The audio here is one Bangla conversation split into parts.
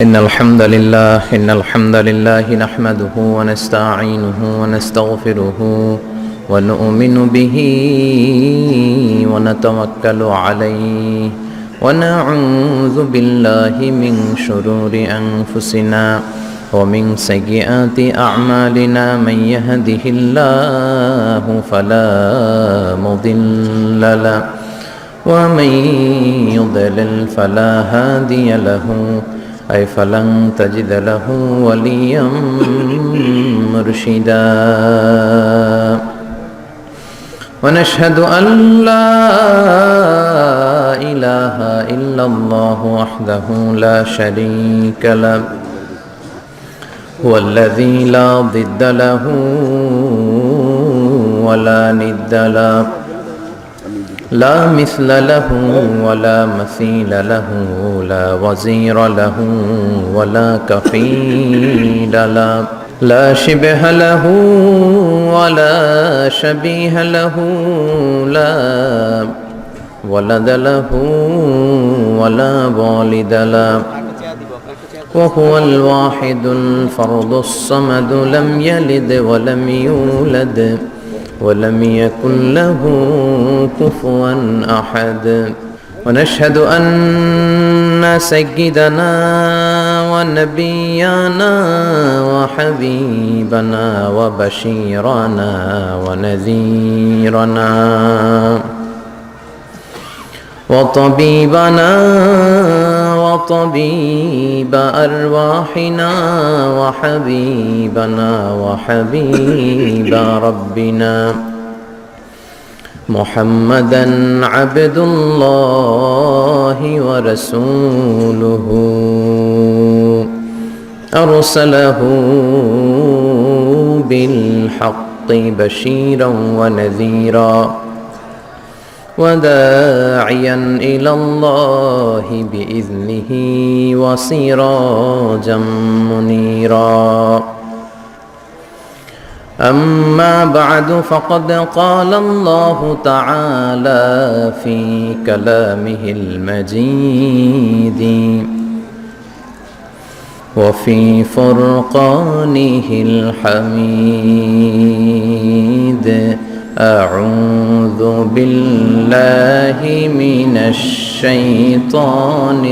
إن الحمد لله نحمده ونستعينه ونستغفره ونؤمن به ونتوكل عليه ونعوذ بالله من شرور أنفسنا ومن سيئات أعمالنا من يهده الله فلا مضل له ومن يضلل فلا هادي له أي فلن تجد له وليا مرشدا ونشهد أن لا إله إلا الله وحده لا شريك له هو الذي لا ضد له ولا ند له لا مثل له ولا مثيل له لا وزير له ولا كفيل له لا شبه له ولا شبيه له لا ولد له ولا والد له وهو الواحد الفرد الصمد لم يلد ولم يولد ولم يكن له كفوا أحد ونشهد أن سيدنا ونبينا وحبيبنا وبشيرنا ونذيرنا وطبيبنا وطبيب أرواحنا وحبيبنا وحبيب ربنا محمدا عبد الله ورسوله أرسله بالحق بشيرا ونذيرا وداعيا إلى الله بإذنه وسراجا منيرا أما بعد فقد قال الله تعالى في كلامه المجيد وفي فرقانه الحميد أعوذ بالله من الشيطان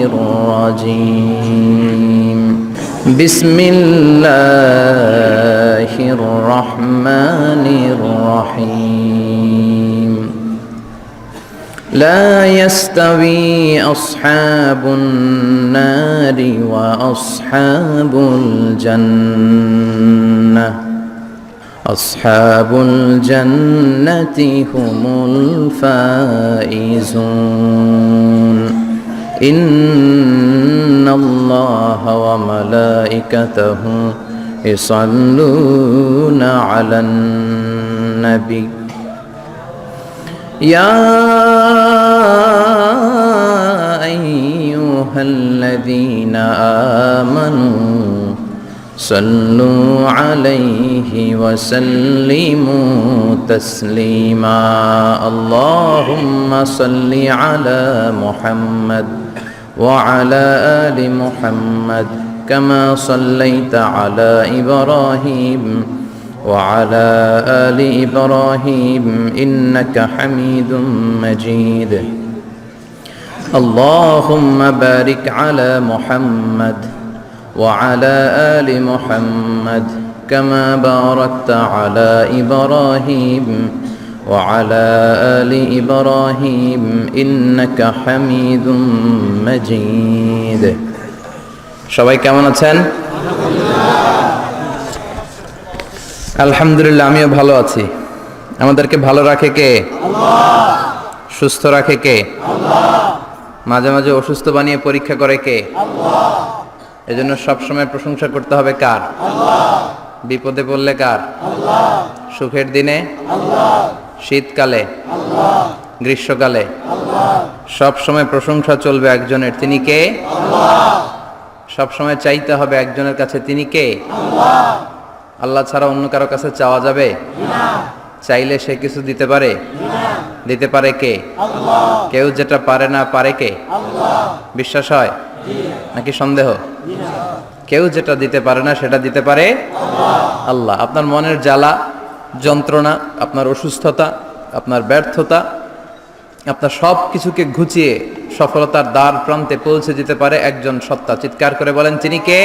الرجيم بسم الله الرحمن الرحيم لا يستوي أصحاب النار وأصحاب الجنة أصحاب الجنة هم الفائزون إن الله وملائكته يصلون على النبي يا أيها الذين آمنوا صلوا عليه وسلموا تسليما اللهم صل على محمد وعلى آل محمد كما صليت على إبراهيم وعلى آل إبراهيم إنك حميد مجيد اللهم بارك على محمد وعلى آل محمد كما باركت على إبراهيم وعلى آل إبراهيم إنك حميد مجيد সবাই কেমন আছেন? আলহামদুলিল্লাহ, আমিও ভালো আছি। আমাদেরকে ভালো রাখে কে? আল্লাহ। সুস্থ রাখে কে? আল্লাহ। মাঝে মাঝে অসুস্থ বানিয়ে পরীক্ষা করে কে? আল্লাহ। এজন্য সবসময় প্রশংসা করতে হবে কার? আল্লাহ। বিপদে পড়লে কার? আল্লাহ। সুখের দিনে? আল্লাহ। শীতকালে? আল্লাহ। গ্রীষ্মকালে? আল্লাহ। সবসময় প্রশংসা চলবে একজনের, তিনি কে? আল্লাহ। সবসময় চাইতে হবে একজনের কাছে, তিনি কে? আল্লাহ। আল্লাহ ছাড়া অন্য কারো কাছে চাওয়া যাবে না। চাইলে সে কিছু দিতে পারে না। দিতে পারে কে? আল্লাহ। কেউ যেটা পারে না, পারে কে? আল্লাহ। বিশ্বাস হয় নাকি সন্দেহ? কেউ যেটা দিতে পারে না সেটা দিতে পারে আল্লাহ। আপনার মনের জ্বালা, যন্ত্রণা, আপনার অসুস্থতা, আপনার ব্যর্থতা, আপনার সব কিছুকে ঘুচিয়ে সফলতার দ্বার প্রান্তে পৌঁছে দিতে পারে একজন সত্তা। চিৎকার করে বলেন, তিনি কে?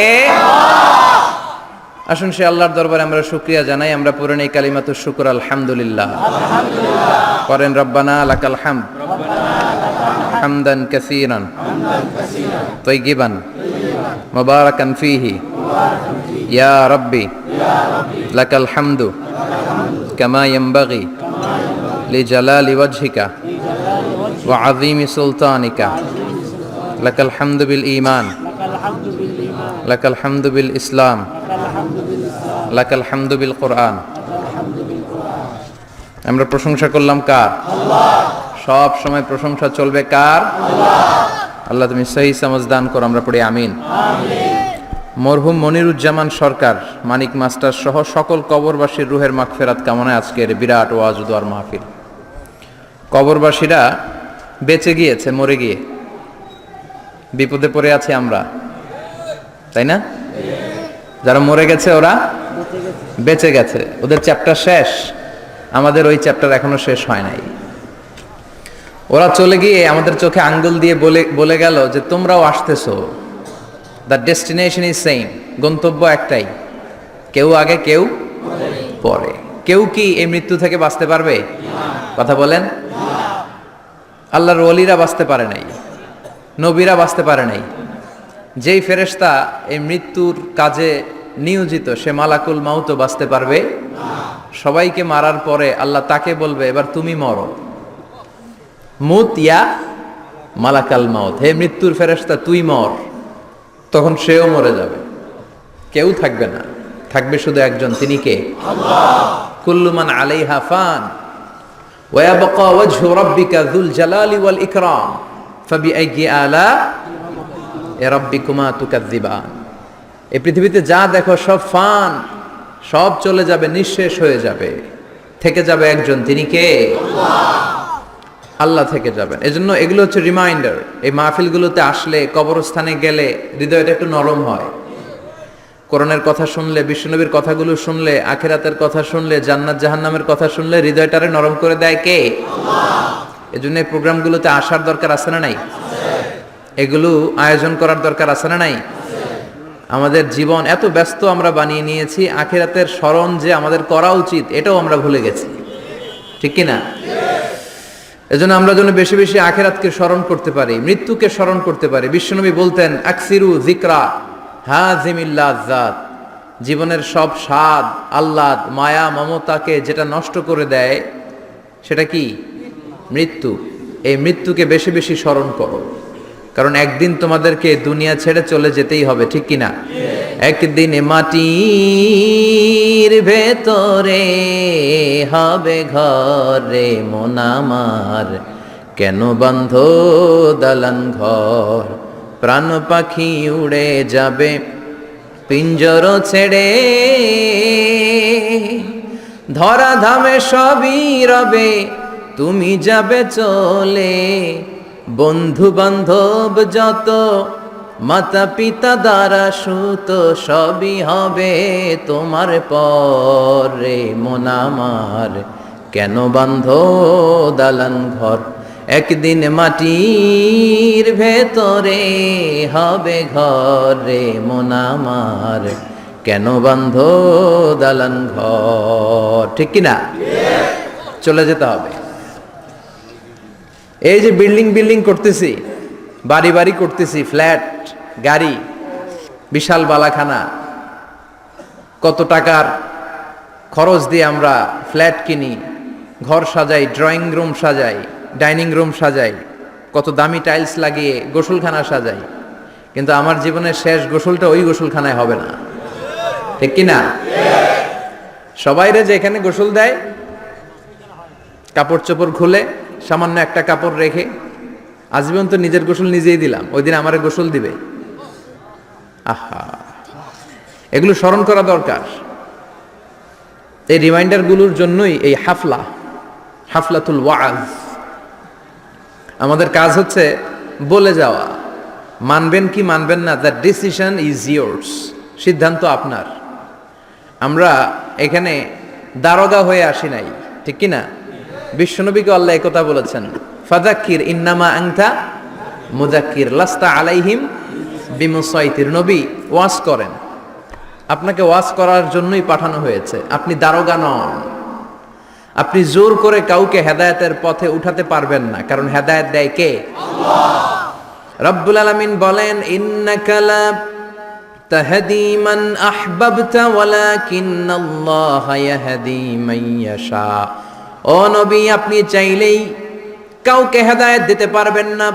আসুন সে আল্লাহর দরবারে আমরা শুকরিয়া জানাই। আমরা পড়ে নেই কালিমাতুশ শুকর, আলহামদুলিল্লাহ। করেন রব্বানা লাকাল হামদ হামদান কাসীরান তাইয়িবান মুবারাকান ফীহি ইয়া রাব্বি লাকাল হামদু কামা ইয়ানবাগি লিজালালি ওয়াজহিকা ওয়া আযীমি সুলতানিকা লাকাল হামদু বিল ঈমান লাকাল হামদু বিল ইসলাম লাকাল হামদু বিল কুরআন। আমরা প্রশংসা করলাম কার? সব সময় প্রশংসা চলবে কার? আল্লাহ তুমি সহি সমঝ দান করো। আমরা পড়ি আমিন। মরহুম মনিরুজ্জামান সরকার, মানিক মাস্টার সহ সকল কবরবাসীর রুহের মাগফিরাত কামনায় আজকের বিরাট ওয়াজ দোয়ার মাহফিল। কবরবাসীরা বেঁচে গিয়েছে মরে গিয়ে, বিপদে পড়ে আছে আমরা, তাই না? যারা মরে গেছে ওরা বেঁচে গেছে, ওদের চ্যাপ্টার শেষ, আমাদের ওই চ্যাপ্টার এখনো শেষ হয় নাই। ওরা চলে গিয়ে আমাদের চোখে আঙ্গুল দিয়ে বলে গেল যে তোমরাও আসতেছো, দ্য ডেস্টিনেশন ইজ সেম, গন্তব্য একটাই, কেউ আগে কেউ পরে। কেউ কি এই মৃত্যু থেকে বাঁচতে পারবে? কথা বলেন। আল্লাহর ওলিরা বাঁচতে পারে নাই, নবীরা বাঁচতে পারে নাই। যেই ফেরেশতা এই মৃত্যুর কাজে নিয়োজিত সে মালাকুল মাউত বাঁচতে পারবে? সবাইকে মারার পরে আল্লাহ তাকে বলবে এবার তুমি মরো, মুত ইয়া মালাকাল মাউত, হে মৃত্যুর ফেরেশতা তুই মর। তখন সেও মরে যাবে, কেউ থাকবে না, থাকবে শুধু একজন, তিনি কে? আল্লাহ। কুল্লু মান আলাইহা ফান ওয়া ইয়াবকা ওয়াজহু রাব্বিকা যুল জালালি ওয়াল ইকরাম ফাবিআইয়ি আলা রাব্বিকুমা তুকাযযিবান। এই পৃথিবীতে যা দেখো সব ফান, সব চলে যাবে, নিঃশেষ হয়ে যাবে, থেকে যাবে একজন, তিনি কে? আল্লাহ থেকে যাবেন। এজন্য এগুলো হচ্ছে রিমাইন্ডার। এই মাহফিলগুলোতে আসলে, কবরস্থানে গেলে হৃদয়টা একটু নরম হয়। কোরআনের কথা শুনলে, বিশ্বনবীর কথাগুলো শুনলে, আখিরাতের কথা শুনলে, জান্নাত জাহান্নামের কথা শুনলে হৃদয়টারে নরম করে দেয় কে? আল্লাহ। এজন্য এই প্রোগ্রামগুলোতে আসার দরকার আছে না নাই? এগুলো আয়োজন করার দরকার আছে না নাই? আমাদের জীবন এত ব্যস্ত আমরা বানিয়ে নিয়েছি, আখিরাতের স্মরণ যে আমাদের করা উচিত এটাও আমরা ভুলে গেছি, ঠিক কি না? এজন্য আমরা যেন বেশি বেশি আখিরাতকে স্মরণ করতে পারি, মৃত্যুকে স্মরণ করতে পারি। বিশ্বনবী বলতেন আকসিরু যিকরা হাযিমিল লাযাত, জীবনের সব স্বাদ, আহ্লাদ, মায়া, মমতাকে যেটা নষ্ট করে দেয় সেটা কি? মৃত্যু। এই মৃত্যুকে বেশি বেশি স্মরণ করো, কারণ একদিন তোমাদেরকে দুনিয়া ছেড়ে চলে যেতেই হবে, ঠিক কিনা? একদিন মাটির ভেতরে হবে ঘরে মন আমার, কেন বন্ধ দালান ঘর, প্রাণ পাখি উড়ে যাবে পিঞ্জর ছেড়ে, ধরা ধামে সবই রবে তুমি যাবে চলে, বন্ধু বান্ধব যত, মাতা পিতা দ্বারা সুত, সবই হবে তোমার পরে মন আমার, কেন বান্ধ দালান ঘর, একদিন মাটির ভেতরে হবে ঘরে মন আমার, কেন বান্ধ দালান ঘর, ঠিক কিনা? চলে যেতে হবে। এই যে বিল্ডিং বিল্ডিং করতেছি, বাড়ি বাড়ি করতেছি, ফ্ল্যাট, গাড়ি, বিশাল বালাখানা, কত টাকার খরচ দিয়ে আমরা ফ্ল্যাট কিনি, ঘর সাজাই, ড্রয়িং রুম সাজাই, ডাইনিং রুম সাজাই, কত দামি টাইলস লাগিয়ে গোসলখানা সাজাই, কিন্তু আমার জীবনের শেষ গোসলটা ওই গোসলখানায় হবে না, ঠিক কিনা? সবাইরে যে এখানে গোসল দেয়, কাপড় চোপড় খুলে সামান্য একটা কাপড় রেখে, আজীবন তো নিজের গোসল নিজেই দিলাম, ওই দিন আমারে গোসল দিবে? আহা, এগুলো স্মরণ করা দরকার। এই রিমাইন্ডারগুলোর জন্যই এই হাফলাতুল ওয়াজ। আমাদের কাজ হচ্ছে বলে যাওয়া, মানবেন কি মানবেন না, দ্য ডিসিশন ইজ ইয়োর্স, সিদ্ধান্ত আপনার। আমরা এখানে দারোগা হয়ে আসি নাই, ঠিক কি না? বিশ্বনবীকে আল্লাহ একথা বলেছেন, ফাযাক্কির ইন্নামা আনতা মুযাক্কির লাস্তা আলাইহিম বিমুসাইতির। নবী ওয়াজ করেন, আপনাকে ওয়াজ করার জন্যই পাঠানো হয়েছে, আপনি দারোগা নন। আপনি জোর করে কাউকে হেদায়েতের পথে উঠাতে পারবেন না, কারণ হেদায়েত দেয় কে? আল্লাহ। রব্বুল আলামিন বলেন, ইন্নাকা লা তাহদি মান আহবাবতা ওয়ালাকিন্নাল্লাহা ইয়াহদি মান ইয়াশা। ও নবী, আপনি চাইলেই কাউকে হেদায়েত দিতে পারবেন না,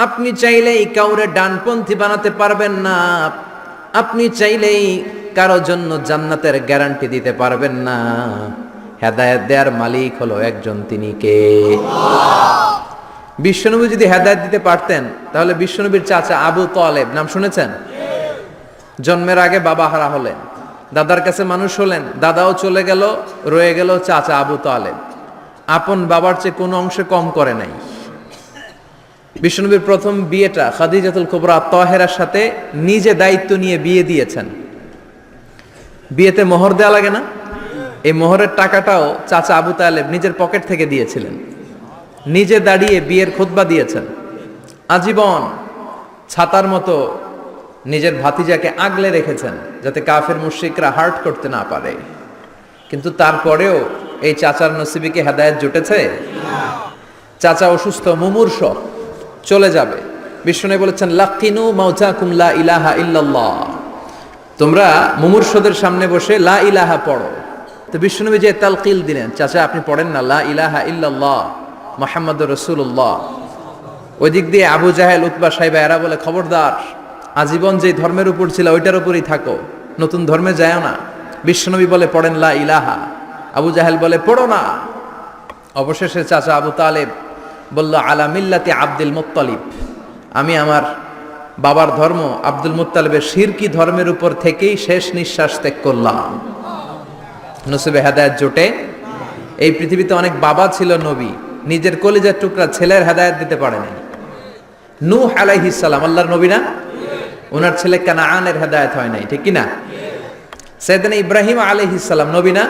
আপনি চাইলেই কাউরে ডানপন্থী বানাতে পারবেন না, আপনি চাইলেই কারো জন্য জান্নাতের গ্যারান্টি দিতে পারবেন না। হেদায়েত দেওয়ার মালিক হলো একজন, তিনি কে? বিশ্বনবী যদি হেদায়েত দিতে পারতেন তাহলে বিশ্বনবীর চাচা আবু তালেব, নাম শুনেছেন? জন্মের আগে বাবা হারা হলেন, দাদার কাছে মানুষ হলেন, দাদাও চলে গেল, রয়ে গেল চাচা আবু তালেব। আপন বাবার চেয়ে কোনো অংশে কম করে নাই। বিশ্বনবীর প্রথম বিয়েটা খাদিজাতুল কুবরা তাহেরার সাথে নিজে দায়িত্ব নিয়ে বিয়ে দিয়েছেন। বিয়েতে মোহর দেওয়া লাগে না? এই মোহরের টাকাটাও চাচা আবু তালেব নিজের পকেট থেকে দিয়েছিলেন, নিজে দাঁড়িয়ে বিয়ের খুতবা দিয়েছেন। আজীবন ছাতার মতো নিজের ভাতিজাকে আগলে রেখেছেন যাতে কাফের মুশরিকরা হার্ট করতে না পারে। কিন্তু তারপরেও এই চাচার নসিবে কি হেদায়েত জুটেছে? চাচা অসুস্থ, মুমূর্ষ, চলে যাবে। বিষ্ণু বলেছেন, লাকিনু মাউতাকুম লা ইলাহা ইল্লাল্লাহ, তোমরা মুমূর্ষদের সামনে বসে লা ইলাহা পড়ো। তো বিষ্ণুনবী যে তালকিল দিলেন, চাচা আপনি পড়েন না লা ইলাহা ইল্লাল্লাহ মুহাম্মাদুর রাসূলুল্লাহ। ওই দিক দিয়ে আবু জাহেল, উতবা, সাইবা এরা বলে, খবরদার, আজীবন যে ধর্মের উপর ছিল ওইটার উপরই থাকো, নতুন ধর্মে যায়ও না। বিশ্বনবী বলে পড়েন লা ইলাহা, আবু জাহেল বলে পড়ো না। অবশেষে চাচা আবু তালেব বলল, আলা মিল্লাতি আব্দুল মুত্তালিব, আমি আমার বাবার ধর্ম আব্দুল মুত্তালিবের শিরকি ধর্মের উপর থেকেই শেষ নিঃশ্বাস ত্যাগ করলাম। নসিবে হেদায়েত জোটে? এই পৃথিবীতে অনেক বাবা ছিল নবী, নিজের কলিজার টুকরা ছেলের হেদায়েত দিতে পারে নাই। নূহ আলাইহিস সালাম আল্লাহর নবী না? ওনার ছেলে কানাআনের হেদায়েত হয় নাই, ঠিক কি না? সাইয়েদনা ইব্রাহিম আলাইহিস সালাম নবী না?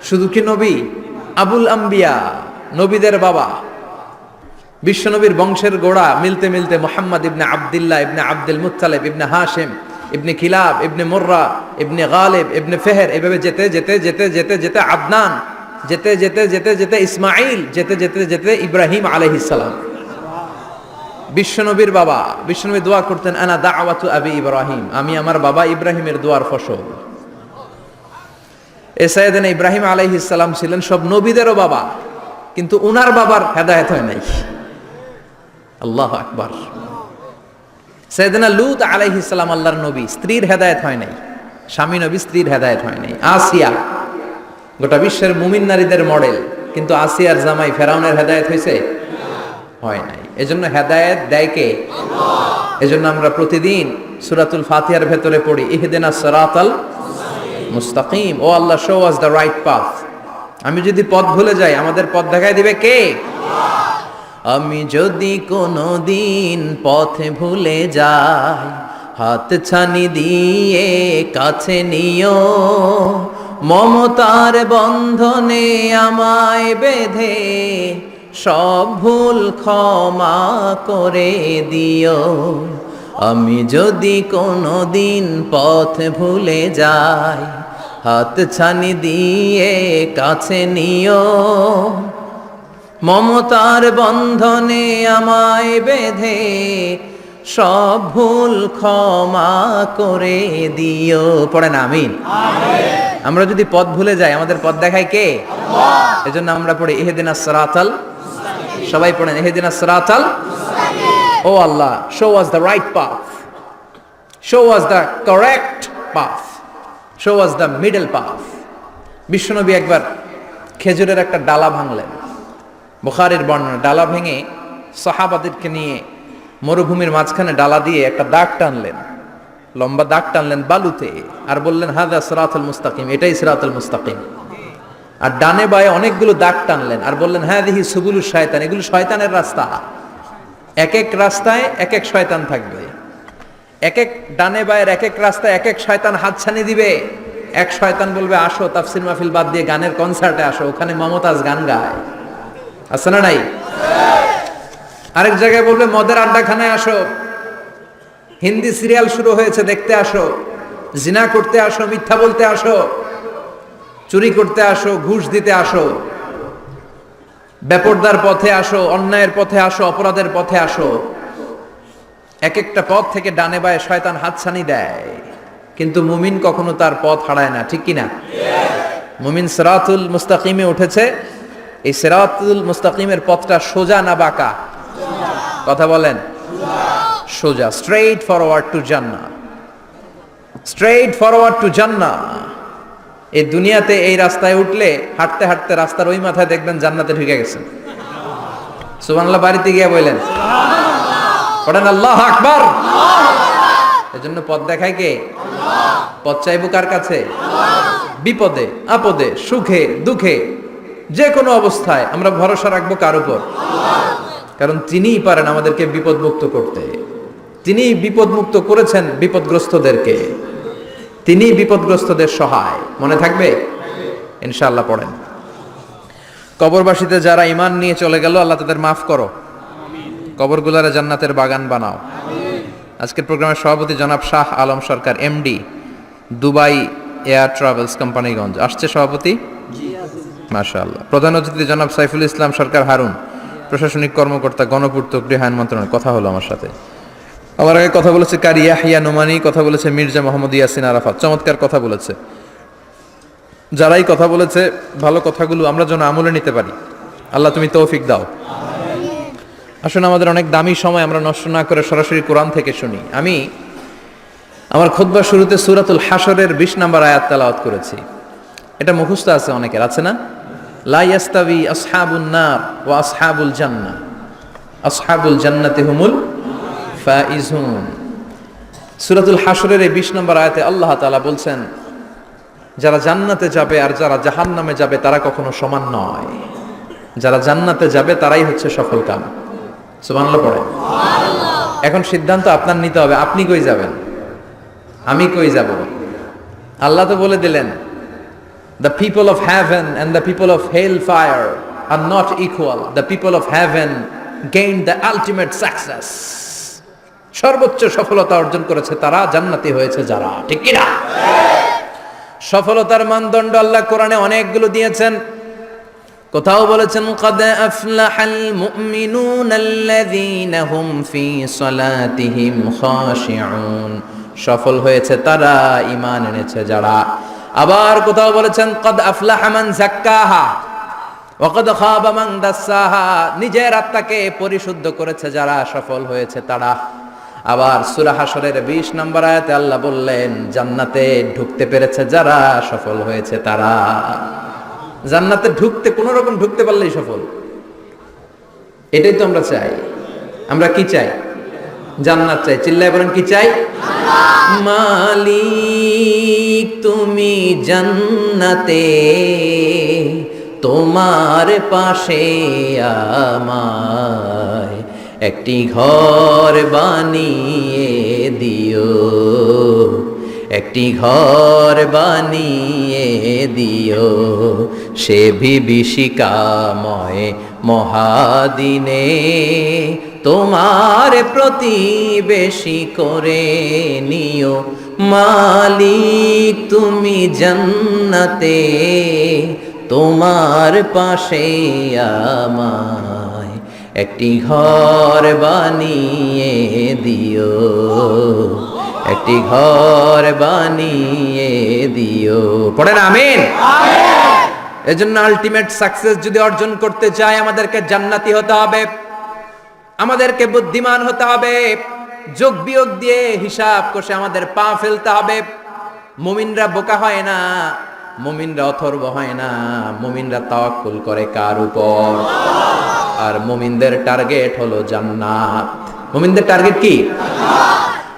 শুধু কি নবী, আবুল আম্বিয়া, নবীদের বাবা। বিশ্বনবীর বংশের গোড়া মিলতে মিলতে মুহাম্মদ ইবনে আব্দুল্লাহ ইবনে আব্দুল মুত্তালিব ইবনে হাশিম ইবনে কিলাব ইবনে মুররা ইবনে গালিব ইবনে ফেহের, এভাবে যেতে যেতে যেতে যেতে যেতে আদনান, যেতে যেতে যেতে যেতে ইসমাইল, যেতে যেতে যেতে ইব্রাহিম আলাইহিস সালাম। বিশ্বনবীর বাবা, বিশ্বনবী দোয়া করতেন, আনা দাওয়াতু আবি ইব্রাহিম, আমি আমার বাবা ইব্রাহিমের দোয়ার ফসল। সাইয়েদনা ইব্রাহিম আলাইহিস সালাম ছিলেন সব নবীদেরও বাবা, কিন্তু উনার বাবার হেদায়েত হয় নাই। আল্লাহু আকবার। সাইয়েদনা লূত আলাইহিস সালাম আল্লাহর নবী, স্ত্রীর হেদায়েত হয় নাই, স্বামী নবী, স্ত্রীর হেদায়েত হয় নাই। আসিয়া গোটা বিশ্বের মুমিন নারীদের মডেল, কিন্তু আসিয়ার জামাই ফেরাউনের হেদায়েত হয়েছে? হয় নাই। এজন্য হেদায়েত দেয় কে? আল্লাহ। এজন্য আমরা প্রতিদিন সূরাতুল ফাতিহার ভেতরে পড়ি, ইহদিনাস সিরাতাল মুস্তাকিম, O Allah show us the right path. আমি যদি পথ ভুলে যাই, আমাদের পথ দেখায় দিবে কে? আল্লাহ। আমি যদি কোনো দিন পথে ভুলে যাই, হাত ছানি দিয়ে কাছে নিও, মমতার বন্ধনে আমায় বেঁধে সব ভুল ক্ষমা করে দিও। আমি যদি কোনো দিন পথ ভুলে যাই, হাত ছানি দিয়ে কাছে নিও, মমতার বন্ধনে আমায় বেঁধে সব ভুল ক্ষমা করে দিও। পড়েন আমিন। আমরা যদি পথ ভুলে যাই, আমাদের পথ দেখায় কে? আল্লাহ। এজন্য আমরা পড়ি ইহদিনাস সিরাতাল, সবাই পড়েন ইহদিনাস সিরাতাল, O Allah show us the right path, show us the correct path, show us the middle path. বিশ্বনবী একবার খেজুরের একটা ডালা ভাঙলেন, বুখারীর বর্ণনা। ডালা ভেঙে সাহাবাদেরকে নিয়ে মরুভূমির মাঝখানে ডালা দিয়ে একটা দাগ টানলেন, লম্বা দাগ টানলেন বালুতে, আর বললেন, হাযা সিরাতুল মুস্তাকিম, এটাই সিরাতুল মুস্তাকিম। আর ডানে বায়ে অনেকগুলো দাগ টানলেন আর বললেন, হাযিহি সুবুলুশ শায়তান, এগুলো শয়তানের রাস্তা। এক এক রাস্তায় এক এক শয়তান থাকবে, এক এক ডানে বায়ের এক এক রাস্তায় এক এক শয়তান হাতছানি দিবে। এক শয়তান বলবে আসো তাফসির মাহফিল বাদ দিয়ে গানের কনসার্টে আসো, ওখানে মমতাজ গান গায়, আছে না নাই? আরেক জায়গায় বলবে মদের আড্ডাখানায় আসো, হিন্দি সিরিয়াল শুরু হয়েছে দেখতে আসো, জিনা করতে আসো, মিথ্যা বলতে আসো, চুরি করতে আসো, ঘুষ দিতে আসো, বেপরদার পথে আসো, অন্যায়ের পথে আসো, অপরাধের পথে আসো। এক একটা পথ থেকে ডানে বায়ে শয়তান হাতছানি দেয়, কিন্তু মুমিন কখনো তার পথ হারায় না, ঠিক কিনা? মুমিন সিরাতুল মুস্তাকিমে উঠেছে। এই সিরাতুল মুস্তাকিমের পথটা সোজা না বাঁকা? কথা বলেন। সোজা, স্ট্রেইট ফরওয়ার্ড টু জান্নাহ, স্ট্রেইট ফরওয়ার্ড টু জান্নাহ। এই দুনিয়াতে এই রাস্তায় উঠলে হাঁটতে হাঁটতে রাস্তার ওই মাথায় দেখবেন জান্নাতে ঢুকে গেছেন। সুবহানাল্লাহ বাড়িতে গিয়ে বললেন, পড়েন আল্লাহু আকবার। এজন্য পথ দেখায় কে? পথ চাইবো কার কাছে? বিপদে আপদে সুখে দুঃখে যে কোনো অবস্থায় আমরা ভরসা রাখবো কার উপর? কারণ তিনিই পারেন আমাদেরকে বিপদমুক্ত করতে। তিনিই বিপদমুক্ত করেছেন বিপদগ্রস্তদেরকে, তিনি বিপদগ্রস্তদের সহায়। মনে থাকবে ইনশাআল্লাহ। পড়েন, কবরবাসীতে যারা ঈমান নিয়ে চলে গেল আল্লাহ তাদের মাফ করো, কবরগুলারে জান্নাতের বাগান বানাও। আজকের প্রোগ্রামের সভাপতি জনাব Shah Alam Sarkar, MD, Dubai air travels Companiganj আসছে সভাপতি, মাশাআল্লাহ। প্রধান অতিথি জনাব সাইফুল ইসলাম সরকার হারুন, প্রশাসনিক কর্মকর্তা, গণপূর্ত গৃহায়ণ মন্ত্রণালয়। কথা হলো আমার সাথে, আমার আগে কথা বলেছে কারি ইয়াহিয়া নোমানি, কথা বলেছে মির্জা মোহাম্মদ ইয়াসিন আরাফাত, চমৎকার কথা বলেছে। যারাই কথা বলেছে ভালো কথাগুলো আমরা যেন আমলে নিতে পারি, আল্লাহ তুমি তৌফিক দাও। আসুন আমাদের অনেক দামি সময় আমরা নষ্ট না করে সরাসরি কোরআন থেকে শুনি। আমি আমার খুতবার শুরুতে সূরাতুল হাশরের 20 নম্বর আয়াত তেলাওয়াত করেছি। এটা মুখস্থ আছে অনেকের, আছে না? লা ইয়াস্তাবি আসহাবুন নার ওয়া আসহাবুল জান্নাহ, আসহাবুল জান্নাতি হুমুল ফাইজুন। সূরাতুল হাশরের এই 20 নম্বর আয়াতে আল্লাহ তাআলা বলছেন যারা জান্নাতে যাবে আর যারা জাহান্নামে যাবে তারা কখনো সমান নয়। যারা জান্নাতে যাবে তারাই হচ্ছে সফলকাম। সুবহানাল্লাহ পড়ে। এখন সিদ্ধান্ত আপনার নিতে হবে, আপনি কই যাবেন, আমি কই যাব। আল্লাহ তো বলে দিলেন the people of heaven and the people of hellfire are not equal. The people of heaven gained the ultimate success. সর্বোচ্চ সফলতা অর্জন করেছে তারা, জান্নাতি হয়েছে যারা, ঠিক কি না? সফলতার মানদণ্ড আল্লাহ কোরআনে অনেকগুলো দিয়েছেন। কোথাও বলেছেন قد أفلح المؤمنون الذين هم في صلاتهم خاشعون, সফল হয়েছে তারা, ঈমান এনেছে যারা। আবার কোথাও বলেছেন قد أفلح من زكاها وقد خاب من دساها, নিজের আত্মাকে পরিশুদ্ধ করেছে যারা, সফল হয়েছে তারা। আবার সূরা হাশরের 20 নম্বর আয়াতে আল্লাহ বললেন জান্নাতে ঢুকতে পেরেছে যারা, সফল হয়েছে তারা। জান্নাতে ঢুকতে কোন রকম ঢুকতে পারলেই সফল, এটাই তো আমরা চাই। আমরা কি চাই? জান্নাত চাই। চিল্লায় বলেন কি চাই? মালিক তুমি জান্নাতে, তোমার পাশে আমায় একটি ঘর বানিয়ে দিও, একটি ঘর বানিয়ে দিও সে বিভীষিকাময় মহাদিনে, তোমার প্রতিবেশী করে নিও। মালিক তুমি জান্নাতে, তোমার পাশে আমায় একটি ঘর বানিয়ে দিও, একটি ঘর বানিয়ে দিও। পড়েন আমিন। এজন্য আলটিমেট সাকসেস যদি অর্জন করতে চাই আমাদেরকে জান্নাতি হতে হবে, আমাদেরকে বুদ্ধিমান হতে হবে, যোগ বিয়োগ দিয়ে হিসাব কষে আমাদের পা ফেলতে হবে। মুমিনরা বোকা হয় না, মুমিনরা অথর্ব হয় না, মুমিনরা তাওয়াক্কুল করে কার উপর? আর মুমিনদের টার্গেট হলো জান্নাত। মুমিনদের টার্গেট কি?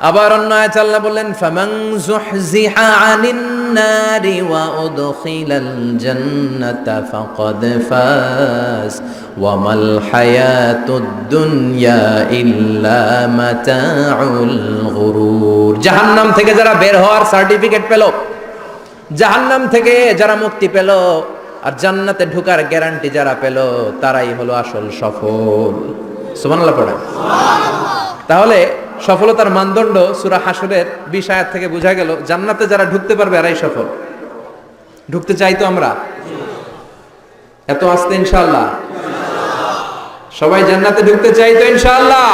আবার অন্য আয়াত আল্লাহ বললেন ফামান যুহজিহা আনিন নারি ওয়া উদখিলাল জান্নাতা ফাকাদ ফাজ ওয়া মাল হায়াতুদ দুনিয়া ইল্লা মাতাউল গুরুর। জাহান্নাম থেকে যারা বের হওয়ার সার্টিফিকেট পেল, জাহান্নাম থেকে যারা মুক্তি পেল, আর জান্নাতে ঢোকার গ্যারান্টি যারা পেল, তারাই হলো আসল সফল। সুবহানাল্লাহ পড়ে। তাহলে সফলতার মানদণ্ড সূরা হাশরের 20 আয়াত থেকে বোঝা গেল, জান্নাতে যারা ঢুকতে পারবে এরাই সফল। ঢুকতে চাই তো আমরা? এত আস্তে ইনশাআল্লাহ? সবাই জান্নাতে ঢুকতে চাই তো ইনশাআল্লাহ?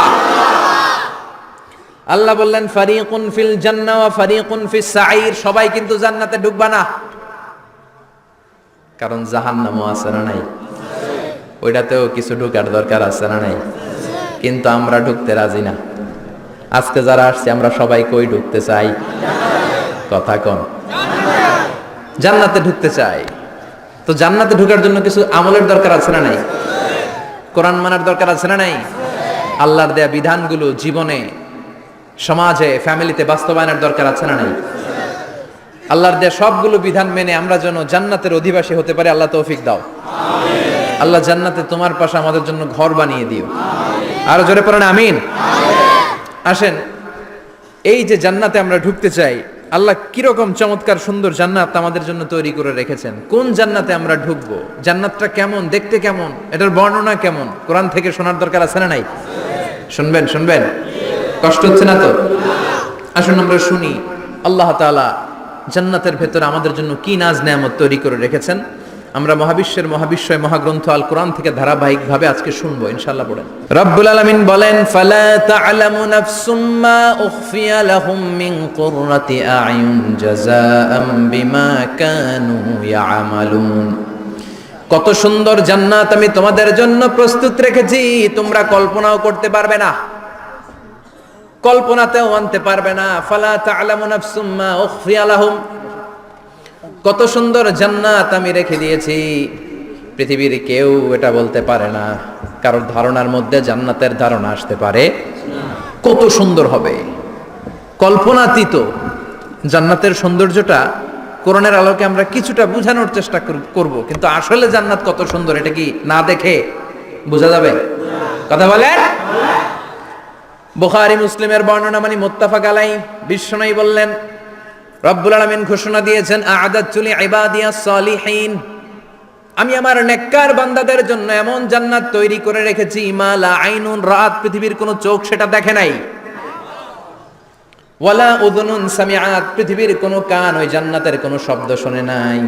আল্লাহ বললেন ফারিকুন ফিল জান্নাহ ওয়া ফারিকুন ফিস সাঈর। সবাই কিন্তু জান্নাতে ঢুকবা না, কারণ জাহান্নামও আছে না নাই? ওইটাতেও কিছু ঢুকার দরকার আছে না নাই? কিন্তু আমরা ঢুকতে রাজি না। আজকে যারা আসছে আমরা সবাই কই ঢুকতে চাই? কথা কন। জান্নাতে ঢুকতে চাই। তো জান্নাতে ঢোকার জন্য কিছু আমলের দরকার আছে না নাই? কোরআন মানার দরকার আছে না নাই? আল্লাহর দেয়া বিধানগুলো জীবনে, সমাজে, ফ্যামিলিতে বাস্তবায়নের দরকার আছে না নাই? আল্লাহর দেয়া সবগুলো বিধান মেনে আমরা যেন জান্নাতের অধিবাসী হতে পারি, আল্লাহ তৌফিক দাও। আল্লাহ জান্নাতে তোমার পাশে আমাদের জন্য ঘর বানিয়ে দিও। আরো জোরে পড়েন আমিন। আসেন, এই যে জান্নাতে আমরা ঢুকতে চাই, আল্লাহ কিরকম চমৎকার সুন্দর জান্নাত আমাদের জন্য তৈরি করে রেখেছেন। কোন জান্নাতে আমরা ঢুকবো, জান্নাতটা কেমন, দেখতে কেমন, এটার বর্ণনা কেমন, কোরআন থেকে শোনার দরকার আছে না নাই? শুনবেন শুনবেন? কষ্ট হচ্ছে না তো? আসুন আমরা শুনি আল্লাহ তাআলা জান্নাতের ভেতরে আমাদের জন্য কি নাজ নেয়ামত তৈরি করে রেখেছেন। আমরা মহাবিশ্বের মহাবিশ্বয় মহাগ্রন্থ আল কোরআন থেকে ধারাবাহিকভাবে আজকে শুনবো ইনশাআল্লাহ। পড়েন। রব্বুল আলামিন বলেন ফালা তা'লামু নাফসুম মা উখফিয়া লাহুম মিন কুররাতি আ'য়ুন জাযাআম বিমা কানু ইয়া'মালুন। কত সুন্দর জান্নাত আমি তোমাদের জন্য প্রস্তুত রেখেছি, তোমরা কল্পনাও করতে পারবে না, কল্পনাতেও আনতে পারবে না। ফালা তা'লামু নাফসুম মা উখফিয়া লাহুম, কত সুন্দর জান্নাত আমি রেখে দিয়েছি, পৃথিবীর কেউ এটা বলতে পারে না। কারোর ধারণার মধ্যে জান্নাতের ধারণা আসতে পারে কত সুন্দর হবে, কল্পনাতীত। জান্নাতের সৌন্দর্যটা কোরআনের আলোকে আমরা কিছুটা বোঝানোর চেষ্টা করব, কিন্তু আসলে জান্নাত কত সুন্দর এটা কি না দেখে বোঝা যাবে? কথা বলেন। বুখারী মুসলিমের বর্ণনা মানে মুত্তাফাক আলাইহি। বিশ্বনবী বললেন, রব্বুল আলামিন ঘোষণা দিয়েছেন আ'আদাতু লিইবাদিয়াস সালিহিন, আমি আমার নেককার বান্দাদের জন্য এমন জান্নাত তৈরি করে রেখেছি মা লা আইনুন রাত, পৃথিবীর কোনো চোখ সেটা দেখে নাই, ওয়ালা উযুনুন সামিআত, পৃথিবীর কোনো কান ওই জান্নাতের কোনো শব্দ শুনে নাই,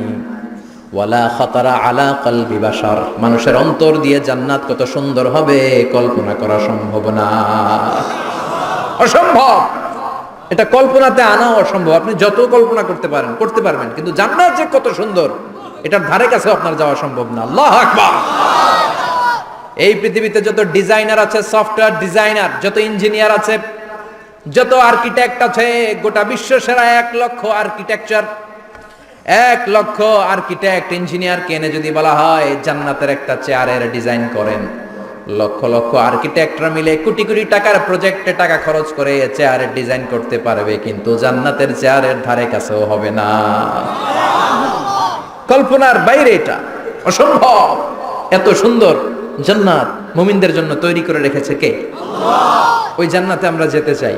ওয়ালা খাতারা আলা কলবি বাশার, মানুষের অন্তর দিয়ে জান্নাত কত সুন্দর হবে কল্পনা করা সম্ভব না, অসম্ভব। এটা কল্পনাতে আনাও অসম্ভব। আপনি যত কল্পনা করতে পারেন করতে পারবেন, কিন্তু জান্নাত যে কত সুন্দর এটার ধারে কাছে আপনার যাওয়া সম্ভব না। আল্লাহু আকবার। এই পৃথিবীতে যত ডিজাইনার আছে, সফটওয়্যার ডিজাইনার, যত ইঞ্জিনিয়ার আছে, যত আর্কিটেক্ট আছে, গোটা বিশ্ব সেরা 1 লক্ষ আর্কিটেকচার, 1 লক্ষ আর্কিটেক্ট ইঞ্জিনিয়ার কেনে যদি বলা হয় জান্নাতের একটা চেয়ারের ডিজাইন করেন, লক্ষ লক্ষ আর্কিটেক্টরা মিলে কোটি কোটি টাকার প্রজেক্টে টাকা খরচ করে চেয়ারের ডিজাইন করতে পারবে, কিন্তু জান্নাতের চেয়ারের ধারে কাছেও হবে না। কল্পনার বাইরে, এটা অসম্ভব। এত সুন্দর জান্নাত মুমিনদের জন্য তৈরি করে রেখেছে কে? আল্লাহ। ওই জান্নাতে আমরা যেতে চাই,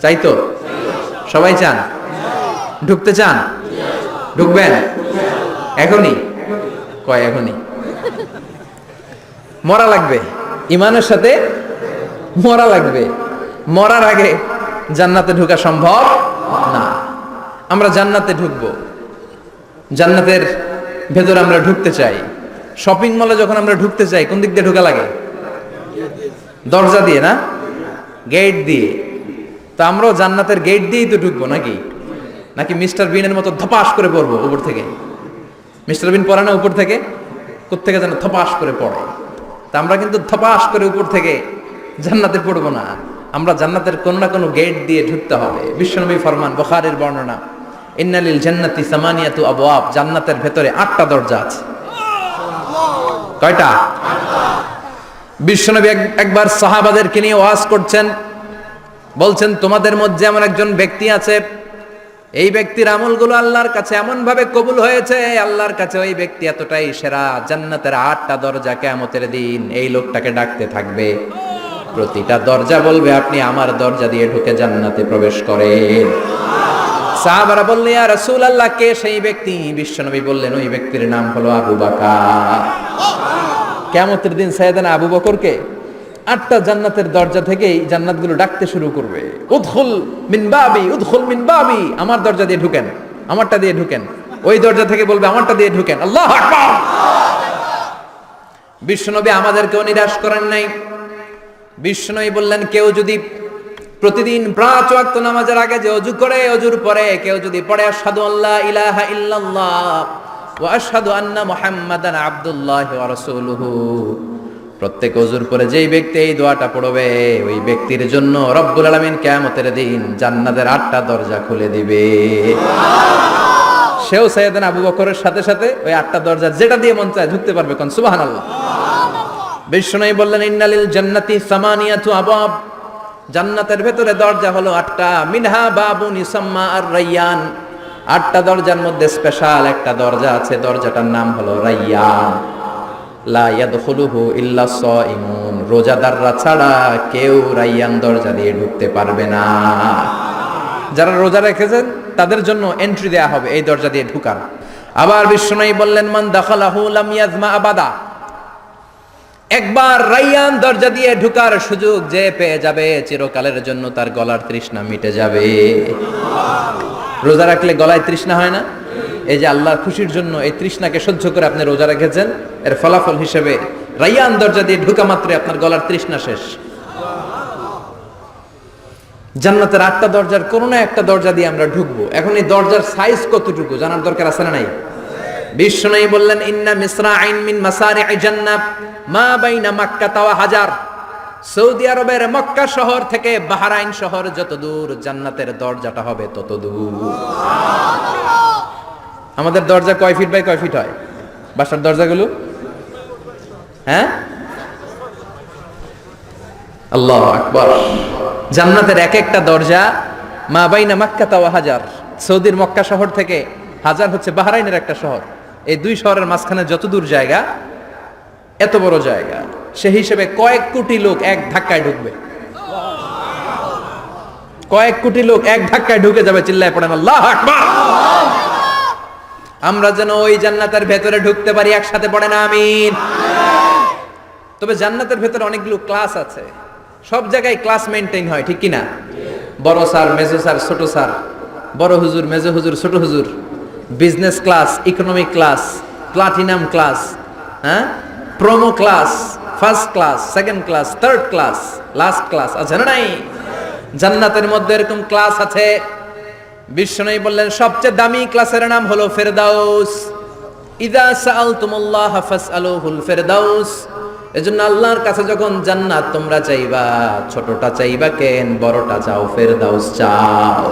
চাই তো? সবাই চান? ঢুকতে চান? ঢুকবেন এখনই? কয় এখনই? মরা লাগবে, ইমানের সাথে মরা লাগবে। মরার আগে জান্নাতে ঢোকা সম্ভব না। আমরা জান্নাতে ঢুকবো, জান্নাতের ভেতরে আমরা ঢুকতে চাই। শপিং মলে যখন আমরা ঢুকতে চাই কোন দিক দিয়ে ঢোকা লাগে? দরজা দিয়ে না, গেট দিয়ে। তো আমরাও জান্নাতের গেট দিয়েই তো ঢুকবো নাকি? নাকি মিস্টার বিনের মতো ধপাস করে পড়বো উপর থেকে? মিস্টার বিন পড়ে না উপর থেকে? কোত্থেকে যেন ধপাস করে পড়ে। তা আমরা কিন্তু ধপাস করে উপর থেকে জান্নাতে পড়বো না, আমরা জান্নাতের কোনো না কোনো গেট দিয়ে ঢুকতে হবে। বিশ্বনবী ফরমান, বুখারীর বর্ণনা, ইন্নালিল জান্নাতি সামানিয়াতু আবওয়াব, জান্নাতের ভেতরে 8টা দরজা আছে। কয়টা? বিশ্বনবী একবার সাহাবাদেরকে নিয়ে ওয়াজ করছেন, বলছেন তোমাদের মধ্যে এমন একজন ব্যক্তি আছে, এই ব্যক্তির আমলগুলো আল্লাহর কাছে এমন ভাবে কবুল হয়েছে, আল্লাহর কাছে ওই ব্যক্তি এতটাই সেরা, জান্নাতের 8টা দরজা কিয়ামতের দিন এই লোকটাকে ডাকতে থাকবে। প্রতিটা দরজা বলবে আপনি আমার দরজা দিয়ে ঢুকে জান্নাতে প্রবেশ করেন। সাহাবারা বললেন ইয়া রাসূলুল্লাহ, কে সেই ব্যক্তি? বিশ্বনবী বললেন ওই ব্যক্তির নাম হলো আবু বকর। কিয়ামতের দিন সাইয়েদনা আবু বকরকে 8টা জান্নাতের দরজা থেকেই জান্নাতগুলো ডাকতে শুরু করবে, উদখুল মিন বাবি, উদখুল মিন বাবি, আমার দরজা দিয়ে ঢুকেন, আমারটা দিয়ে ঢুকেন। ওই দরজা থেকে বলবে আমারটা দিয়ে ঢুকেন। আল্লাহু আকবার। বিশ্বনবী আমাদেরকেও নিরাশ করেন নাই। বিশ্বনবী বললেন কেউ যদি প্রতিদিন 5 ওয়াক্ত নামাজের আগে যে ওযু করে, ওযুর পরে কেউ যদি পড়ে আশহাদু আল্লা ইলাহা ইল্লাল্লাহ ওয়া আশহাদু আন্না মুহাম্মাদান আবদুল্লাহি ওয়া রাসূলুহু, প্রত্যেক ওযুর পরে যেই ব্যক্তি এই দোয়াটা পড়বে ওই ব্যক্তির জন্য রব্বুল আলামিন কিয়ামতের দিন জান্নাতের 8টা দরজা খুলে দিবে। সেও সাইয়েদনা আবু বকরের সাথে সাথে ওই 8টা দরজা যেটা দিয়ে মন চায় ঢুকতে পারবে। কোন সুবহানাল্লাহ। বিশ্বনবী বললেন ইন্নালিল জান্নাতি সামানিয়াতু আবাব, জান্নাতের ভেতরে দরজা হলো 8টা। মিনহা বাবুন ইউসাম্মা আর-রায়্যান, 8টা দরজার মধ্যে স্পেশাল একটা দরজা আছে, দরজাটার নাম হলো রায়্যান। লা ইয়াদখুলুহু ইল্লা সাইমুন, রোজাদাররা ছাড়া কেউ রায়্যান দরজা দিয়ে ঢুকতে পারবে না। যারা রোজা রেখেছেন তাদের জন্য এন্ট্রি দেয়া হবে এই দরজা দিয়ে ঢুকার। আবার বিশ্বনবী বললেন মান দাখালাহু লাম ইয়াজমা আবাদা, একবার রায়্যান দরজা দিয়ে ঢুকার সুযোগ যে পেয়ে যাবে চিরকালের জন্য তার গলার তৃষ্ণা মিটে যাবে। রোজা রাখলে গলায় তৃষ্ণা হয় না? এই যে আল্লাহর খুশির জন্য এই তৃষ্ণাকে সহ্য করে আপনি রোজা রেখেছেন, এর ফলাফল হিসেবে রায়্যান দরজা দিয়ে ঢুকা মাত্রই আপনার গলার তৃষ্ণা শেষ। জান্নাতের 8টা দরজার কোন না একটা দরজা দিয়ে আমরা ঢুকবো। এখন এই দরজার সাইজ কতটুকু জানার দরকার আছে না নাই? বিশ্বনবী বললেন ইন্না মিসরাইন মিন মাসারি'i জান্নাহ মা বাইনা মাক্কা ওয়া হাজার, সৌদি আরবের মক্কা শহর থেকে বাহরাইন শহর যত দূর, জান্নাতের দরজাটা হবে তত দূর। আমাদের দরজা কয় ফিট বাই কয় ফিট হয় বাসার দরজাগুলো? হ্যাঁ, আল্লাহু আকবার। জান্নাতের এক একটা দরজা মা বাইনা মাক্কা ওয়া হাজার, সৌদির মক্কা শহর থেকে হাজার হচ্ছে বাহরাইনের একটা শহর, এই দুই শহরের মাঝখানে যত দূর জায়গা এত বড় জায়গা, সেই হিসেবে কয়েক কোটি লোক এক ধাক্কায় ঢুকবে। কয়েক কোটি লোক এক ধাক্কায় ঢুকে যাবে। চিল্লায় পড়েন আল্লাহু আকবার। আমরা যেন ওই জান্নাতের ভেতরে ঢুকতে পারি, একসাথে পড়েন আমিন। তবে জান্নাতের ভেতরে অনেকগুলো ক্লাস আছে, সব জায়গায় ক্লাস মেইনটেইন হয়, ঠিক কি না? বড় স্যার, মেজো স্যার, ছোট স্যার, বড় হুজুর, মেজো হুজুর, ছোট হুজুর, business class, economic class, platinum class, হ্যাঁ, promo class, first class, second class, third class, last class আছে না নাই? জান্নাতের মধ্যে এরকম ক্লাস আছে। বিশ্বনবী বললেন সবচেয়ে দামি ক্লাসের নাম হলো ফেরদাউস। ইযা সাআলতুমুল্লাহ ফাসআলুহুল ফেরদাউস, এজন্য আল্লাহর কাছে যখন জান্নাত তোমরা চাইবা, ছোটটা চাইবা কেন, বড়টা চাও, ফেরদাউস চাও।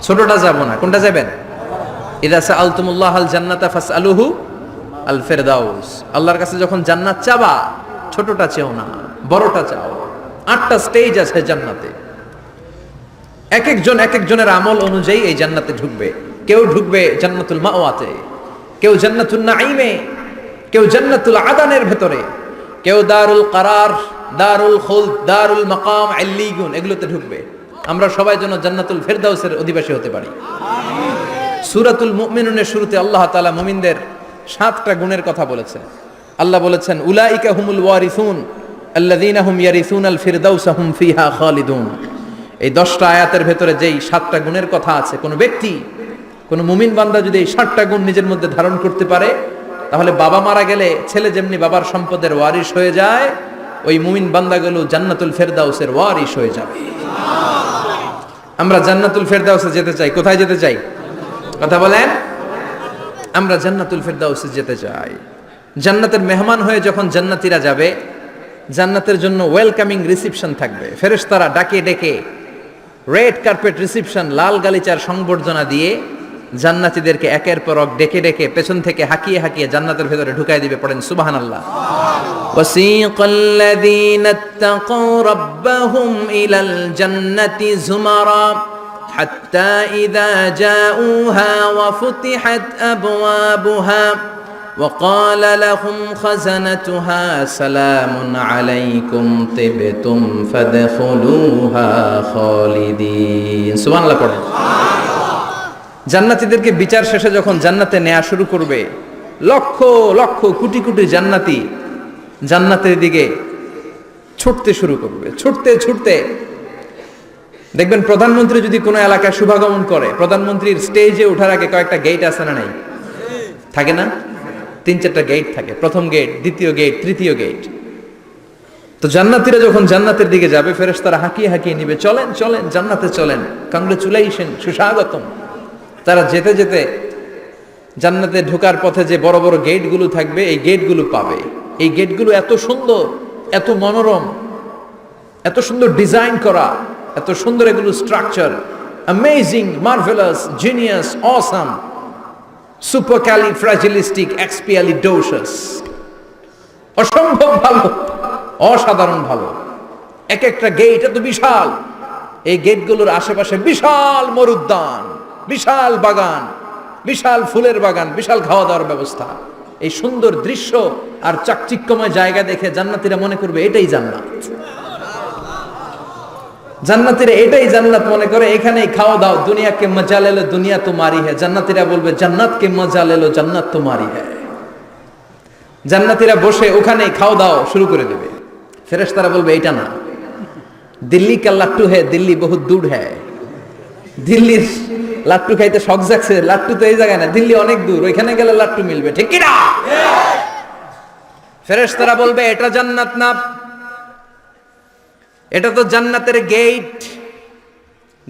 ছোটটা যাবো না, কোনটা যাবেন? ইযা সাআলতুমুল্লাহ আল জান্নাতা ফাসআলুহু আল ফেরদাউস, আল্লাহর কাছে যখন জান্নাত চাবা ছোটটা চেও না, বড়টা চাও। 8টা স্টেজ আছে জান্নাতে, এক একজনের আমল অনুযায়ী এই জান্নাতে ঢুকবে। কেউ ঢুকবে জান্নাতুল মাওয়াতে, কেউ জান্নাতুন নাঈমে, কেউ জান্নাতুল আদানের ভেতরে, কেউ দারুল কারার, দারুল খুলদ, দারুল মাকাম, আল্লিগুন, এগুলোতে ঢুকবে। আমরা সবাই যেন জান্নাতুল ফেরদাউসের অধিবাসী হতে পারি। সূরাতুল মুমিনুনের শুরুতে আল্লাহ তাআলা মুমিনদের 7টা গুণের কথা বলেছেন। আল্লাহ বলেছেন উলাইকা হুমুল ওয়ারিসুন আল্লাযীনা হুম ইয়ারিসুনাল ফিরদাউসা হুম ফিহা খালিদুন। এই 10টা আয়াতের ভেতরে যেই 7টা গুণের কথা আছে, কোন ব্যক্তি, কোন মুমিন বান্দা যদি এই 7টা গুণ নিজের মধ্যে ধারণ করতে পারে, তাহলে বাবা মারা গেলে ছেলে যেমনি বাবার সম্পদের ওয়ারিশ হয়ে যায়, ওই মুমিন বান্দাগুলো জান্নাতুল ফেরদাউসের ওয়ারিশ হয়ে যাবে। আমরা জান্নাতুল ফেরদাউসে যেতে চাই। কোথায় যেতে চাই? কথা বলেন। আমরা জান্নাতুল ফেরদাউসে যেতে চাই। জান্নাতের মেহমান হয়ে যখন জান্নাতীরা যাবে, জান্নাতের জন্য ওয়েলকামিং রিসিপশন থাকবে। ফেরেশতারা ডাকে ডেকে রেড কার্পেট রিসিপশন, লাল গালিচার সংবর্ধনা দিয়ে জান্নাতীদেরকে একের পর এক ডেকে ডেকে পেছন থেকে হাঁকিয়ে হাঁকিয়ে জান্নাতের ভেতরে ঢুকাই দিবে। পড়েন সুবহানাল্লাহ। وسيق الذين اتقوا ربهم إلى الجنة زمرا حتى إذا جاءوها وفتحت أبوابها وقال لهم خزنتها سلام عليكم طبتم فادخلوها خالدين سبحان الله পড়েন জান্নাতীদেরকে বিচার শেষে যখন জান্নাতে নেওয়া শুরু করবে লক্ষ লক্ষ কোটি কোটি জান্নাতি জান্নাতের দিকে ছুটতে শুরু করবে ছুটতে ছুটতে দেখবেন প্রধানমন্ত্রী যদি কোনো এলাকায় শুভাগমন করে প্রধানমন্ত্রীর স্টেজে ওঠার আগে কয়েকটা গেট আছে না নাই থাকে না 3-4টা গেট থাকে প্রথম গেট দ্বিতীয় গেট তৃতীয় গেট তো জান্নাতীরা যখন জান্নাতের দিকে যাবে ফেরেশতারা হাঁকিয়ে হাঁকিয়ে নিবে চলেন চলেন জান্নাতে চলেন কংগ্রেচুলেশন সুস্বাগতম তারা যেতে যেতে জান্নাতে ঢোকার পথে যে বড় বড় গেটগুলো থাকবে এই গেটগুলো পাবে এই গেটগুলো এত সুন্দর এত মনোরম এত সুন্দর ডিজাইন করা এত সুন্দর এগুলো structure amazing marvellous genius awesome supercalifragilistic expialidocious অসম্ভব ভালো অসাধারণ ভালো এক একটা গেট এত বিশাল এই গেটগুলোর আশেপাশে বিশাল মরুদ্যান বিশাল বাগান বিশাল ফুলের বাগান বিশাল খাওয়া দাওয়ার ব্যবস্থা এই সুন্দর দৃশ্য আর চাকচিক্যময় জায়গা দেখে জান্নাতীরা মনে করবে এটাই জান্নাত জান্নাতীরা এটাই জান্নাত মনে করে এখানেই খাওয়া দাও দুনিয়া কে মজা লে লো দুনিয়া তোমারি হ্যায় জান্নাতীরা বলবে জান্নাত কে মজা লে লো জান্নাত তোমারি হ্যায় জান্নাতীরা বসে ওখানেই খাওয়া দাও শুরু করে দেবে ফেরেশতারা বলবে এটা না দিল্লি কা লাট্টু হ্যায় দিল্লি বহুত দূর হ্যায় দিল্লির লাট্টু খাইতে শখ জাগছে লাট্টু তো এই জায়গায় না দিল্লি অনেক দূর ওইখানে গেলে লাট্টু মিলবে ঠিক কি না ফেরেশতারা বলবে এটা জান্নাত না এটা তো জান্নাতের গেট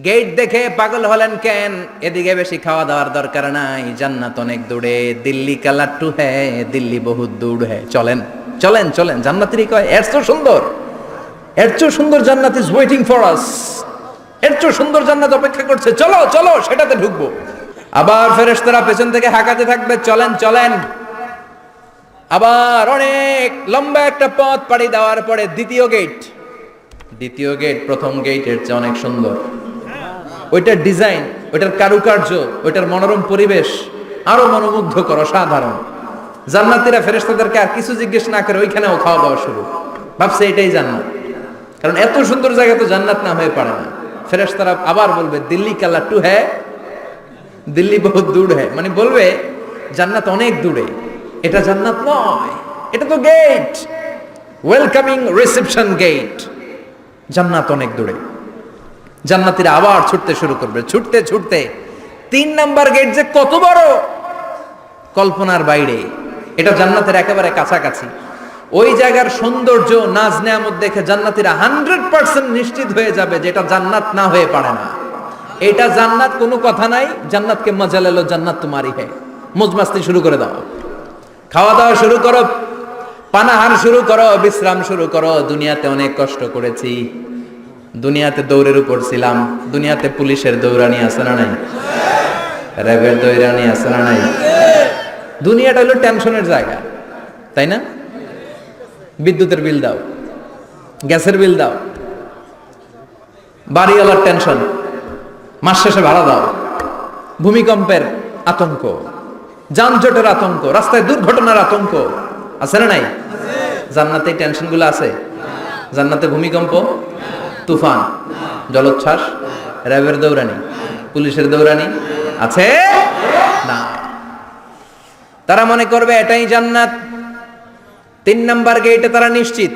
গেট দেখে পাগল হলেন কেন এদিকে বেশি খাওয়া দাওয়ার দরকার নাই জান্নাত অনেক দূরে দিল্লি কা লাট্টু হ্যায় দিল্লি বহুত দূর হ্যায় চলেন চলেন চলেন জান্নাতেরই কয় এর চেয়ে সুন্দর জান্নাত ইজ ওয়েটিং ফর আস এর চেয়ে সুন্দর জান্নাত অপেক্ষা করছে চলো চলো সেটাতে ঢুকবো আবার ফেরেশতারা পেছন থেকে হাঁকাতে থাকবে চলেন চলেন আবার অনেক লম্বা একটা পথ পাড়ি দেওয়ার পরে দ্বিতীয় গেট প্রথম গেটের চেয়ে অনেক সুন্দর ওইটার ডিজাইন ওইটার কারুকার্য ওইটার মনোরম পরিবেশ আরো মনোমুগ্ধকর অসাধারণ জান্নাতীরা ফেরেশতাদেরকে আর কিছু জিজ্ঞেস না করে ওইখানেও খাওয়া দাওয়া শুরু ভাবছে এটাই জান্নাত কারণ এত সুন্দর জায়গা তো জান্নাত না হয়ে পারে না ফেরেশতারা আবার বলবে দিল্লি কা লাট্টু হ্যায় দিল্লি বহুত দূর হ্যায় মানে বলবে জান্নাত অনেক দূরে এটা জান্নাত নয় এটা তো গেট ওয়েলকামিং রিসেপশন গেট জান্নাত অনেক দূরে জান্নাতীরা আবার ছুটতে শুরু করবে ছুটতে ছুটতে 3 নাম্বার গেট যে কত বড় কল্পনার বাইরে এটা জান্নাতের একেবারে কাছাকাছি ওই জায়গার সৌন্দর্য নাজ নেয়ামত দেখে জান্নাতীরা 100% নিশ্চিত হয়ে যাবে যে এটা জান্নাত না হয়ে পারে না এটা জান্নাত কোনো কথা নাই জান্নাতকে মজা লেলো জান্নাত তোমারই হ্যায় মौज মাস্তি শুরু করে দাও খাওয়া দাওয়া শুরু করো পানাহার শুরু করো বিশ্রাম শুরু করো দুনিয়াতে অনেক কষ্ট করেছি দুনিয়াতে দৌড়ের উপর ছিলাম দুনিয়াতে পুলিশের দৌড়ানি আছে না নাই র্যাবের দৌড়ানি আছে না নাই দুনিয়াটা হলো টেনশনের জায়গা তাই না বিদ্যুতের বিল দাও গ্যাসের বিল দাও বাড়িওয়ালার টেনশন মাস শেষে ভাড়া দাও ভূমিকম্পের আতঙ্ক যানজটের আতঙ্ক রাস্তায় দুর্ঘটনার আতঙ্ক আছে না নাই জান্নাতে টেনশনগুলো আছে জান্নাতে ভূমিকম্প তুফান জলোচ্ছ্বাস র্যাবের দৌড়ানি পুলিশের দৌড়ানি আছে না তারা মনে করবে এটাই জান্নাত 3 নাম্বার গেটে তারা নিশ্চিত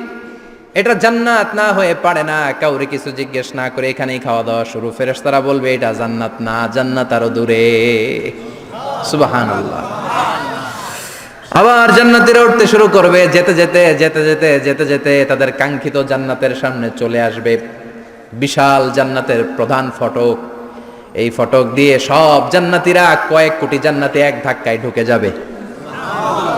এটা জান্নাত না হয়ে পারে না কাউরে কিছু জিজ্ঞেস না করে এখানেই খাওয়া দাওয়া শুরু ফেরেশতারা বলবে এটা জান্নাত না জান্নাত আরো দূরে সুবহানাল্লাহ আবার জান্নাতীরা উঠতে শুরু করবে যেতে যেতে যেতে যেতে যেতে যেতে তাদের কাঙ্ক্ষিত জান্নাতের সামনে চলে আসবে বিশাল জান্নাতের প্রধান ফটক এই ফটক দিয়ে সব জান্নাতীরা কয়েক কোটি জান্নাতে এক ধাক্কায় ঢুকে যাবে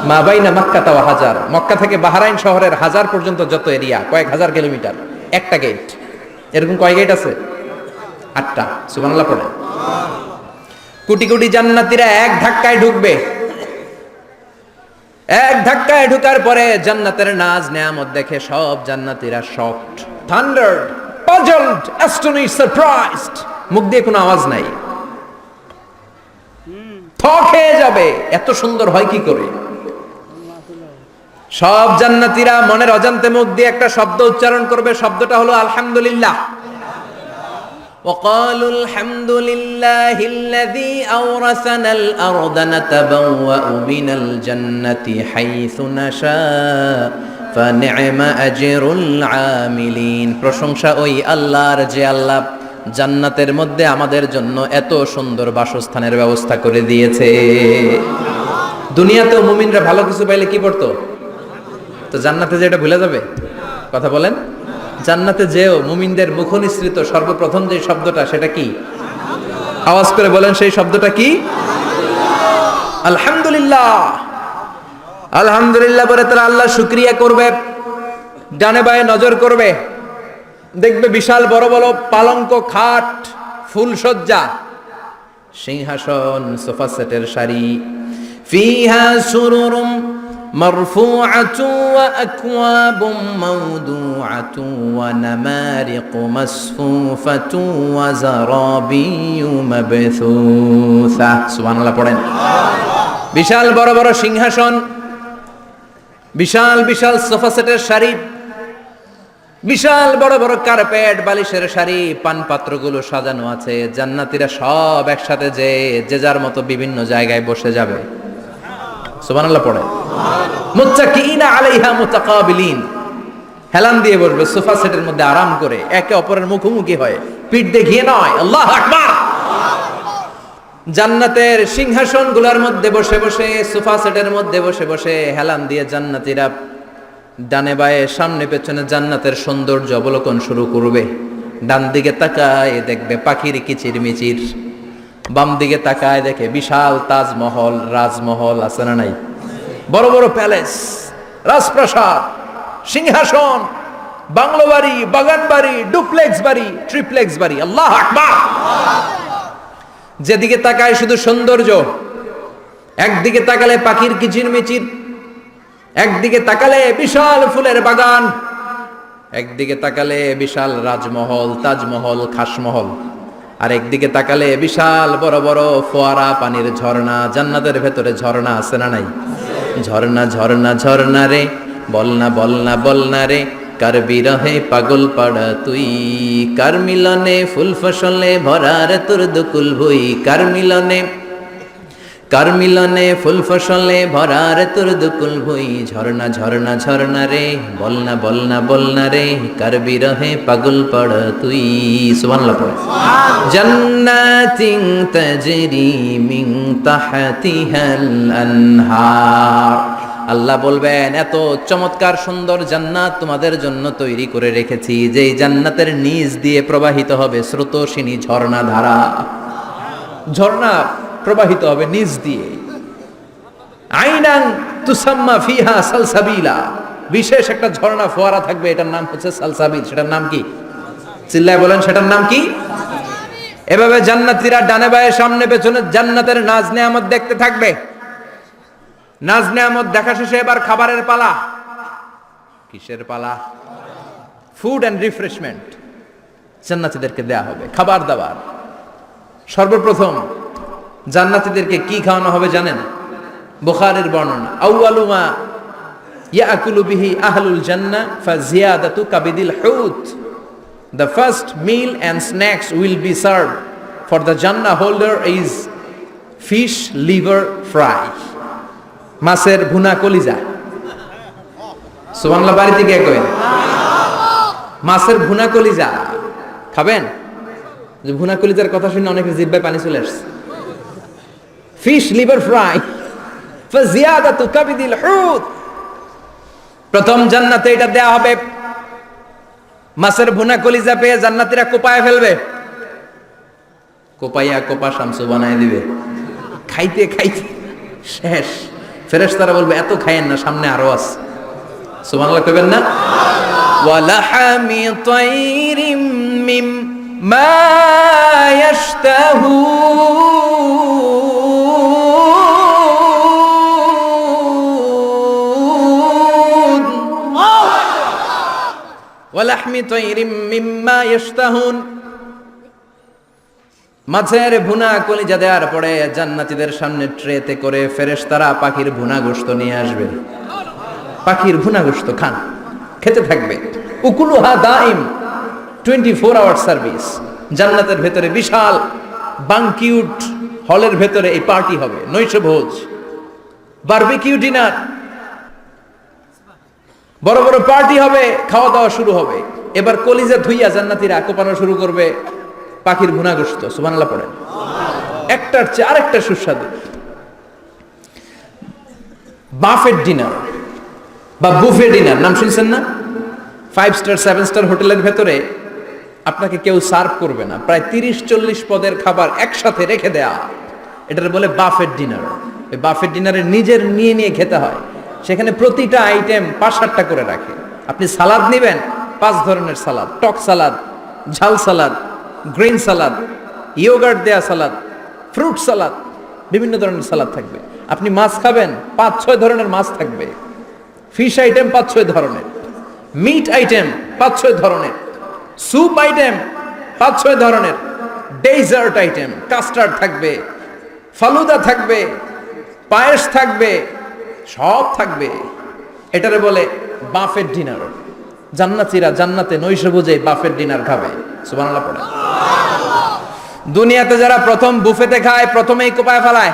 মা বাইনা মক্কা ওয়া হাজার মক্কা থেকে বাহরাইন শহরের হাজার পর্যন্ত যত এরিয়া কয়েক হাজার কিলোমিটার একটা গেট এরকম কয় গেট আছে 8টা সুবহানাল্লাহ পড়ে কোটি কোটি জান্নাতীরা এক ধাক্কায় ঢুকবে এক ধাক্কায় ঢোকার পরে জান্নাতের নাজ নেয়ামত দেখে সব জান্নাতীরা শকড, থান্ডার্ড, পাজলড, অ্যাস্টনিশড, সারপ্রাইজড। মুখ দিয়ে কোনো আওয়াজ নাই, থ খেয়ে যাবে, এত সুন্দর হয় কি করে। সব জান্নাতীরা মনের অজান্তে মুখ দিয়ে একটা শব্দ উচ্চারণ করবে, শব্দটা হলো আলহামদুলিল্লাহ। وقالوا الحمد لله الذي أورثنا الأرض نتبوأ من الجنة حيث نشاء فنعم أجر العاملين। প্রশংসা ওই আল্লাহর যে আল্লাহ জান্নাতের মধ্যে আমাদের জন্য এত সুন্দর বাসস্থানের ব্যবস্থা করে দিয়েছে। দুনিয়াতেও মুমিনরা ভালো কিছু পাইলে কি করতো? তো জান্নাতে যে এটা ভুলে যাবে? কথা বলেন। জান্নাতে যেও মুমিনদের মুখনিসৃত সর্বপ্রথম যে শব্দটা, সেটা কি? আওয়াজ করে বলেন, সেই শব্দটা কি? আলহামদুলিল্লাহ। আলহামদুলিল্লাহ বলে তারা আল্লাহ শুকরিয়া করবে, ডানে বায়ে নজর করবে, দেখবে বিশাল বড় বড় পালঙ্ক, খাট, ফুলসজ্জা, সিংহাসন, সোফা সেটের সারি, ফিহা সুরুরুম মারফুআতু ওয়া আকওয়াবুম মাওদুআতু ওয়া নামারিকু মাসফুফাতু ওয়া যারাবিয়্যু মাবথুসা। সুবহানাল্লাহ পড়েন। বিশাল বড় বড় সিংহাসন, বিশাল বিশাল সোফা সেটের সারি, বিশাল বড় বড় কার্পেট, বালিশের সারি, পানপাত্রগুলো সাজানো আছে। জান্নাতীরা সব একসাথে যে যার মতো বিভিন্ন জায়গায় বসে যাবে। সুবহানাল্লাহ পড়ে। মুত্তাকিইনা আলাইহা মুতাকাবিলিন, হেলান দিয়ে বসবে সোফা সেটের মধ্যে আরাম করে, একে অপরের মুখোমুখি হয়ে, পিঠ দেখিয়ে নয়। আল্লাহু আকবার। জান্নাতের সিংহাসনগুলোর মধ্যে বসে বসে, সোফা সেটের মধ্যে বসে বসে হেলান দিয়ে জান্নাতীরা ডানে বায়ে সামনে পেছনে জান্নাতের সৌন্দর্য অবলোকন শুরু করবে। ডান দিকে তাকায় দেখবে পাখির কিচিরমিচির, বাম দিকে তাকায় দেখে বিশাল তাজমহল, রাজমহল আছে না নাই? বড় বড় প্যালেস, রাজপ্রাসাদ, সিংহাসন, বাংলো বাড়ি, বাগান বাড়ি, ডুপ্লেক্স বাড়ি, ট্রিপ্লেক্স বাড়ি। আল্লাহু আকবার। যেদিকে তাকায় শুধু সৌন্দর্য। একদিকে তাকালে পাখির কিচিরমিচির, একদিকে তাকালে বিশাল ফুলের বাগান, একদিকে তাকালে বিশাল রাজমহল, তাজমহল, খাসমহল, আর একদিকে তাকালে বিশাল বড় বড় ফোয়ারা, পানির ঝর্ণা। জান্নাতের ভেতরে ঝর্ণা আছে না নাই? ঝর্ণা ঝর্ণা ঝর্ণা রে, বলনা বলনা বলনা রে, কার বিরহে পাগল পাড়া তুই, কার মিলনে ফুল ফসলে ভরা রে তোর দুকুল ভুই, কার মিলনে ফুল ফসলে ভরা রে তোর দুকুল ভুই। ঝর্ণা ঝর্ণা ঝর্ণা রে, বলনা বলনা বলনা রে, কার বিরহে পাগল পাড়া তুই। সুবহানাল্লাহ পড়ে। জান্নাতিন তাজরি মিন তাহতিহাল আনহার। আল্লাহ বলবেন, এত চমৎকার সুন্দর জান্নাত তোমাদের জন্য তৈরি করে রেখেছি, যেই জান্নাতের নিচ দিয়ে প্রবাহিত হবে স্রোতস্বিনী ঝর্ণা ধারা। ঝর্ণা প্রবাহিত হবে নিচ দিয়ে। আইনান তুসাম্মা ফিহা সালসাবিলা, বিশেষ একটা ঝর্ণা ফোয়ারা থাকবে, এটার নাম হচ্ছে সালসাবিল। সেটার নাম কি? চিল্লায় বলেন, সেটার নাম কি? এভাবে জান্নাতীরা ডানে বায়ে সামনে পেছনে জান্নাতের নাজ নেয়ামত দেখতে থাকবে। নাজ নেয়ামত দেখা শেষে এবার খাবারের পালা। কিসের পালা? ফুড এন্ড রিফ্রেশমেন্ট জান্নাতীদেরকে দেয়া হবে, খাবার দাবার। সর্বপ্রথম জান্নাতীদেরকে কি খাওয়ানো হবে জানেন? বুখারীর বর্ণনা, আউয়ালু মা ইয়াকুলু বিহি আহলুল জান্নাহ ফাজিয়াদাতু কাবিদিল হুত। The first meal and snacks will be served for the Jannah holder is fish liver fry, মাছের ভুনা কলিজা। সুবহানাল্লাহ। বাড়িতে গিয়ে কইন, মাছের ভুনা কলিজা খাবেন? যে ভুনা কলিজার কথা শুনে অনেকের জিহ্বায় পানি চলে আসছে। ফিশ লিভার ফ্রাই ফাজিয়াদাতু কাবিদিল হুত। প্রথম জান্নাতে এটা দেয়া হবে। মাছের ভুনা কলিজা পেয়ে জান্নাতীরা কোপায় ফেলবে, কোপাইয়া কোপা শামসু বানায় দিবে। খাইতে খাইতে শেষ। ফেরেশতারা বলবে, এত খাইয়েন না, সামনে আরো আছে। সুবহানাল্লাহ কইবেন না? ওয়ালাহামি তাইরিম মিম্মা ইয়াশতাহুন, ওয়া লাহমি তায়রিম মিম্মা ইশতাহুন, মাছের ভুনা কলিজা দেওয়ার পরে জান্নাতীদের সামনে ট্রেতে করে ফেরেশতারা পাখির ভুনা গোশত নিয়ে আসবে। পাখির ভুনা গোশত খান, খেতে থাকবে। উকুলুহা দাইম, 24 আওয়ার সার্ভিস। জান্নাতের ভেতরে বিশাল বানকিউট হলের ভেতরে এই পার্টি হবে, নৈশভোজ, বারবিকিউ ডিনার, বড় বড় পার্টি হবে, খাওয়া দাওয়া শুরু হবে। এবার কলিজা ধুইয়া জান্নাতীরা কোপানো শুরু করবে পাখির ভুনা গোশত। সুবহানাল্লাহ পড়েন। একটার চেয়ে আরেকটা সুস্বাদু। বাফেট ডিনার বা বুফে ডিনার নাম শুনছেন না? 5 স্টার 7 স্টার হোটেলের ভেতরে আপনাকে কেউ সার্ভ করবে না, প্রায় 30-40 পদের খাবার একসাথে রেখে দেয়া, এটার বলে বাফেট ডিনার। এই বাফেট ডিনারে নিজের নিয়ে নিয়ে খেতে হয়। সেখানে প্রতিটা আইটেম 5-7টা করে রাখে। আপনি সালাদ নেবেন, 5 ধরনের সালাদ, টক সালাদ, ঝাল সালাদ, গ্রিন সালাদ, ইয়োগার্ট দেয়া সালাদ, ফ্রুট সালাদ, বিভিন্ন ধরনের সালাদ থাকবে। আপনি মাছ খাবেন, 5-6 ধরনের মাছ থাকবে। ফিশ আইটেম 5-6 ধরনের, মিট আইটেম 5-6 ধরনের, স্যুপ আইটেম 5-6 ধরনের, ডেজার্ট আইটেম, কাস্টার্ড থাকবে, ফালুদা থাকবে, পায়েস থাকবে, সব থাকবে। এটারে বলে বাফেট ডিনার। জান্নাতীরা জান্নাতে নৈশভোজে বাফেট ডিনার খাবে। সুবহানাল্লাহ পড়ে। দুনিয়াতে যারা প্রথম বুফেতে খায়, প্রথমেই কোপায় ফেলায়,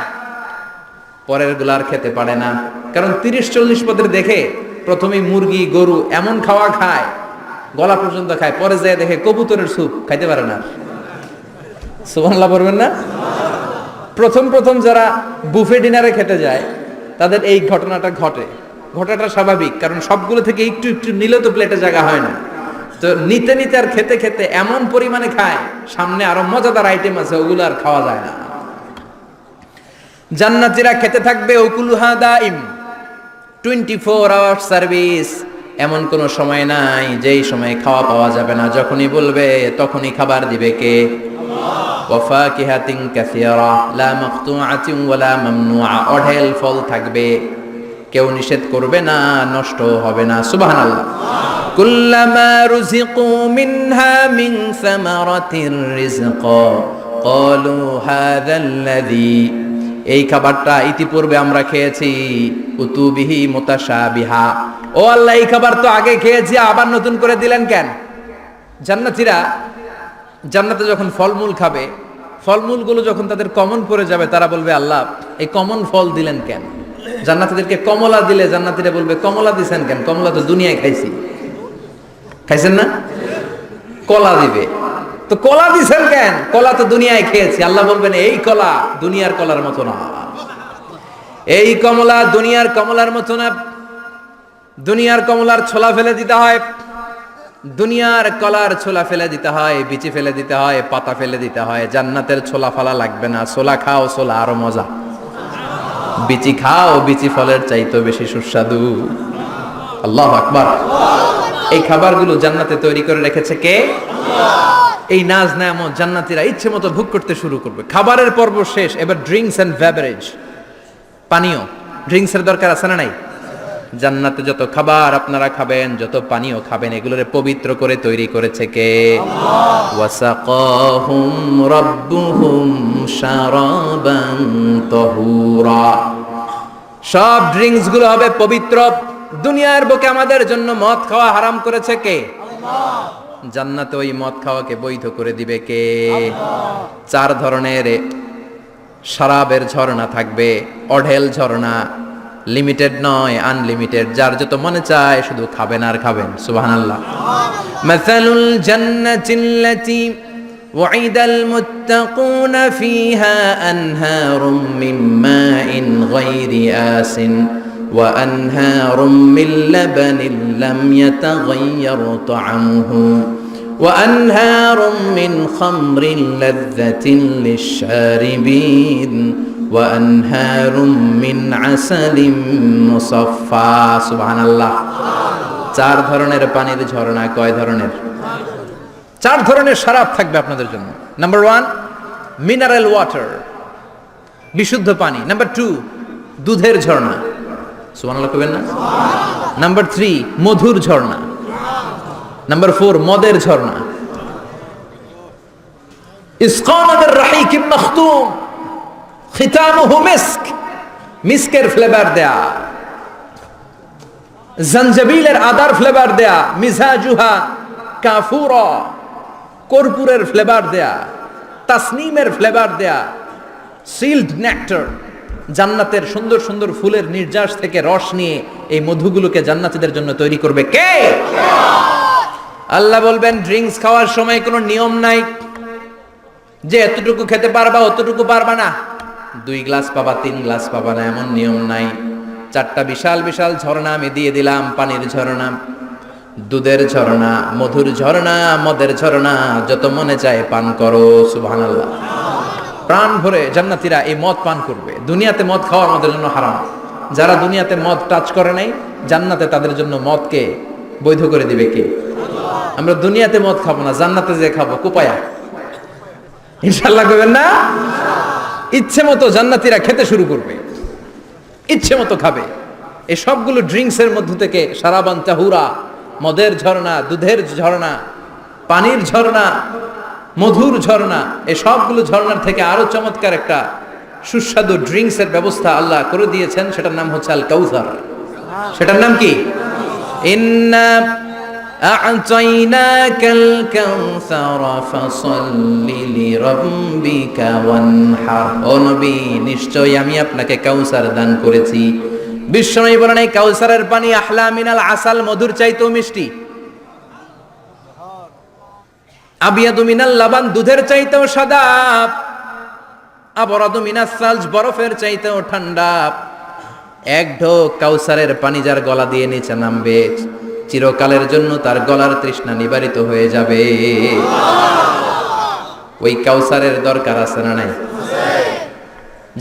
পরের গুলার খেতে পারে না। কারণ 30-40 পদের দেখে প্রথমেই মুরগি গরু এমন খাওয়া খায়, গলা পর্যন্ত খায়, পরে যায় দেখে কবুতরের স্যুপ খাইতে পারে না। সুবহানাল্লাহ পড়বেন না? প্রথম প্রথম যারা বুফে ডিনারে খেতে যায় তাদের এই ঘটনাটা ঘটে। ঘটাটা স্বাভাবিক, কারণ সবগুলো থেকে একটু একটু নিলে তো প্লেটে জায়গা হয় না। তো নিতে নিতে আর খেতে খেতে এমন পরিমাণে খায়, সামনে আরো মজাদার আইটেম আছে, ওগুলো আর খাওয়া যায় না। জান্নাতীরা খেতে থাকবে উকুলুহা দাইম, 24 আওয়ার সার্ভিস। এমন কোনো সময় নাই যেই সময় খাওয়া পাওয়া যাবে না। যখনই বলবে তখনই খাবার দিবে কে? ওয়াফাকিহাতিন কাসীরা লা মাকতুআতিন ওয়ালা মামনুআ, অঢেল ফল থাকবে, কেউ নিষেধ করবে না, নষ্ট হবে না। সুবহানাল্লাহ। কুল্লামা রুজিকু মিনহা মিন সামারাতির রিজকা ক্বালু হাযাল্লাযী, এই খাবারটা ইতিপূর্বে আমরা খেয়েছি, উতুবিহি মুতাশাবিহা, ও আল্লাহ এই খাবার তো আগে খেয়েছি, আবার নতুন করে দিলেন কেন? জান্নাতীরা জান্নাতে যখন ফলমূল খাবে, ফলমূলগুলো যখন তাদের কমন পড়ে যাবে, তারা বলবে আল্লাহ এই কমন ফল দিলেন কেন? জান্নাতীদেরকে কমলা দিলে জান্নাতীরা বলবে কমলা দিছেন কেন? কমলা তো দুনিয়ায় খাইছি। খাইছেন না? কলা দিবে, তো কলা দিছেন কেন? কলা তো দুনিয়ায় খেয়েছি। আল্লাহ বলবেন এই কলা দুনিয়ার কলার মতো না, এই কমলা দুনিয়ার কমলার মতো না। দুনিয়ার কমলার ছোলা ফেলে দিতে হয়, দুনিয়ার কলার ছোলা ফেলে দিতে হয়, বিচি ফেলে দিতে হয়, পাতা ফেলে দিতে হয়। জান্নাতের ছোলা ফালা লাগবে না, ছোলা খাও, ছোলা আরো মজা। বিচি খাও, বিচি ফলের চাইতে বেশি সুস্বাদু। আল্লাহু আকবার। এই খাবারগুলো জান্নাতে তৈরি করে রেখেছে কে? এই নাজ নেয়ামত জান্নাতীরা ইচ্ছে মতো ভোগ করতে শুরু করবে। খাবারের পর্ব শেষ, এবার ড্রিঙ্কস এন্ড বেভারেজ, পানীয়। ড্রিঙ্কসের দরকার আছে না নাই? জান্নাতে যত খাবার আপনারা খাবেন, যত পানীয় খাবেন, এগুলোরে পবিত্র করে তৈরি করেছে কে? আল্লাহ। ওয়াসাকাহুম রাব্বুহুম শারাবান তাহুরা, সব ড্রিঙ্কস গুলো হবে পবিত্র। দুনিয়ার বুকে আমাদের জন্য মদ খাওয়া হারাম করেছে কে? আল্লাহ। জান্নাতে ওই মদ খাওয়াকে বৈধ করে দিবে কে? আল্লাহ। 4 ধরনের শরাবের ঝর্ণা থাকবে, অঢেল ঝর্ণা, লিমিটেড নয়, আনলিমিটেড। যার যত মনে চায় শুধু খাবেন আর খাবেন। সুবহানাল্লাহ। মাসালুল জান্নাতিল্লাতী ওয়াইদাল মুত্তাকুনা ফিহা আনহারুম মিন মাইন গায়রি আসিন ওয়া আনহারুম মিন লাবানিন লাম ইয়াতাগায়্যার তা'আমুহু ওয়া আনহারুম মিন খামরিন লাযযাতিন লিশ-শারিবিন وأنهار من عسل مصفى সুবহানাল্লাহ। 4 ধরনের পানির ঝর্ণা। কয় ধরনের? 4 ধরনের শরাব থাকবে আপনাদের জন্য। নাম্বার 1 মিনারেল ওয়াটার, বিশুদ্ধ পানি। নাম্বার 2 দুধের ঝর্ণা। সুবহানাল্লাহ কইবেন না? নাম্বার 3 মধুর ঝর্ণা। নাম্বার 4, মদের ঝর্ণা। ইসকানা মির রাহিকিম মাখতুম খিতামুহু মিস্ক, মিস্কের ফ্লেভার দেয়া, জানজাবিলের আদার ফ্লেভার দেয়া, মিজাজুহা কাফুরা, কর্পূরের ফ্লেভার দেয়া, তাসনিমের ফ্লেভার দেয়া, সিল্ড নেক্টার, জান্নাতের সুন্দর সুন্দর ফুলের নির্যাস থেকে রস নিয়ে এই মধুগুলোকে জান্নাতীদের জন্য তৈরি করবে কে? আল্লাহ বলবেন ড্রিঙ্কস খাওয়ার সময় কোনো নিয়ম নাই যে এতটুকু খেতে পারবা অতটুকু পারবা না, 2 গ্লাস পাবা 3 গ্লাস পাবা না, এমন নিয়ম নাই। 4টা বিশাল বিশাল ঝর্ণা আমি দিয়ে দিলাম, পানির ঝর্ণা, দুধের ঝর্ণা, মধুর ঝর্ণা, মদের ঝর্ণা, যত মনে চায় পান করো। সুবহানাল্লাহ। প্রাণ ভরে জান্নাতীরা এই মদ পান করবে। দুনিয়াতে মদ খাওয়া আমাদের জন্য হারাম। যারা দুনিয়াতে মদ টাচ করে নাই, জান্নাতে তাদের জন্য মদকে বৈধ করে দিবে কে? আমরা দুনিয়াতে মদ খাবো না, জান্নাতে যে খাবো কোপায়া, ইনশাআল্লাহ করবেন না? ইচ্ছে মতো জান্নাতীরা খেতে শুরু করবে, ইচ্ছে মতো খাবে। এই সবগুলো ড্রিঙ্কসের মধ্য থেকে সারাবান তাহুরা, মদের ঝর্ণা, দুধের ঝর্ণা, পানির ঝর্ণা, মধুর ঝর্ণা, এই সবগুলো ঝর্ণার থেকে আরো চমৎকার একটা সুস্বাদু ড্রিঙ্কসের ব্যবস্থা আল্লাহ করে দিয়েছেন। সেটার নাম হচ্ছে আল কাউসার। সেটার নাম কি? ইন্না আ'তাইনাকাল কাউসার ফাসাল্লি লিরাব্বিকা ওয়ানহার। ও নবী, নিশ্চয়ই আমি আপনাকে কাউসার দান করেছি। বিশ্বনবী বলেন এই কাউসারের পানি আহলা মিনাল আসাল, মধুর চাইতেও মিষ্টি। আবিয়াদু মিনাল লাবান, দুধের চাইতেও সাদা। আবরাদু মিনাস সালজ, বরফের চাইতেও ঠান্ডা। এক ঢোক কাউসারের পানি যার গলা দিয়ে নিচে নামবে, চিরকালের জন্য তার গলার তৃষ্ণা নিবারিত হয়ে যাবে। ওই কাউসারের দরকার আছে না নাই?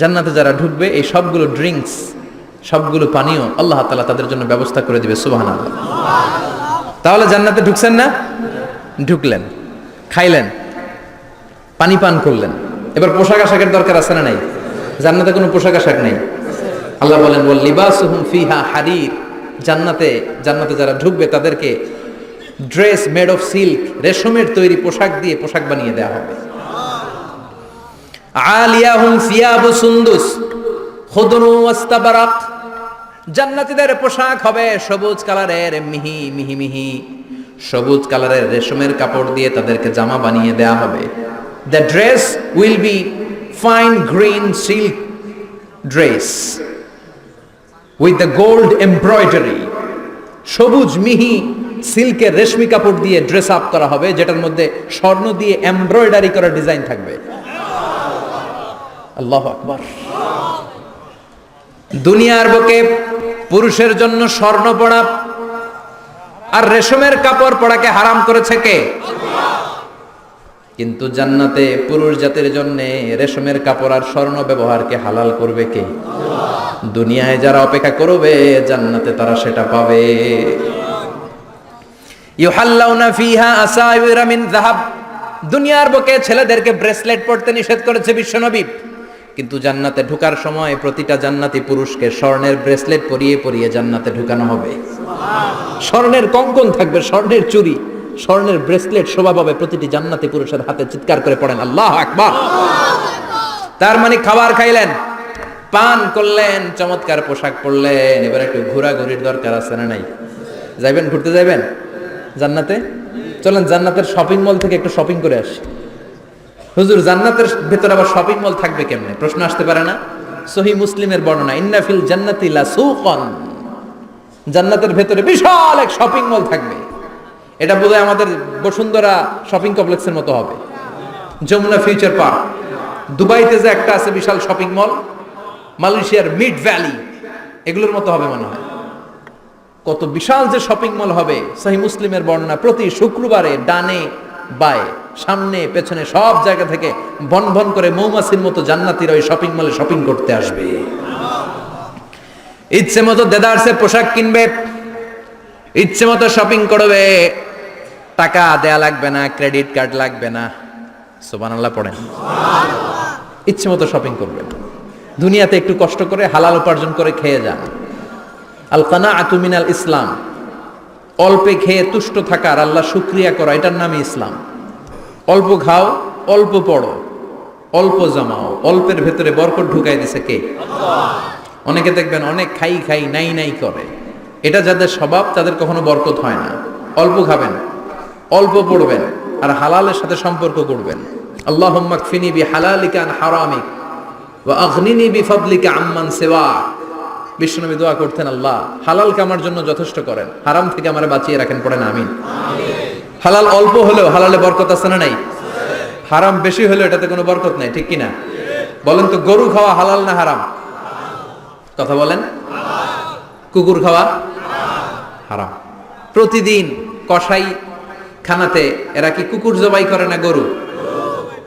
জান্নাতে যারা ঢুকবে এই সবগুলো ড্রিঙ্কস, সবগুলো পানীয় আল্লাহ তাআলা তাদের জন্য ব্যবস্থা করে দিবে। সুবহানাল্লাহ। তাহলে জান্নাতে ঢুকছেন না? ঢুকলেন, খাইলেন, পানি পান করলেন, এবার পোশাক আশাকের দরকার আছে না নাই? জান্নাতে কোনো পোশাক আশাক নেই। আল্লাহ বলেন ওয়াল লিবাসুহুম ফিহা হারির, জান্নাতে যারা ঢুকবে তাদেরকে ড্রেস মেড অফ সিল্ক, রেশমের তৈরি পোশাক দিয়ে পোশাক বানিয়ে দেওয়া হবে। আলিয়াহুম সিয়াবু সুন্দুস খুদরু ওয়াস্তাবরাক, জান্নাতীদের পোশাক হবে সবুজ কালারের, মিহি মিহি মিহি সবুজ কালারের রেশমের কাপড় দিয়ে তাদেরকে জামা বানিয়ে দেওয়া হবে। The dress will be fine green silk dress with the gold embroidery, সবুজ মিহি সিল্কের রেশমি কাপড় দিয়ে ড্রেস আপ করা হবে, যেটার মধ্যে স্বর্ণ দিয়ে এমব্রয়ডারি করা ডিজাইন থাকবে। আল্লাহু আকবার। দুনিয়ার বুকে পুরুষের জন্য স্বর্ণ পরা আর রেশমের কাপড় পরাকে হারাম করেছে কে? কিন্তু জান্নাতে পুরুষ জাতির জন্য রেশমের কাপড় আর স্বর্ণ ব্যবহারকে হালাল করবে কে? দুনিয়ায় যারা অপেক্ষা করবে জান্নাতে তারা সেটা পাবে। ইউহাল্লাউনা ফিহা আসাইরা মিন যাহাব, দুনিয়ার বুকে ছেলেদেরকে ব্রেসলেট পরতে নিষেধ করেছে বিশ্বনবী, কিন্তু জান্নাতে ঢোকার সময় প্রতিটা জান্নাতি পুরুষকে স্বর্ণের ব্রেসলেট পরিয়ে পরিয়ে জান্নাতে ঢুকানো হবে। স্বর্ণের কঙ্কন থাকবে, স্বর্ণের চুড়ি, স্বর্ণের ব্রেসলেট শোভা পাবে প্রতিটি জান্নাতি পুরুষের হাতে। চিৎকার করে পড়েন আল্লাহু আকবার। তার মানে খাবার খাইলেন, পান করলেন, চমৎকার পোশাক পরলেন, এবার একটু ঘোরাঘুরির দরকার আছে না নাই? যাইবেন, ঘুরতে যাইবেন জান্নাতে? চলেন জান্নাতের শপিং মল থেকে একটু শপিং করে আসি। হুজুর জান্নাতের ভেতরে আবার শপিং মল থাকবে কেমনে? প্রশ্ন আসতে পারে না? সহিহ মুসলিমের বর্ণনা, ইন্না ফিল জান্নাতি লাসুকান, জান্নাতের ভেতরে বিশাল এক শপিং মল থাকবে। এটা বোধহয় আমাদের বসুন্ধরা শপিং কমপ্লেক্সের মতো হবে, যমুনা ফিউচার পার্ক। দুবাইতে যে একটা আছে বিশাল শপিং মল, মালয়েশিয়ার মিড ভ্যালি, এগুলোর মতো হবে মনে হয়। কত বিশাল যে শপিং মল হবে। সহিহ মুসলিমের বর্ণনা, প্রতি শুক্রবারে ডানে বায়ে সামনে পেছনে সব জায়গা থেকে ভন ভন করে মৌমাছির মতো জান্নাতীরা ওই শপিং মলে শপিং করতে আসবে। ইচ্ছে মতো দেদারসে পোশাক কিনবে, ইচ্ছে মতো শপিং করবে, টাকা দেয়া লাগবে না, ক্রেডিট কার্ড লাগবে না। সুবহানাল্লাহ পড়েন। ইচ্ছে মতো শপিং করবে। দুনিয়াতে একটু কষ্ট করে হালাল উপার্জন করে খেয়ে যান। আল কানাআতু মিনাল ইসলাম, অল্পে খেয়ে তুষ্ট থাকার, আল্লাহ শুকরিয়া করা, এটার নামই ইসলাম। অল্প খাও, অল্প পড়ো, অল্প জমাও, অল্পের ভেতরে বরকত ঢুকাই দিছে কে? অনেকে দেখবেন অনেক খাই খাই নাই নাই করে, এটা যাদের স্বভাব তাদের কখনো বরকত হয় না। অল্প খাবেন, অল্প পড়বেন, আর হালালের সাথে সম্পর্ক করবেন। আল্লাহুম্মা কফিনি বিহালালিকা আন হারামিক ওয়া আগনিনি বিফাদলিকা আম্মান সিওয়াক। বিশ্বনবী দোয়া করতেন, আল্লাহ হালালকে আমার জন্য যথেষ্ট করেন, হারাম থেকে আমারে বাঁচিয়ে রাখেন, পড়েন আমিন। হালাল অল্প হলেও হালালে বরকত আছে না নাই? হারাম বেশি হলেও এটাতে কোনো বরকত নাই, ঠিক কিনা? বলেন তো, গরু খাওয়া হালাল না হারাম? কথা বলেন। কুকুর খাওয়া হারাম। প্রতিদিন কসাই খানাতে এরা কি কুকুর জবাই করে না গরু?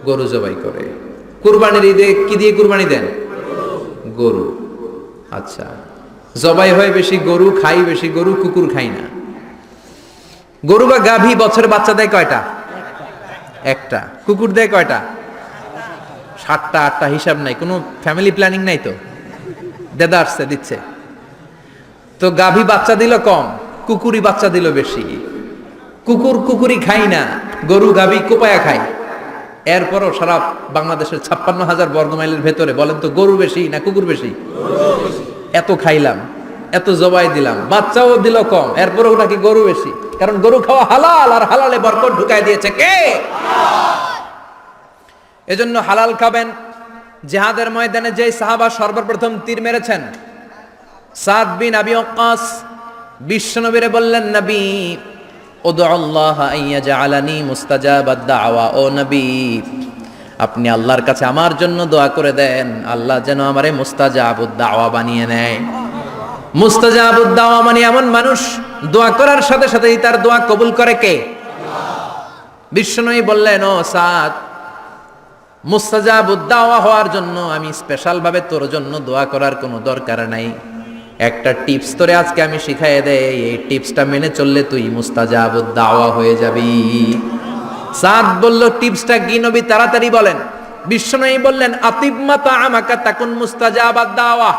গরু জবাই করে। কুরবানির ঈদে কি দিয়ে কুরবানি দেন? গরু। আচ্ছা, জবাই হয় বেশি গরু, খাই বেশি গরু, কুকুর খাই না। গরু বা গাভী বছরে বাচ্চা দেয় কয়টা? একটা। কুকুর দেয় কয়টা? 7টা 8টা, হিসাব নাই, কোনো ফ্যামিলি প্ল্যানিং নাই তো, দেদা আসছে দিচ্ছে। তো গাভী বাচ্চা দিল কম, কুকুরই বাচ্চা দিল বেশি। কুকুরি খাই না, গরু গাভী কোপায়া খায়। এরপরও সারা বাংলাদেশের 56,000 বর্গমাইলের ভেতরে বলেন তো, গরু বেশি না কুকুর বেশি? এত খাইলাম, এত জবাই দিলাম, বাচ্চাও দিল কম, এরপরও নাকি গরু বেশি। কারণ গরু খাওয়া হালাল, আর হালালে বরকত ঢুকাই দিয়েছে কে? এজন্য হালাল খাবেন। জিহাদের ময়দানে যে সাহাবা সর্বপ্রথম তীর মেরেছেন, সাদ বিন আবি ওয়াক্কাস, বিশ্বনবীরে বললেন, নবী উদউল্লাহ আইয়াজআলানি মুস্তাজাবাদ দাওয়া, ও নবী আপনি আল্লাহর কাছে আমার জন্য দোয়া করে দেন, আল্লাহ যেন আমারে মুস্তাজাবুদ দাওয়া বানিয়ে নেয়। মুস্তাজাবুদ দাওয়া মানে এমন মানুষ, দোয়া করার সাথে সাথেই তার দোয়া কবুল করে কে? বিশ্বনবী বললেন, ও সাদ, মুস্তাজাবুদ দাওয়া হওয়ার জন্য আমি স্পেশাল ভাবে তোর জন্য দোয়া করার কোনো দরকার নাই। একটা টিপস তোরে আজকে আমি শিখাইয়ে দেই, এই টিপসটা মেনে চললে তুই মুস্তাজাবুদ দাওয়া হয়ে যাবি। সাদ বলল, টিপসটা কি নবী? তাড়াতাড়ি বলেন। বিশ্বনবী বললেন, আতিব মা তাআমাকা তাকুন মুস্তাজাবাদ দাওয়া।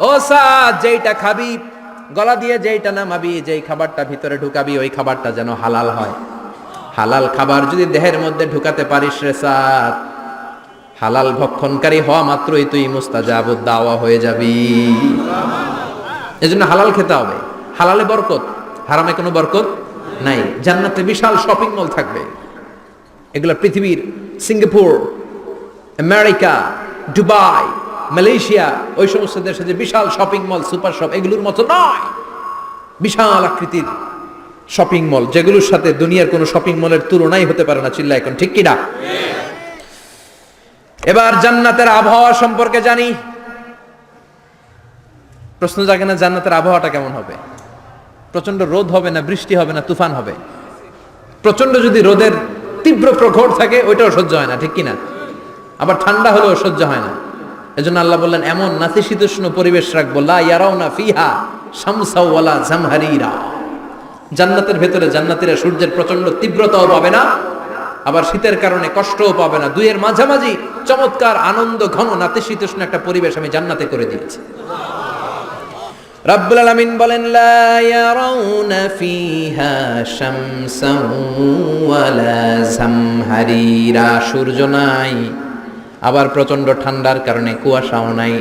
ও সাদ, যেইটা খাবি, গলা দিয়ে যেইটা নামাবি, যেই খাবারটা ভিতরে ঢুকাবি, ওই খাবারটা যেন হালাল হয়। হালাল খাবার যদি দেহের মধ্যে ঢুকাতে পারিস রে সাদ, হালাল ভক্ষণকারী হওয়া মাত্রই তুই মুস্তাজাবুদ দাওয়া হয়ে যাবি। এজন্য হালাল খেতে হবে, হালালে বরকত, হারামে কোনো বরকত নাই। জান্নাতে বিশাল শপিং মল থাকবে, এগুলো পৃথিবীর সিঙ্গাপুর, আমেরিকা, দুবাই, মালয়েশিয়া, ওই সমস্ত দেশে যে বিশাল শপিং মল, সুপার শপ, এগুলোর মতো নয়। বিশাল আকৃতির শপিং মল, যেগুলোর সাথে দুনিয়ার কোনো শপিং মলের তুলনাই হতে পারে না। চিল্লা এখন ঠিক কিনা? এবার জান্নাতের আবহাওয়া সম্পর্কে জানি। প্রশ্ন জাগে না, জান্নাতের আবহাওয়াটা কেমন হবে? প্রচন্ড রোদ হবে না বৃষ্টি হবে না তুফান হবে? প্রচন্ড যদি রোদের তীব্র প্রখর থাকে, ওইটাও সহ্য হয় না, ঠিক কিনা? আবার ঠান্ডা হলেও সহ্য হয় না। এজন্য আল্লাহ বললেন, এমন নাতিশীতোষ্ণ পরিবেশ রাখবো, লা ইয়ারাউনা ফিহা শামসা ওয়ালা জামহারিরা। জান্নাতের ভেতরে জান্নাতীরা সূর্যের প্রচন্ড তীব্রতাও পাবে না, আবার শীতের কারণে কষ্টও পাবে না। দুইয়ের মাঝামাঝি চমৎকার আনন্দ ঘন নাতিশীতোষ্ণ একটা পরিবেশ আমি জান্নাতে করে দিয়েছি। রাব্বুল আলামিন বলেন, লা ইয়ারাউনা ফিহা শামসান ওয়ালা জামহারিরা। সূর্য নাই, আবার প্রচন্ড ঠান্ডার কারণে কুয়াশাও নাই।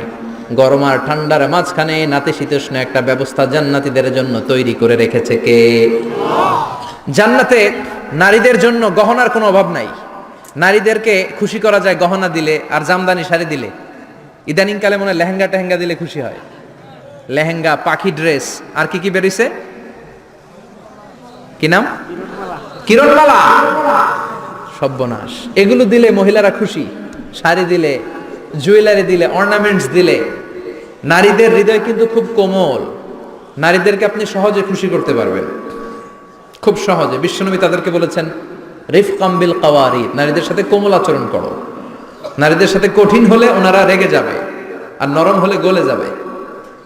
গরম আর ঠান্ডার মাঝখানে নাতিশীতোষ্ণ একটা ব্যবস্থা জান্নাতীদের জন্য তৈরি করে রেখেছে কে? জান্নাতে নারীদের জন্য গহনার কোনো অভাব নাই। নারীদেরকে খুশি করা যায় গহনা দিলে আর জামদানি শাড়ি দিলে। ইদানিং কালে মনে হয় লেহেঙ্গা টেহেঙ্গা দিলে খুশি হয়। লেহেঙ্গা, পাখি ড্রেস, আর কি কি বেরিয়েছে, কি নাম? কিরণমালা, সর্বনাশ। এগুলো দিলে মহিলারা খুশি। শাড়ি দিলে, জুয়েলারি দিলে, অর্নামেন্টস দিলে। নারীদের হৃদয় কিন্তু খুব কোমল, নারীদেরকে আপনি সহজে খুশি করতে পারবেন, খুব সহজে। বিশ্বনবী তাদেরকে বলেছেন, রিফকাম বিল কাওয়ারিদ, নারীদের সাথে কোমল আচরণ করো। নারীদের সাথে কঠিন হলে ওনারা রেগে যাবে, আর নরম হলে গলে যাবে।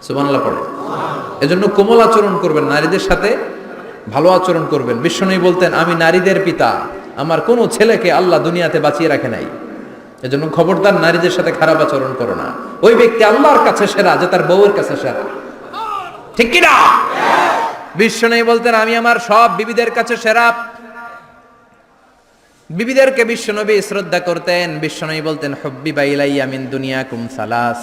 সুবহানাল্লাহ পড়ে। এজন্য কোমল আচরণ করবেন, নারীদের সাথে ভালো আচরণ করবেন। বিশ্বনবী বলতেন, আমি নারীদের পিতা, আমার কোনো ছেলেকে আল্লাহ দুনিয়াতে বাঁচিয়ে রাখে নাই। এজন্য খবরদার নারীদের সাথে খারাপ আচরণ করো না। ওই ব্যক্তি আল্লাহর কাছে সেরা যে তার বউয়ের কাছে সেরা, ঠিক কি না? বিশ্বনবী বলতেন আমি আমার সব বিবিদের কাছে সেরা। বিবিদেরকে বিশ্বনবী শ্রদ্ধা করতেন। বিশ্বনবী বলতেন হুব্বিবা ইলাইয়া মিন দুনিয়াকুম সালাস,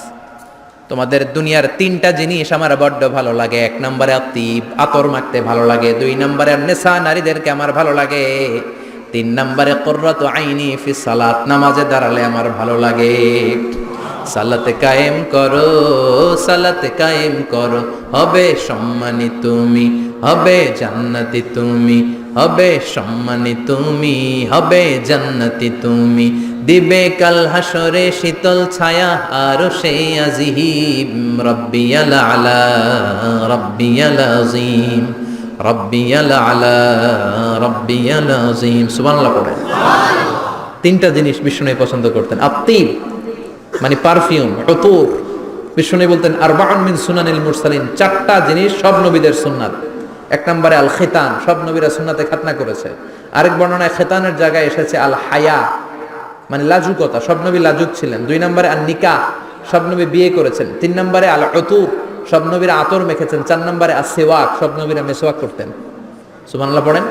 তোমাদের দুনিয়ার তিনটা জিনিস আমার বড্ড ভালো লাগে। এক নম্বরে আতিব, আতর মাখতে ভালো লাগে। দুই নম্বরে নেশা, নারীদেরকে আমার ভালো লাগে। তিন নম্বরে কুররাতু আইনি ফি সালাত, নামাজে দাঁড়ালে আমার ভালো লাগে। সালাতে কায়েম করো, সালাতে কায়েম করো, হবে সম্মানী তুমি, হবে জান্নাতি তুমি, হবে সম্মানী তুমি, হবে জান্নাতি তুমি। দিবে কাল হাসরে শীতল ছায়া আর সেই আজিম, রব্বিয়াল আলা, রব্বিয়াল আযীম, রব্বিয়াল আলা, রব্বিয়াল আযীম। সুবহানাল্লাহ পড়েন। তিনটা জিনিস বিষ্ণু পছন্দ করতেন। আত্তিব মানে পারফিউম, উতুর। বিষ্ণু বলতেন আরবাউন মিন সুনানিল মুরসালিন, চারটা জিনিস সব নবীদের সুন্নাত। এক নম্বরে আল খিতান, সব নবীরা সুন্নাতে খাতনা করেছে। আরেক বর্ণনায় খিতানের জায়গায় এসেছে আল হায়া মানে লাজুকতা, সব নবী লাজুক ছিলেন। দুই নম্বরে আল নিকাহ, সব নবী বিয়ে করেছেন। তিন নম্বরে আল উতুর, সব নবীরা আতর মেখেছেন। চার নম্বরে আসিওয়াক, সব নবীরা মেসওয়াক করতেন। সুবহানাল্লাহ পড়েন।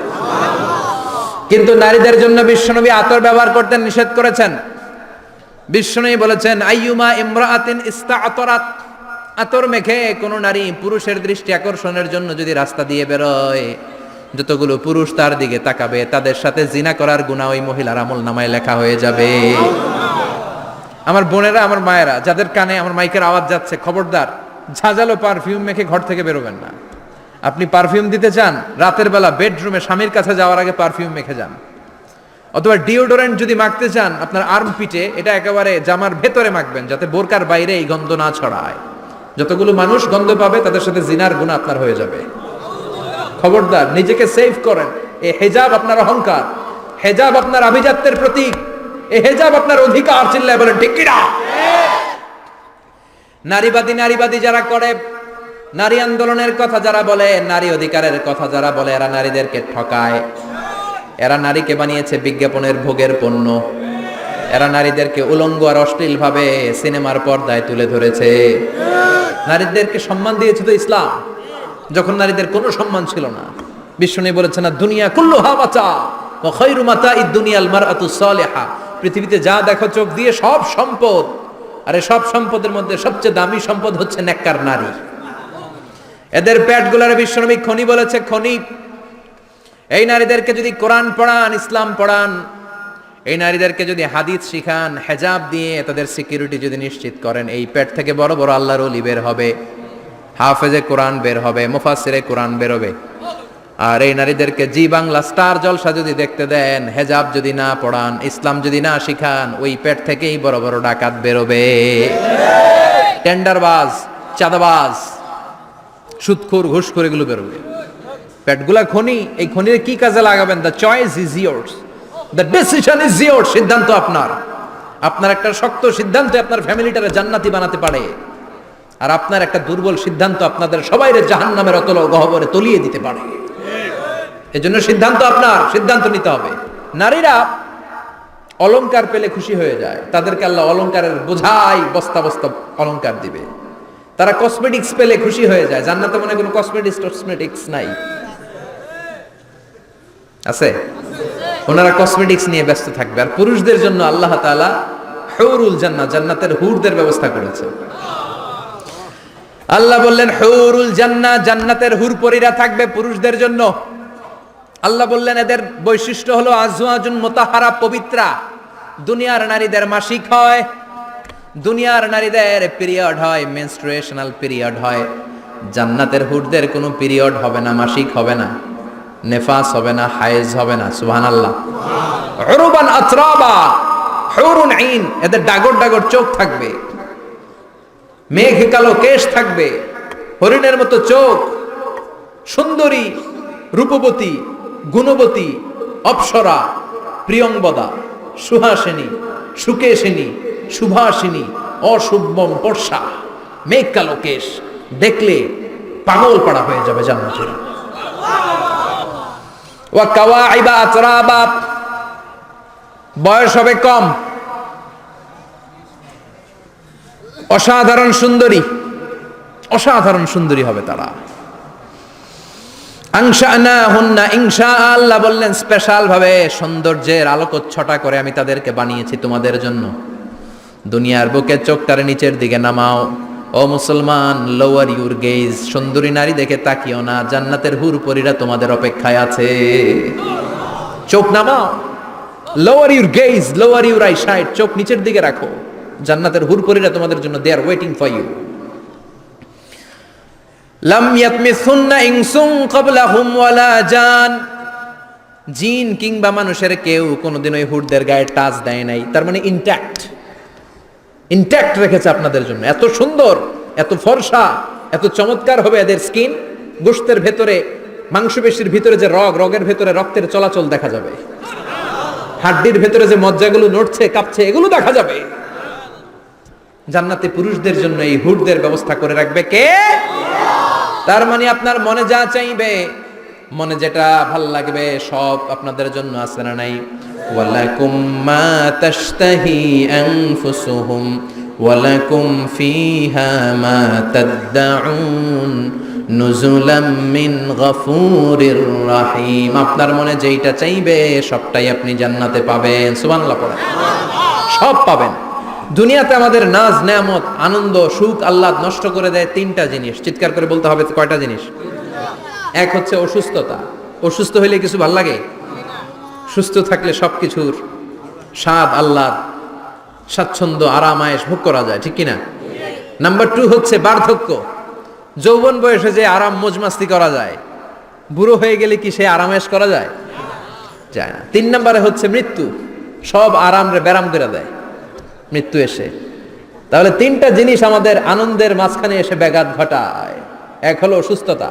কিন্তু নারীদের জন্য বিশ্বনবী আতর ব্যবহার করতে নিষেধ করেছেন। বিশ্বনবী বলেছেন আইয়ুমা ইমরাআতিন ইস্তাআতরাত, আতর মেখে কোন নারী পুরুষের দৃষ্টি আকর্ষণের জন্য যদি রাস্তা দিয়ে বেরোয়, যতগুলো পুরুষ তার দিকে তাকাবে তাদের সাথে জিনা করার গুনাহ ওই মহিলার আমলনামায় লেখা হয়ে যাবে। আমার বোনেরা, আমার মায়েরা, যাদের কানে আমার মাইকের আওয়াজ যাচ্ছে, খবরদার ঝাঁঝালো পারফিউম মেখে ঘর থেকে বেরোবেন না। আপনি পারফিউম দিতে চান, রাতের বেলা বেডরুমে স্বামীর কাছে যাওয়ার আগে পারফিউম মেখে যান। অথবা ডিওডোরেন্ট যদি মাখতে চান, আপনার আর্ম পিটে এটা একেবারে জামার ভেতরে মাখবেন, যাতে বোরকার বাইরে এই গন্ধ না ছড়ায়। যতগুলো মানুষ গন্ধ পাবে তাদের সাথে জিনার গুনাহ আপনার হয়ে যাবে। খবরদার, নিজেকে সেভ করেন। এই হেজাব আপনার অহংকার, হেজাব আপনার আভিজাত্যের প্রতীক, এই হেজাব আপনার অধিকার। চিল্লায় বলেন ঠিক কিনা? নারীবাদী যারা করে, নারী আন্দোলনের কথা যারা বলে, নারী অধিকারের কথা যারা বলে, এরা নারীদেরকে ঠকায়। এরা নারীকে বানিয়েছে বিজ্ঞাপনের ভোগের পণ্য। এরা নারীদেরকে উলঙ্গ আর অশ্লীল ভাবে সিনেমার পর্দায় তুলে ধরেছে। নারীদেরকে সম্মান দিয়েছে তো ইসলাম, যখন নারীদের কোনো সম্মান ছিল না। বিষ্ণু বলেছেন না দুনিয়া কুল্লুহা মাতা ওয়া খায়রু মাতাইদ দুনিয়াল মারআতুস সালিহা, পৃথিবীতে যা দেখো চোখ দিয়ে সব সম্পদ, আরে সব সম্পদের মধ্যে সবচেয়ে দামি সম্পদ হচ্ছে নেককার নারী। এদের পেটগুলার বিশ্বনবী খনি বলেছে, খনি। এই নারীদেরকে যদি কোরআন পড়ান, ইসলাম পড়ান, এই নারীদেরকে যদি হাদিস শিখান, হেজাব দিয়ে তাদের সিকিউরিটি যদি নিশ্চিত করেন, এই পেট থেকে বড় বড় আল্লাহর ওলি বের হবে, হাফেজে কোরআন বের হবে, মুফাসসিরে কোরআন বের হবে। আর এই নারীদেরকে জি বাংলা স্টার জলসা যদি দেখতে দেন, হেজাব যদি না পড়ান, ইসলাম যদি না শিখান, ওই পেট থেকেই বড় বড় ডাকাত বেরোবে, টেন্ডারবাজ, চাঁদাবাজ, সুদখোর, ঘুষখোর, এগুলো বেরোবে। পেটগুলা খনি, এই খনির কি কাজে লাগাবেন? The choice is years, the decision is years. সিদ্ধান্ত আপনার। আপনার একটা শক্ত সিদ্ধান্ত আপনার ফ্যামিলিটারে জান্নাতি বানাতে পারে, আর আপনার একটা দুর্বল সিদ্ধান্ত আপনাদের সবাইরে জাহান্নামের অতল গহ্বরে তলিয়ে দিতে পারে। এজন্য সিদ্ধান্ত আপনার, সিদ্ধান্ত নিতে হবে। নারীরা অলংকার পেলে খুশি হয়ে যায়, তাদেরকে আল্লাহ অলংকারের বোঝাই বস্তা বস্তা অলংকার দিবে। তারা কসমেটিক্স পেলে খুশি হয়ে যায়। জান্নাতে মনে কোনো কসমেটিক্স নাই, আছে? ওনারা কসমেটিক্স নিয়ে ব্যস্ত থাকবে। আর পুরুষদের জন্য আল্লাহ তাআলা হুরুল জান্নাহ, জান্নাতের হুরদের ব্যবস্থা করেছে। আল্লাহ বললেন হুরুল জান্নাহ, জান্নাতের হুরপরীরা থাকবে পুরুষদের জন্য। আল্লাহ বললেন এদের বৈশিষ্ট্য হলো আজওয়াজুন মুতাহহারা, পবিত্রা। দুনিয়ার নারীদের মাসিক হয়, দুনিয়ার নারীদের পিরিয়ড হয়, মেনস্ট্রুয়েশনাল পিরিয়ড হয়। জান্নাতের হুরদের কোনো পিরিয়ড হবে না, মাসিক হবে না, নেফাস হবে না, হায়েজ হবে না। সুবহানাল্লাহ। উরুবান আতরাবা, হুরুন আইন, এদের ডাগর ডাগর চোখ থাকবে, মেঘ কালো কেশ থাকবে, হরিণের মতো চোখ, সুন্দরী, রূপবতী, গুণবতী, অপ্সরা, প্রিয়ংবদা, সুহাসিনী, সুকেশিনী, সুভাষিনী, অশুভম পর্ষা, মেঘ কালো কেশ, দেখলে পাগল পাড়া হয়ে যাবে জান্নাতীরা। ওয়া কাওয়াইবা আতরাবা, বয়স হবে কম, অসাধারণ সুন্দরী, অসাধারণ সুন্দরী হবে তারা। আনশানাহুন্না ইনশা, আল্লাহ বললেন স্পেশাল ভাবে সৌন্দর্যের আলোকচ্ছটা করে আমি তাদেরকে বানিয়েছি তোমাদের জন্য। দুনিয়ার বুকে চোখটারে নিচের দিকে নামাও। ও মুসলমান, লোয়ার ইউর গেজ, সুন্দরী নারী দেখে তাকিও না, জান্নাতের হুরপরীরা তোমাদের অপেক্ষায় আছে। চোখ নামাও, lower your gauge, lower your I side, চোখ নিচের দিকে রাখো, জান্নাতের হুরপরীরা তোমাদের জন্য দে আর ওয়েটিং ফর ইউ। লাম ইয়াতমিসুন্না ইনসুন ক্বাবলাহুম ওয়ালা জান, জিন কিংবা মানুষের কেউ কোনোদিন ওই হুরদের গায়ে টাচ দেয় নাই। তার মানে ইনট্যাক্ট রেখেছে আপনাদের জন্য। এত সুন্দর, এত ফর্সা, এত চমৎকার হবে এদের স্কিন। গোশতের ভেতরে, মাংসপেশির ভিতরে যে রগের ভেতরে রক্তের চলাচল দেখা যাবে, হাড্ডির ভেতরে যে মজ্জাগুলো নড়ছে কাঁপছে এগুলো দেখা যাবে। জান্নাতে পুরুষদের জন্য এই হুরদের ব্যবস্থা করে রাখবে কে? তার মানে আপনার মনে যা চাইবে, মনে যেটা ভাল লাগবে সব আপনাদের জন্য আছে না নাই? ওয়ালাকুম মা তাশতাহি আনফুসুহুম ওয়ালাকুম ফিহা মা তাদউন নুজুলাম মিন গফুরির রহিম। আপনার মনে যেইটা চাইবে সবটাই আপনি জান্নাতে পাবেন। সুবহানাল্লাহ পড়েন। সব পাবেন। দুনিয়াতে আমাদের নাজ নেয়ামত, আনন্দ, সুখ আল্লাহ নষ্ট করে দেয় তিনটা জিনিস। চিৎকার করে বলতে হবে কয়টা জিনিস? এক হচ্ছে অসুস্থতা। অসুস্থ হইলে কিছু ভাল লাগে? সুস্থ থাকলে সবকিছুর স্বাদ, আল্লাহ, স্বাচ্ছন্দ্য, আরাম, আয়েশ ভোগ করা যায়, ঠিক কিনা? নাম্বার 2 হচ্ছে বার্ধক্য। যৌবন বয়সে যে আরাম মজমাস্তি করা যায়, বুড়ো হয়ে গেলে কি সে আরামেশ করা যায়? যায় না। 3 নম্বরে হচ্ছে মৃত্যু। সব আরাম রে ব্যারাম করে দেয় মৃত্যু এসে। তাহলে 3টা জিনিস আমাদের আনন্দের মাঝখানে এসে ব্যাঘাত ঘটায়। 1 হলো অসুস্থতা,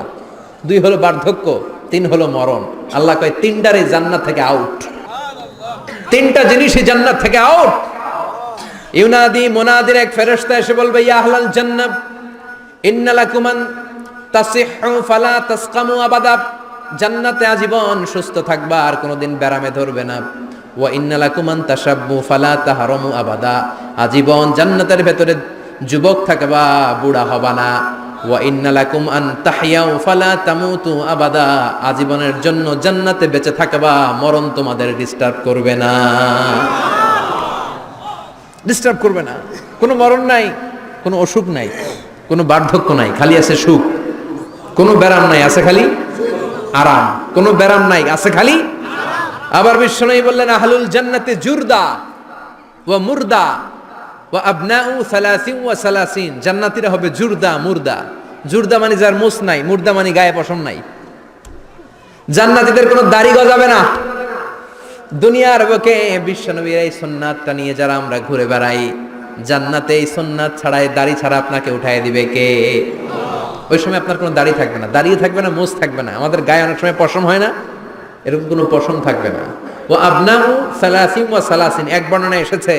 2 হলো বার্ধক্য, 3 হলো মরণ। আল্লাহ কয় 3টারই জান্নাত থেকে আউট। 3টা জিনিসই জান্নাত থেকে আউট। ইউনাদি মুনাদির এক ফেরেশতা এসে বলবে, ইয়া আহলাল জান্নাহ ইন্না লাকুম আন তাসিহু ফালা তাসকামু আবাদা। জান্নাতে আজীবন সুস্থ থাকবা, আর কোনোদিন ব্যারামে ধরবে না। ওয়া ইন্না লাকুম আন তাশাব্বু ফালা তাহরামু আবাদা। আজীবন জান্নাতের ভেতরে যুবক থাকবা, বুড়া হবা না। ওয়া ইন্না লাকুম আন তাহইয়াউ ফালা তামুতু আবাদা। আজীবনের জন্য জান্নাতে বেঁচে থাকবা, মরণ তোমাদের ডিস্টার্ব করবে না। ডিস্টার্ব করবে না। কোনো মরণ নাই, কোনো অসুখ নাই, কোনো বার্ধক্য নাই, খালি আছে সুখ। কোনো ব্যারাম নাই, আছে খালি আরাম। কোনো ব্যারাম নাই, আছে খালি। আবার বিশ্বনবী বললেন, আহলুল জান্নাতে জুরদা ওয়া মুরদা ওয়া আবনাউ 30 ওয়া 30। জান্নাতীরা হবে জুরদা, মুরদা। জুরদা মানে যার মুছ নাই, মুরদা মানে গায়ে পশম নাই। জান্নাতীদের কোনো দাড়ি গজাবে না। দুনিয়ার বুকে বিশ্বনবীর এই সুন্নাতটা নিয়ে যারা আমরা ঘুরে বেড়াই, জান্নাতে এই সুন্নাত ছাড়াই, দাড়ি ছাড়া আপনাকে উঠায় দিবে কে? ওই সময় আপনার কোনো দাড়ি থাকবে না, দাড়িও থাকবে না, মুছ থাকবে না। আমাদের গায়ে অনেক সময় পশম হয় না, এরকম কোনো পশম থাকবে না। ও আবনাউ 30 ওয়া 30। এক বর্ণনায় এসেছে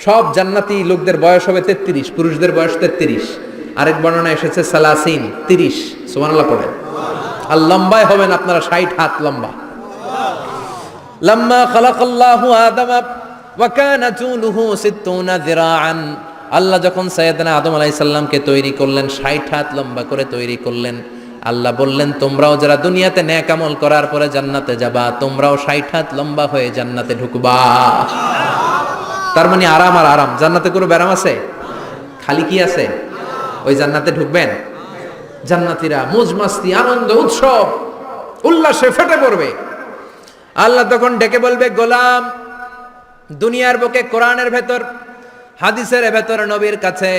সব জান্নাতি লোকদের বয়স হবে 33, পুরুষদের বয়স 33। আরেক বর্ণনায় এসেছে 30। সুবহানাল্লাহ পড়েন। আর লম্বায় হবেন আপনারা 60 হাত লম্বা। লাম্মা খালাকাল্লাহু আদামা ওয়া কানা তুলুহু 60 যিরাআন। আল্লাহ যখন সাইয়েদনা আদম আলাইহিস সালামকে তৈরি করলেন, 60 হাত লম্বা করে তৈরি করলেন। আল্লাহ বললেন, তোমরাও যারা দুনিয়াতে নেক আমল করার পরে জান্নাতে যাবা, তোমরাও 60 হাত লম্বা হয়ে জান্নাতে ঢুকবা। তার মানে আরাম আর আরাম। জান্নাতে কোনো ব্যারাম আছে? খালি কি আছে? ওই জান্নাতে ঢুকবেন, জান্নাতীরা মौज মাস্তি, আনন্দ, উৎসব, উল্লাসে ফেটে পড়বে। আল্লাহ তখন ডেকে বলবে, গোলাম, দুনিয়ার বুকে কোরআনের ভেতর, হাদিসের ভেতর, নবীর কাছে,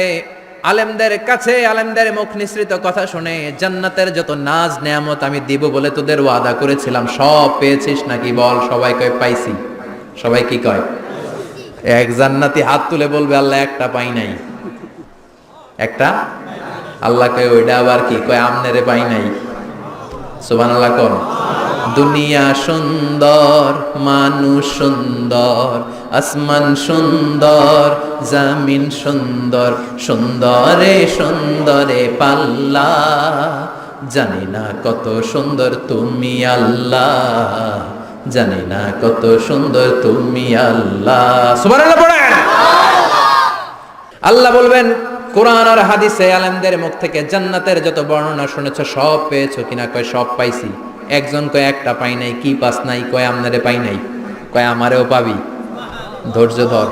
আলেমদের কাছে, আলেমদের মুখ নিঃসৃত কথা শুনে জান্নাতের যত নাজ নেয়ামত আমি দিব বলে তোদের ওয়াদা করেছিলাম, সব পেয়েছিস নাকি? বল। সবাই কয় পাইছি। সবাই কি কয়? এক জান্নাতি হাত তুলে বলবে, আল্লাহ একটা পাই নাই। একটা? আল্লাহ কয় ওইটা আবার কি? কয় আমনেরে পাই নাই। সুবহানাল্লাহ কোন? দুনিয়া সুন্দর, মানুষ সুন্দর, আসমান সুন্দর, জামিন সুন্দর, সুন্দরে সুন্দরে পাল্লা, জানি না কত সুন্দর তুমি আল্লাহ, জানি না কত সুন্দর তুমি আল্লাহ। সুবহানাল্লাহ পড়েন। আল্লাহ বলবেন, কোরআন আর হাদিসে আলেমদের মুখ থেকে জান্নাতের যত বর্ণনা শুনেছ সব পেয়েছো কিনা? কয় সব পাইছি। একজন কয় একটা পাই নাই। কি পাস নাই? কয় আমনারে পাই নাই। কয় আমারেও পাবি, ধৈর্য ধর।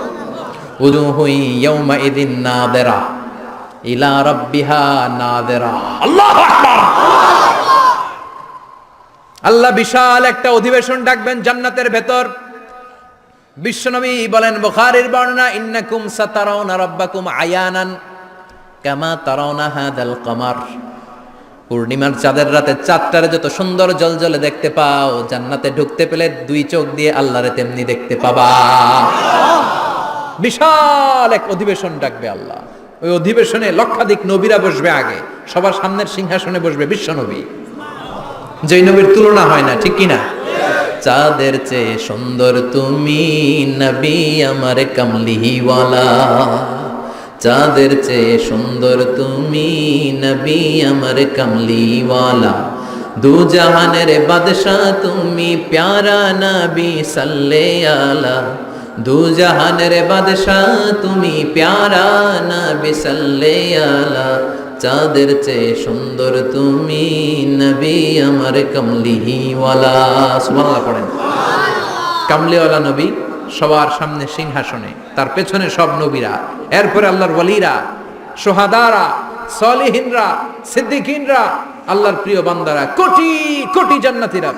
উজুহু ইয়াউমা ইদিন নাদিরা ইলা রাব্বিহা নাদিরা। আল্লাহু আকবার। আল্লাহ বিশাল একটা অধিবেশন ডাকবেন জান্নাতের ভেতর। বিশ্বনবী বলেন, বুখারীর বর্ণনা, ইন্নাকুম সাতারাউনা রাব্বাকুম আয়ানান কামা তারাউনা হাদাল কমার। পূর্ণিমার চাঁদের রাতে চাঁদটারে যত সুন্দর জলজলে দেখতে পাও, জান্নাতে ঢুকতে পেলে দুই চোখ দিয়ে আল্লাহরে তেমনি দেখতে পাবা। বিশাল এক অধিবেশন ডাকবে আল্লাহ। ওই অধিবেশনে লক্ষাধিক নবীরা বসবে। আগে সবার সামনের সিংহাসনে বসবে বিশ্বনবী, যেই নবীর তুলনা হয় না, ঠিক কিনা? চাঁদের চেয়ে সুন্দর তুমি নবী আমার কামলিওয়ালা, চাঁদের চেয়ে সুন্দর তুমি নবী আমার কামলিওয়ালা, দু জাহানের বাদশাহ তুমি প্যারা নবী সাল্লে আলা, দু জাহানের বাদশাহ তুমি প্যারা নবী সাল্লে আলা, চাঁদের চেয়ে সুন্দর তুমি নবী আমার কামলিওয়ালা। সুবহানাল্লাহ পড়েন। কামলিওয়ালা নবী সবার সামনে সিংহাসনে, তার পেছনে সব নবীরা, এরপরে আল্লাহর ওয়ালিরা, সোহাদারা, সলিহিনরা, সিদ্দিকিনরা, আল্লাহর প্রিয় বান্দারা, কোটি কোটি জান্নাতীরা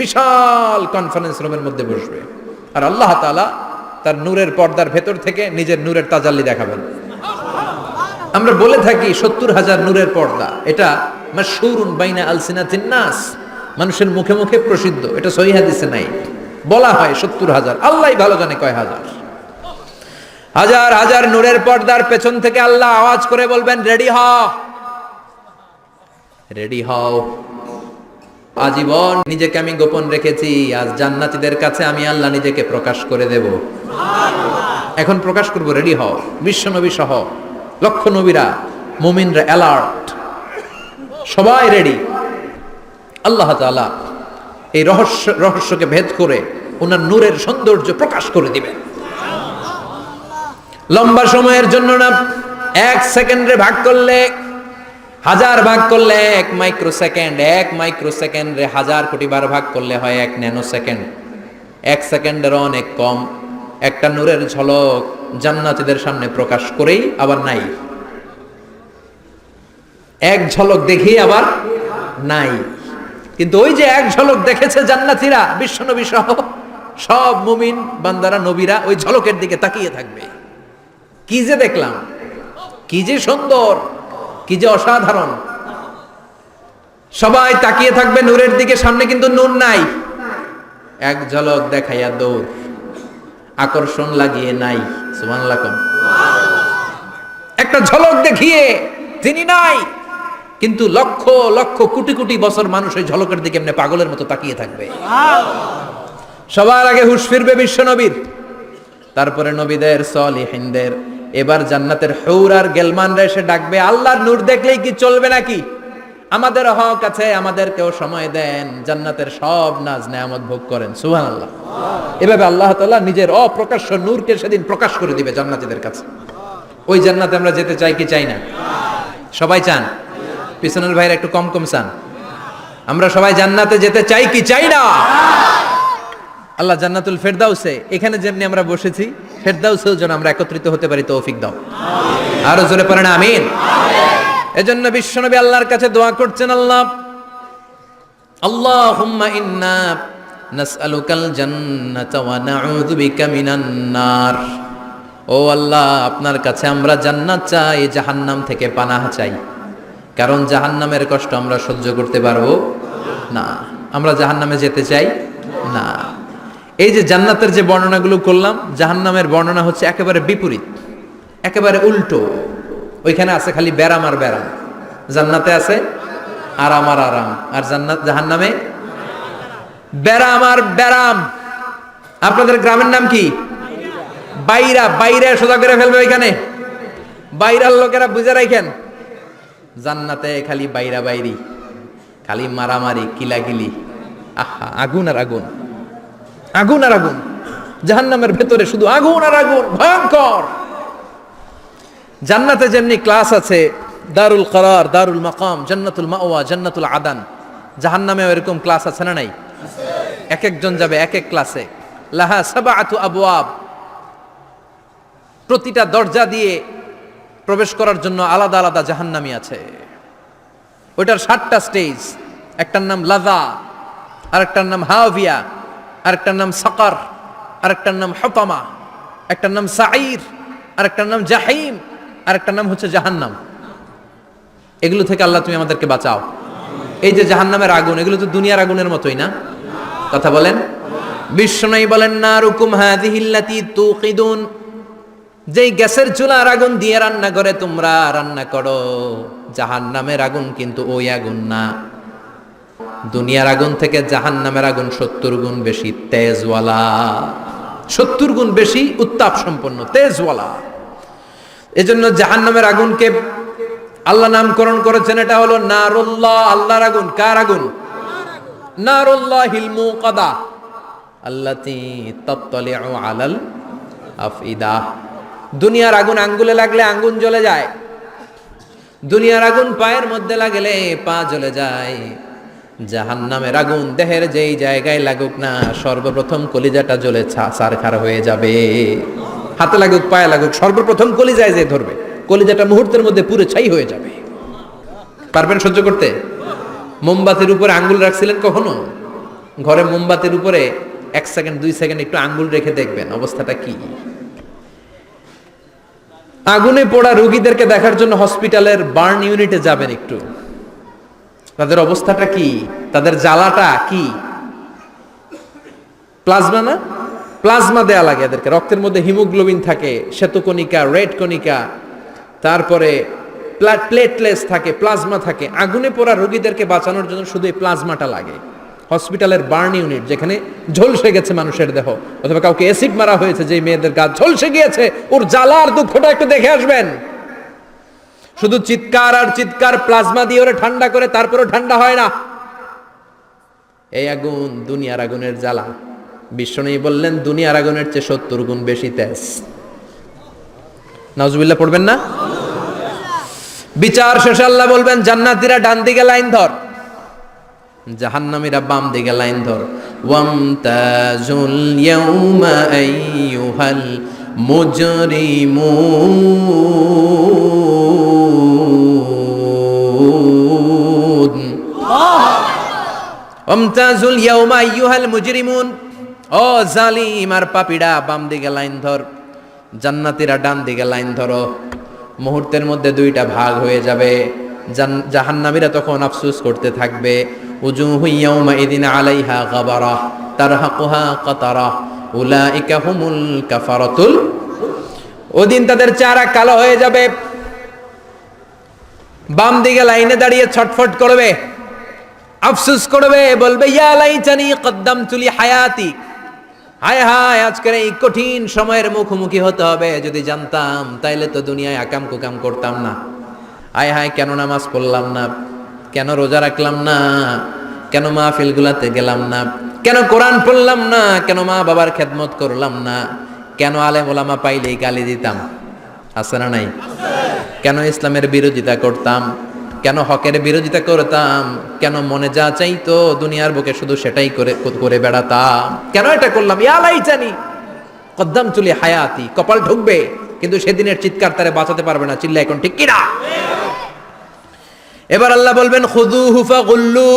বিশাল কনফারেন্স রুমের মধ্যে বসবে। আর আল্লাহ তাআলা তার নূরের পর্দার ভেতর থেকে নিজের নূরের তাজাল্লি দেখাবেন। আমরা বলে থাকি 70,000 নূরের পর্দা, এটা মাশহুরুন বাইনা আলসিনাতিন নাস, মানুষের মুখে মুখে প্রসিদ্ধ। এটা সহিহ হাদিসে নাই, বলা হয় 70,000, আল্লাহই ভালো জানে কয় হাজার। হাজার হাজার নূরের পর্দার পেছন থেকে আল্লাহ আওয়াজ করে বলবেন, রেডি হও, রেডি হও। আজীবন নিজেকে আমি গোপন রেখেছি, আজ জান্নাতীদের কাছে আমি আল্লাহ নিজেকে প্রকাশ করে দেব। এখন প্রকাশ করব, রেডি হও। বিশ্বনবী সহ লক্ষ নবীরা, মুমিনরা অ্যালার্ট, সবাই রেডি। আল্লাহ তাআলা এই রহস্যকে ভেদ করে ওনার নূরের সৌন্দর্য প্রকাশ করে দিবেন। লম্বা সময়ের জন্য না, 1 সেকেন্ডে ভাগ করলে, হাজার ভাগ করলে 1 মাইক্রোসেকেন্ড, 1 মাইক্রোসেকেন্ডে 1000 কোটি বার ভাগ করলে হয় 1 ন্যানো সেকেন্ড। 1 সেকেন্ডের অনেক কম একটা নূরের ঝলক জান্নাতীদের সামনে প্রকাশ করেই আবার নাই। এক ঝলক দেখি আবার নাই। কিন্তু ওই যে এক ঝলক দেখেছে জান্নাতীরা, বিশ্বনবী সহ সব মুমিন বান্দারা, নবীরা ওই ঝলকের দিকে তাকিয়ে থাকবে। কি যে দেখলাম, কি যে সুন্দর, কি যে অসাধারণ। সবাই তাকিয়ে থাকবে নূরের দিকে, সামনে কিন্তু নূর নাই। এক ঝলক দেখাইয়া দৌড়, আকর্ষণ লাগিয়ে নাই। সুবহানাল্লাহ। একটা ঝলক দেখিয়ে তিনি নাই, কিন্তু লক্ষ লক্ষ কোটি কোটি বছর মানুষ ওই ঝলকের দিকে এমনি পাগলের মতো তাকিয়ে থাকবে। সবার আগে হুঁশ ফিরবে বিশ্বনবীর, তারপরে নবীদের, সলিহিনদের। এবার জান্নাতের হুর আর গেলমানরা এসে ডাকবে, আল্লাহর নূর দেখলেই কি চলবে নাকি? আমাদের হক আছে, আমাদেরকেও সময় দেন, জান্নাতের সব নাজ নেয়ামত ভোগ করেন। সুবহানাল্লাহ। এভাবে আল্লাহ তাআলা নিজের অপ্রকাশ্য নূরকে সেদিন প্রকাশ করে দিবে জান্নাতীদের কাছে। ওই জান্নাতে আমরা যেতে চাই কি চাই না? সবাই চান? পিছনের ভাইরা একটু কম কম চান। আমরা সবাই জান্নাতে যেতে চাই কি চাই না? আল্লাহ জান্নাতুল ফেরদাউসে, এখানে যেমনি আমরা বসেছি, ফেরদাউসেও যেন আমরা একত্রিত হতে পারি, তৌফিক দাও। আরো জোরে পড়েন আমিন। এজন্য বিশ্বনবী আল্লাহর কাছে দোয়া করছেন, আল্লাহ, আল্লাহুম্মা ইন্না নাসআলুকাল জান্নাতা ওয়া নাউযু বিকা মিনান নার। ও আল্লাহ, আপনার কাছে আমরা জান্নাত চাই, জাহান্নাম থেকে পানাহ চাই। কারণ জাহান্নামের কষ্ট আমরা সহ্য করতে পারবো না, আমরা জাহান্নামে যেতে চাই না। এই যে জান্নাতের যে বর্ণনাগুলো করলাম, জাহান্নামের বর্ণনা হচ্ছে একেবারে বিপরীত, একেবারে উল্টো। ওইখানে আছে খালি ব্যারাম আর ব্যারাম, জান্নাতে আছে আরাম আর আরাম। আর জাহান্নামে ব্যারাম আর ব্যারাম। আপনাদের গ্রামের নাম কি? বাইরা। বাইরে সোজা করে ফেলবে ওইখানে। বাইরার লোকেরা বুঝে রাখেন, জান্নাতে খালি বাইরা বাইরি, খালি মারামারি, কিলাকিলি, আহা, আগুন আর আগুন, আগুন আর আগুন। জাহান্নামের ভেতরে শুধু আগুন আর আগুন, ভয়ঙ্কর। জান্নাতে যেমনি ক্লাস আছে, দারুল করার, দারুল মাকাম, জান্নাতুল মাওয়া, জান্নাতুল আদান, জাহান্নামেও এরকম ক্লাস আছে না নাই? এক একজন যাবে এক এক ক্লাসে। লাহা সাবআতু আবওয়াব, প্রতিটা দরজা দিয়ে প্রবেশ করার জন্য আলাদা আলাদা জাহান্নামী আছে। ওইটার 7টা স্টেজ। একটার নাম লাযা, আরেকটার নাম হাভিয়া, আরেকটার নাম সাকার, আরেকটার নাম হুতামা, একটার নাম সাঈর, আরেকটার নাম জাহিম, আরেকটার নাম হচ্ছে জাহান্নাম। এগুলো থেকে আল্লাহ তুমি আমাদেরকে বাঁচাও। এই যে জাহান্নামের আগুন, এগুলো তো দুনিয়ার আগুনের মতোই না? কথা বলেন। বিশ্বনবী বলেন, নারুকুম হাযিহিল্লাতী তুকিদুন, যেই গ্যাসের চুলার আগুন দিয়ে রান্না করে তোমরা রান্না করো, জাহান্নামের আগুন কিন্তু ওই আগুন না। দুনিয়ার আগুন থেকে জাহান্নামের আগুন 70 গুণ বেশি তেজওয়ালা, 70 গুণ বেশি উত্তাপ সম্পন্ন, তেজওয়ালা। এজন্য জাহান্নামের আগুনকে আল্লাহ নামকরণ করেছেন, এটা হলো নারুল্লাহ, আল্লাহর আগুন। কার আগুন? নারুল্লাহিল মুকাদা আল্লাতী তাত্তালিউ আলাল আফইদা। দুনিয়ার আগুন আঙ্গুলে লাগলে আঙ্গুল জ্বলে যায়, দুনিয়ার আগুন পায়ের মধ্যে লাগলে পা জ্বলে যায়। জাহান্নামের আগুন দেহের যেই জায়গায় লাগুক না, সর্বপ্রথম কলিজাটা জ্বলে ছারখার হয়ে যাবে। হাতে লাগুক, পায়ে লাগুক, সর্বপ্রথম কলিজায় যে ধরবে, কলিজাটা মুহূর্তের মধ্যে পুরো ছাই হয়ে যাবে। পারবেন সহ্য করতে? মোমবাতির উপরে আঙ্গুল রাখছিলেন কখনো? ঘরে মোমবাতির উপরে 1 সেকেন্ড 2 সেকেন্ড একটু আঙ্গুল রেখে দেখবেন অবস্থাটা কি। আগুনে পোড়া রোগীদেরকে দেখার জন্য হসপিটালের বার্ন ইউনিটে যাবেন, একটু তাদের অবস্থাটা কি, তাদের জ্বালাটা কি। প্লাজমা না, প্লাজমা দেয়া লাগে এদেরকে। রক্তের মধ্যে হিমোগ্লোবিন থাকে, শ্বেতকণিকা, রেড কণিকা, তারপরে প্লেটলেস থাকে, প্লাজমা থাকে। আগুনে পোড়া রোগীদেরকে বাঁচানোর জন্য শুধু এই প্লাজমাটা লাগে। হসপিটালের বার্ন ইউনিট, যেখানে ঝলসে গেছে মানুষের দেহ, অথবা কাউকে অ্যাসিড মারা হয়েছে, যে মেয়েদের গা ঝলসে গিয়েছে, ওর জ্বালার দুঃখটা একটু দেখে আসবেন। শুধু চিৎকার আর চিৎকার, প্লাজমা দিয়ে ওরে ঠান্ডা করে, তারপরেও ঠান্ডা হয় না। এই আগুন দুনিয়ার আগুনের জ্বালা। বিশ্বনবী বললেন, দুনিয়ার আগুনের চেয়ে 70 গুণ বেশি তেজ। নাউজুবিল্লাহ পড়বেন না? বিচার শেষে আল্লাহ বলবেন, জান্নাতীরা ডান দিকে লাইন ধর, জাহান্নামীরা বাম দিকে লাইন ধর। ওয়ামতাজুল ইয়াউমা আইয়ুহাল মুজরিমুন, ওয়ামতাজুল ইয়াউমা আইয়ুহাল মুজরিমুন, ও জালিম আর পাপীরা বাম দিকে লাইন ধর, জান্নাতীরা ডান দিকে লাইন ধরো। মুহূর্তের মধ্যে 2টা ভাগ হয়ে যাবে। জাহান্নামীরা তখন আফসোস করতে থাকবে, উজুহু ইয়াউমাইদিন আলাইহা গাবারা তারহাকুহা কাতারা উলাইকা হুমুল কাফারাতুল। ওদিন তাদের চেহারা কালো হয়ে যাবে। বাম দিকে লাইনে দাঁড়িয়ে ছটফট করবে, আফসোস করবে, বলবে, ইয়া লাইতানি কদ্দামতু লি হায়াতি, হায় হায় আজকের এই কঠিন সময়ের মুখোমুখি হতে হবে, যদি জানতাম তাইলে তো দুনিয়ায় আকাম কুকাম করতাম না। হায় হায় কেন নামাজ পড়লাম না, কেন রোজা রাখলাম না, কেন মাহফিলগুলাতে গেলাম না, কেন কোরআন পড়লাম না, কেন মা বাবার খেদমত করলাম না, কেন আলেম ওলামা পাইলেই গালি দিতাম, আছে না নাই? কেন ইসলামের বিরোধিতা করতাম, কেন হকের বিরোধিতা করতাম, কেন মনে যা চাইতো দুনিয়ার বুকে শুধু সেটাই করে বেড়াতাম, কেন এটা করলাম? ইয়া লাইতানি কদ্দামতু লি হায়াতি। কপাল ঢুকবে, কিন্তু সেদিনের চিৎকার তারে বাঁচাতে পারবে না। চিল্লা এখন ঠিক কিনা? এবার আল্লাহ বলবেন, খুযুহু ফাগুল্লু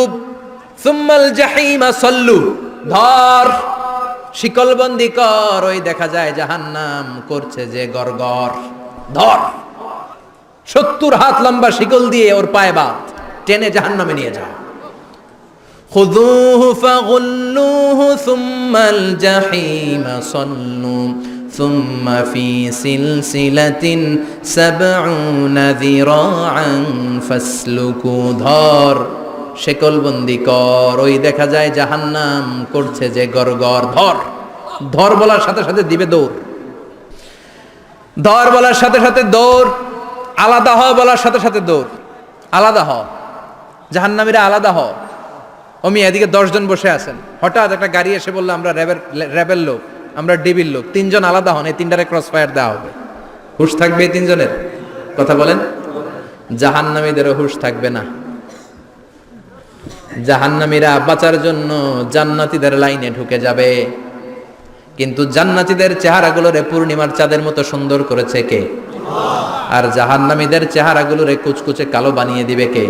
সুম্মাল জাহিমা সাল্লু, ধর, শিকলবন্দি কর। ওই দেখা যায় জাহান্নাম করছে যে গরগর, ধর, 70 হাত লম্বা শিকল দিয়ে ওর পায়ে বাঁধ, টেনে জাহান্নামে নিয়ে যাও। খুযুহু ফাগুল্লুহু সুম্মাল জাহিমা সাল্লু সুম্মা ফি সিলসিলাতিন ৭০ যিরাআন ফাসলুকু, ধর, শিকলবন্দি কর। ওই দেখা যায় জাহান্নাম করছে যে গরগর, ধর। ধর বলার সাথে সাথে দিবে দৌড়, ধর বলার সাথে সাথে দৌড়, আলাদা হ বলার সাথে সাথে দৌড়। আলাদা হ, জাহান্নামীরা আলাদা হ। অমি এদিকে 10 জন বসে আছেন, হঠাৎ একটা গাড়ি এসে বললো, আমরা র্যাবের লোক, আমরা ডিবির লোক, 3 জন আলাদা হন, এই 3টারে ক্রস ফায়ার দেওয়া হবে। হুশ থাকবে এই 3 জনের? কথা বলেন। জাহান্নামীদেরও হুঁশ থাকবে না। জাহান্নামীরা বাঁচার জন্য জান্নাতীদের লাইনে ঢুকে যাবে, কিন্তু জান্নাতীদের চেহারাগুলোরে পূর্ণিমার চাঁদের মতো সুন্দর করেছে কে? আর জাহান্নামীদের চেহারাগুলোরে কুচকুচে কালো বানিয়ে দিবে কে?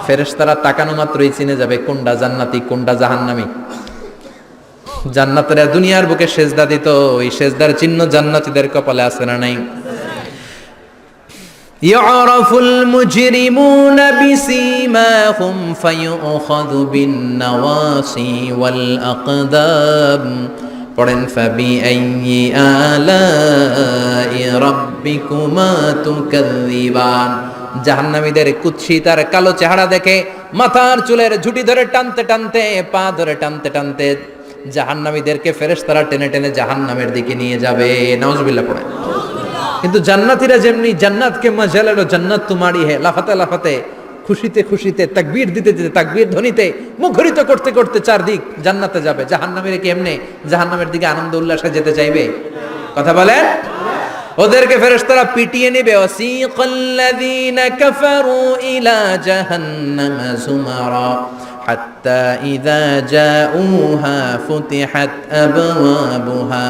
ফেরেশতারা তাকানো মাত্রই চিনে যাবে কোনটা জান্নাতি কোনটা জাহান্নামী। জান্নাতীরা দুনিয়ার বুকে সেজদা দিত, ওই সেজদার চিহ্ন জান্নাতীদের কপালে আছে না নাই? ইয়ারাফুল মুজরিমুনা বিসীমাহুম ফায়ুখাযু বিন-নাওয়াসি ওয়াল আকদাম। পড়েন ফাবিআইয়ি আলাই রাব্বিকুমা তুকাযযিবান। জাহান্নামীদের কুৎসিত আর কালো চেহারা দেখে মাথার চুলের ঝুঁটি ধরে টানতে টানতে, পা ধরে টানতে টানতে জাহান্নামীদেরকে ফেরেশতারা টেনে টেনে জাহান্নামের দিকে নিয়ে যাবে। নাউজুবিল্লাহ পড়েন। কিন্তু জান্নাতীরা যেমনি জান্নাতকে মজা লো জান্নাত তোমারি হে, লাফাতে লাফাতে খুশিতে খুশিতে তাকবীর দিতে দিতে তাকবীর ধ্বনিতে মুখরিত করতে করতে চারদিক জান্নাতে যাবে। জাহান্নামীরা কি এমনি জাহান্নামের দিকে আনন্দ উল্লাসে যেতে চাইবে? কথা বলেন। ওদেরকে ফেরেশতারা পিটিয়ে নেবে। ওয়াসিকাল্লাযীনা কাফারু ইলা জাহান্নামা যুমারা হাত্তা ইযা জাউহা ফুতিহাত আবওয়াবুহা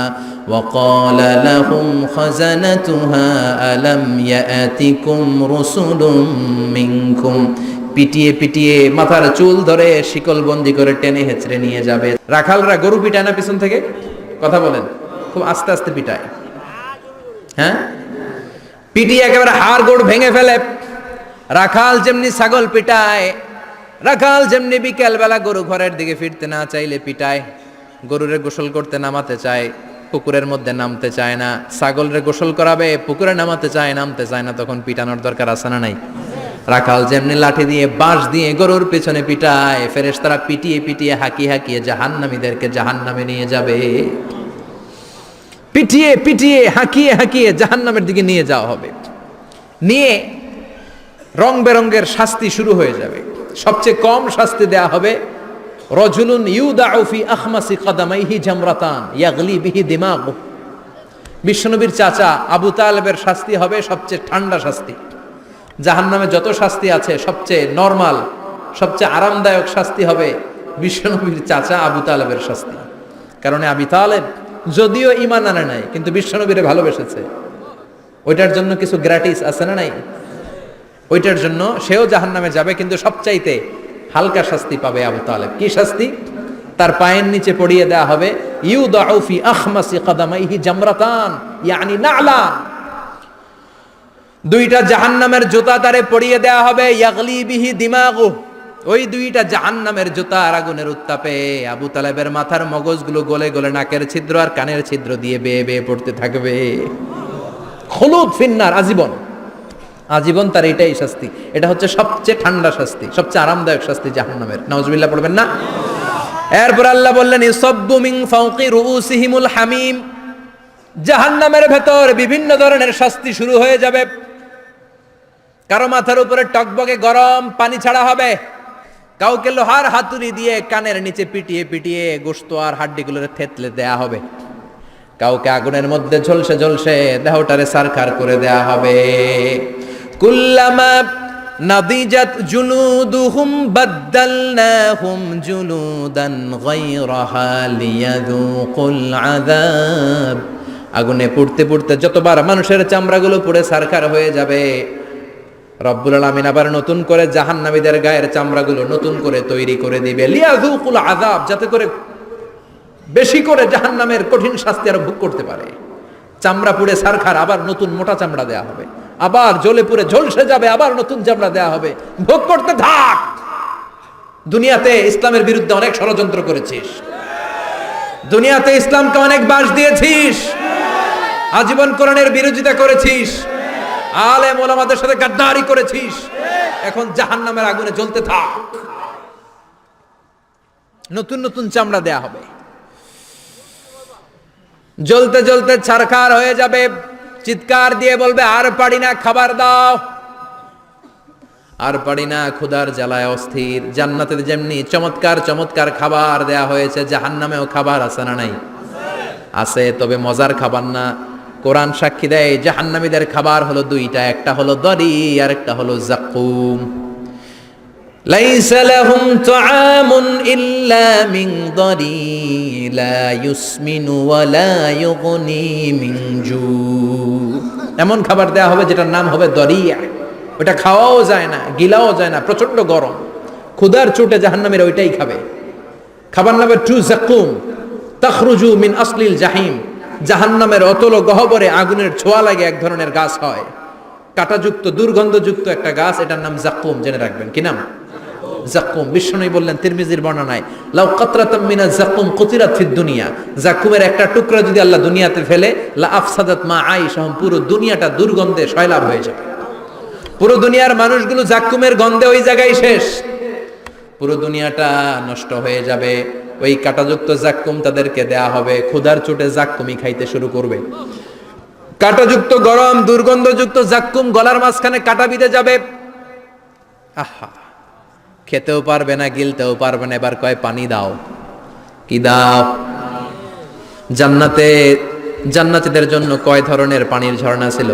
ওয়া ক্বালা লাহুম খাযানাতুহা আলাম ইয়াতিকুম রুসুলুম মিনকুম। পিটিয়ে পিটিয়ে মাথার চুল ধরে শিকলবন্দি করে টেনে হেঁচড়ে নিয়ে যাবে। রাখালরা গরু পিটায় না পিছন থেকে? কথা বলেন। খুব আস্তে আস্তে পিটায়, হ্যাঁ, পিটিয়ে একেবারে হাড় গোড় ভেঙে ফেলে। রাখাল যেমনি ছাগল পিটায়, রাখাল যেমনি বিকেল বেলা গরু ঘরের দিকে ফিরতে না চাইলে পিটায়, গরুরে গোসল করতে নামাতে চায়, পুকুরের মধ্যে নামতে চায় না, ছাগলরে গোসল করাবে, পুকুরে নামাতে চায়, নামতে চায় না, তখন পিটানোর দরকার আছে না নাই? রাখাল যেমনি লাঠি দিয়ে বাঁশ দিয়ে গরুর পেছনে পিটায়, ফেরেশতারা পিটিয়ে পিটিয়ে হাঁকিয়ে হাঁকিয়ে জাহান্নামীদেরকে জাহান্নামে নিয়ে যাবে। পিটিয়ে পিটিয়ে হাঁকিয়ে হাঁকিয়ে জাহান্নামের দিকে নিয়ে যাওয়া হবে। নিয়ে রং বেরঙ্গের শাস্তি শুরু হয়ে যাবে। সবচেয়ে কম শাস্তি দেয়া হবে রজুলুন ইউদাউ ফি আখমাসি কদামাইহি জামরাতান ইয়াগলি বিহি দিমাগু। বিশ্বনবীর চাচা আবু তালেবের শাস্তি হবে সবচেয়ে ঠান্ডা শাস্তি। জাহান্নামে যত শাস্তি আছে সবচেয়ে নরমাল, সবচেয়ে আরামদায়ক শাস্তি হবে বিশ্বনবীর চাচা আবু তালেবের শাস্তি। কারণ আবু তালেব যদিও ঈমান আনে নাই, কিন্তু বিশ্বনবীরে ভালোবেসেছে। ওইটার জন্য কিছু গ্র্যাটিস আছে না নাই? ওইটার জন্য সেও জাহান্নামে যাবে, কিন্তু সবচাইতে হালকা শাস্তি পাবে আবু তালেব। কি শাস্তি? তার পায়ের নিচে পড়িয়ে দেয়া হবে ইউদাউ ফি আখমাসি কদামাইহি জামরাতান ইয়ানি নালা। দুইটা জাহান্নামের জুতা তারে পড়িয়ে দেয়া হবে, ইয়াগলি বিহি দিমাগু। ওই দুইটা জাহান্নামের জুতার আগুনের উত্তাপে আবু তালেবের মাথার মগজগুলো গলে গলে নাকের ছিদ্র আর কানের ছিদ্র দিয়ে বেয়ে বেয়ে পড়তে থাকবে। খুলুদ ফিন্নার, আজীবন, আজীবন তার এটাই শাস্তি। এটা হচ্ছে সবচেয়ে ঠান্ডা শাস্তি, সবচেয়ে আরামদায়ক শাস্তি জাহান্নামের। নাউজুবিল্লাহ পড়বেন না? এরপর আল্লাহ বললেন ইসাব্বু মিন ফাওকি রুউসিহিমুল হামিম। জাহান্নামের ভেতর বিভিন্ন ধরনের শাস্তি শুরু হয়ে যাবে। কারো মাথার উপরে টকবকে গরম পানি ছাড়া হবে, কাউকে লোহার হাতুড়ি দিয়ে কানের নিচে পিটিয়ে পিটিয়ে গোশত আর হাড্ডিগুলোরে থেতলে দেয়া হবে, কাউকে আগুনের মধ্যে ঝলসে ঝলসে দেহটারে সারখার করে দেয়া হবে। কুল্লামা নাদিজাত জুলুদুহুম বাদদালনাহুম জুলুদান গায়রাহা লিয়াযুকুল আযাব। আগুনে পুড়তে পুড়তে যতবার মানুষের চামড়াগুলো পুড়ে সারখার হয়ে যাবে, রব্বুল আলামিন আবার নতুন করে জাহান্নামীদের গায়ের চামড়াগুলো নতুন করে তৈরি করে দিবে। লিয়াযুকুল আযাব, যাতে করে বেশি করে জাহান্নামের কঠিন শাস্তি আর ভোগ করতে পারে। চামড়া পুড়ে সারখার, আবার নতুন মোটা চামড়া দেয়া হবে, আবার জ্বলে পুড়ে ঝলসে যাবে, আবার নতুন চামড়া দেয়া হবে। ভোগ করতে থাক। দুনিয়াতে ইসলামের বিরুদ্ধে অনেক ষড়যন্ত্র করেছিস, দুনিয়াতে ইসলামকে অনেক বাস দিয়েছিস, আজীবন কোরআনের বিরোধিতা করেছিস, আলেম ওলামাদের সাথে গাদ্দারি করেছিস। এখন জাহান্নামের আগুনে জ্বলতে থাক। নতুন নতুন চামড়া দেয়া হবে, জ্বলতে জ্বলতে ছারখার হয়ে যাবে। চিৎকার দিয়ে বলবে আর পারি না, খাবার দাও। আর পারি না, ক্ষুধার জ্বালায় অস্থির। জান্নাতে যেমনি চমৎকার চমৎকার খাবার দেয়া হয়েছে, জাহান্নামেও খাবার আছে না নাই? আছে, তবে মজার খাবার না, কোরআন সাক্ষী দেয় জাহান্নামীদের খাবার হলো দুইটা, একটা হলো দরি আর একটা হলো যাকুম। লাইসা লাহুম তুআমুন ইল্লা মিন দরি লা ইউসমিনু ওয়া লা ইউগনি মিন জু। এমন খাবার দেয়া হবে যেটার নাম হবে দরিয়া, ওটা খাওয়াও যায় না, গিলাও যায় না, প্রচন্ড গরম, ক্ষুধার চোটে জাহান্নামীরা ওইটাই খাবে। খাবার নাম্বার 2 যাকুম, তাখরুজু মিন আসলিল জাহিম। জাহান্নামের অতল গহ্বরে আগুনের ছোঁয়া লাগে এক ধরনের গাছ হয়, কাঁটাযুক্ত দুর্গন্ধযুক্ত একটা গাছ, এটার নাম যাকুম। জেনে রাখবেন, কি নাম? যাকুম। বিশ্বনবী বললেন তিরমিজির বর্ণনায়, লাউ কাতরাতাম মিনাজ যাকুম কুতিরাত ফিদ দুনিয়া, যাকুমের একটা টুকরা যদি আল্লাহ দুনিয়াতে ফেলে, লা আফসাদাত মা আইশাহুম, পুরো দুনিয়াটা দুর্গন্ধে সয়লাব হয়ে যাবে। পুরো দুনিয়ার মানুষগুলো যাকুমের গন্ধে ওই জায়গায় শেষ, পুরো দুনিয়াটা নষ্ট হয়ে যাবে। ওই কাঁটাযুক্ত যাকুম তাদেরকে দেয়া হবে, ক্ষুধার চোটে যাকুমই খাইতে শুরু করবে। কাঁটাযুক্ত গরম দুর্গন্ধযুক্ত যাকুম গলার মাঝখানে কাঁটা বিঁধে যাবে। আহা, খেতেও পারবে না, গিলতেও পারবে না। এবার কয় পানি দাও। কি দাও? জান্নাতীদের জন্য কয় ধরনের পানির ঝর্ণা ছিল?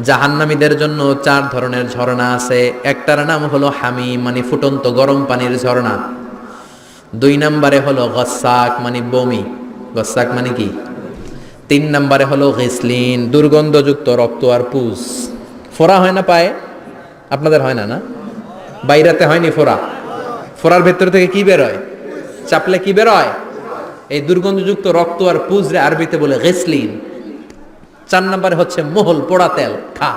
জাহান্নামীদের জন্য 4 ধরনের ঝর্ণা আছে। একটার নাম হলো হামিম, মানে ফুটন্ত গরম পানির ঝর্ণা। 2 নম্বরে হলো গসাক, মানে বমি। গসাক মানে কি? 3 নম্বরে হলো গিসলিন, দুর্গন্ধযুক্ত রক্ত আর পুজ। ফোড়া হয় না পায়ে? আপনাদের হয় না? না, বাইরাতে হয়নি ফোড়া? ফোড়ার ভেতর থেকে কি বের হয়? চাপলে কি বের হয়? এই দুর্গন্ধযুক্ত রক্ত আর পুজরে আরবিতে বলে গিসলিন। 4 নম্বরে হচ্ছে মোহল, পোড়া তেল। খা।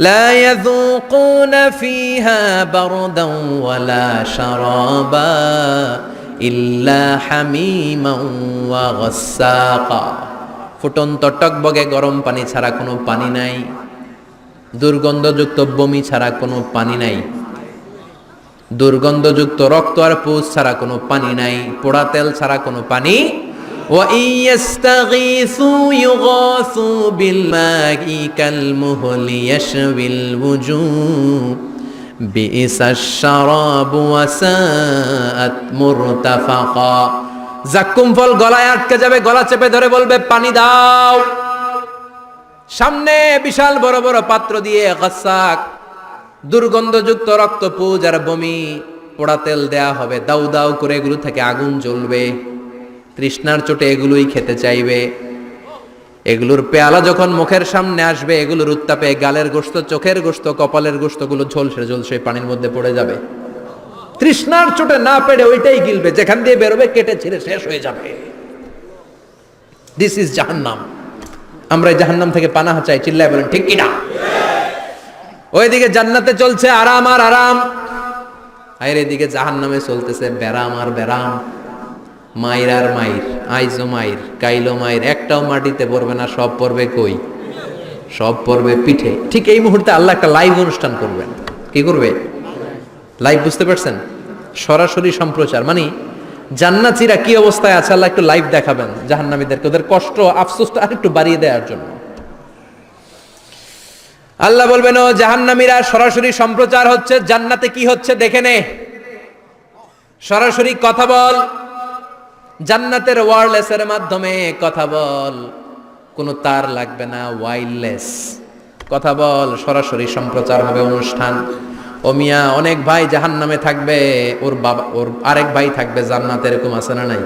লা ইয়াযুকুনা ফিহা বারদান ওয়ালা শারাবা ইল্লা হামিমান ওয়া গাসসাকা। ফুটন্ত টকবগে গরম পানি ছাড়া কোনো পানি নাই, দুর্গন্ধযুক্ত বমি ছাড়া কোনো পানি নাই, দুর্গন্ধযুক্ত রক্ত আর পুজ ছাড়া কোনো পানি নাই, পোড়া তেল ছাড়া কোনো পানি। وَإِن يَسْتَغِيثُوا يُغَاثُوا بِالْمَاءِ كَالْمُهْلِ يَشْوِي الْوُجُوهَ بِئْسَ الشَّرَابُ وَسَاءَتْ مُرْتَفَقًا। যাক্কুম ফল গলায় আটকে যাবে, গলা চেপে ধরে বলবে পানি দাও। সামনে বিশাল বড় বড় পাত্র দিয়ে গাসসাক, দুর্গন্ধযুক্ত রক্ত, পুজ আর বমি, পোড়া তেল দেয়া হবে। দাউ দাউ করে এগুলো থেকে আগুন জ্বলবে। তৃষ্ণার চোটে এগুলোই খেতে চাইবে। এগুলোর পেয়ালা যখন মুখের সামনে আসবে, এগুলোর উত্তাপে গালের গোশত, চোখের গোশত, কপালের গোশতগুলো ঝলসে ঝলসে পানির মধ্যে পড়ে যাবে। তৃষ্ণার চোটে না পেড়ে ওইটাই গিলবে, যেখান দিয়ে বেরোবে কেটে ছিঁড়ে শেষ হয়ে যাবে। দিস ইজ জাহান্নাম। আমরা এই জাহান্নাম থেকে পানাহ চাই, চিল্লায় বলেন ঠিক কিনা? ওইদিকে জান্নাতে চলছে আরাম আর আরাম, আর এদিকে জাহান্নামে চলতেছে বেরাম আর বেরাম, মাইর আর মাইর, আইজো মাইর, কাইলো মাইর। একটাও মাটিতে পড়বে না, সব পড়বে কই? সব পড়বে পিঠে। ঠিক এই মুহূর্তে আল্লাহ একটা লাইভ অনুষ্ঠান করবেন। কি করবে? লাইভ, বুঝতে পারছেন? সরাসরি সম্প্রচার, মানে জান্নাতীরা কি অবস্থায় আছে আল্লাহ একটু লাইভ দেখাবেন জাহান্নামীদেরকে, ওদের কষ্ট আফসোসটা আর একটু বাড়িয়ে দেওয়ার জন্য। আল্লাহ বলবেন, ও জাহান্নামীরা, সরাসরি সম্প্রচার হচ্ছে, জান্নাতে কি হচ্ছে দেখে নে, সরাসরি কথা বল। জান্নাতের ওয়্যারলেসের মাধ্যমে কথা বল, কোনো তার লাগবে না, ওয়্যারলেস কথা বল, সরাসরি সম্প্রচার হবে অনুষ্ঠান। ও মিয়া, অনেক ভাই জাহান্নামে থাকবে, ওর বাবা, ওর আরেক ভাই থাকবে জান্নাতে, এরকম আছে না নাই?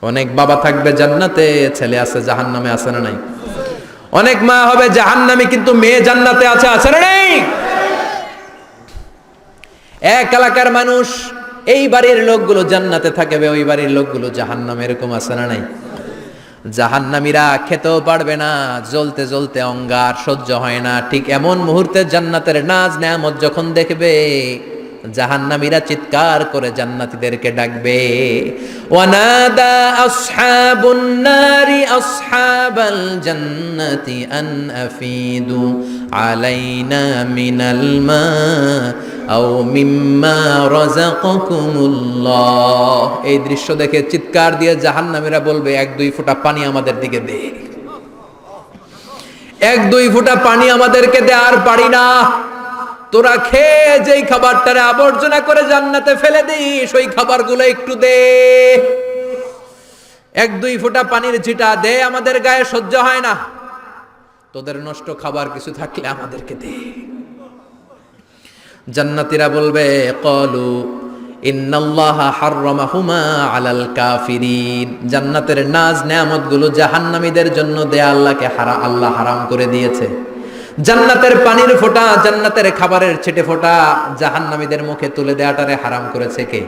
অনেক বাবা থাকবে জান্নাতে, ছেলে আছে জাহান্নামে, আছে না নাই? অনেক মা হবে জাহান্নামী, কিন্তু মেয়ে জান্নাতে আছে, আছে না নাই? এক এলাকার মানুষ, এই বাড়ির লোকগুলো জান্নাতে থাকবে, ওই বাড়ির লোকগুলো জাহান্নামে, এরকম আছে না নাই? জাহান্নামীরা খেতেও পারবে না, জ্বলতে জ্বলতে অঙ্গার সহ্য হয় না। ঠিক এমন মুহূর্তে জান্নাতের নাজ নেয়ামত যখন দেখবে, জাহান্নামীরা চিৎকার করে জান্নাতীদেরকে ডাকবে, ওয়ানাদা আসহাবুন নারি আসহাবাল জান্নাতি আন আফিদু আলাইনা মিনাল মা আও মিম্মা রাযাকাকুমুল্লাহ। এই দৃশ্য দেখে চিৎকার দিয়ে জাহান্নামীরা বলবে, 1-2 ফোঁটা পানি আমাদের দিকে দে, 1-2 ফোঁটা পানি আমাদেরকে দে, আর পারি না। তোরা খেয়ে যেই খাবারটারে আবর্জনা করে জান্নাতে ফেলে দিস, ওই খাবারগুলো একটু দে। এক দুই ফোঁটা পানির ছিটা দে, আমাদের গায়ে সহ্য হয় না, তোদের নষ্ট খাবার কিছু থাকলে আমাদেরকে দে। জান্নাতীরা বলবে ক্বালু ইন্নাল্লাহা হাররামাহুমা আলাল কাফিরিন, জান্নাতের নাজ নেয়ামতগুলো জাহান্নামীদের জন্য দেয়া আল্লাহ হারাম করে দিয়েছে। জান্নাতের পানির ফোঁটা, জান্নাতের খাবারের ছিটে ফোঁটা জাহান্নামীদের মুখে তুলে দেয়াটারে হারাম করেছে কে?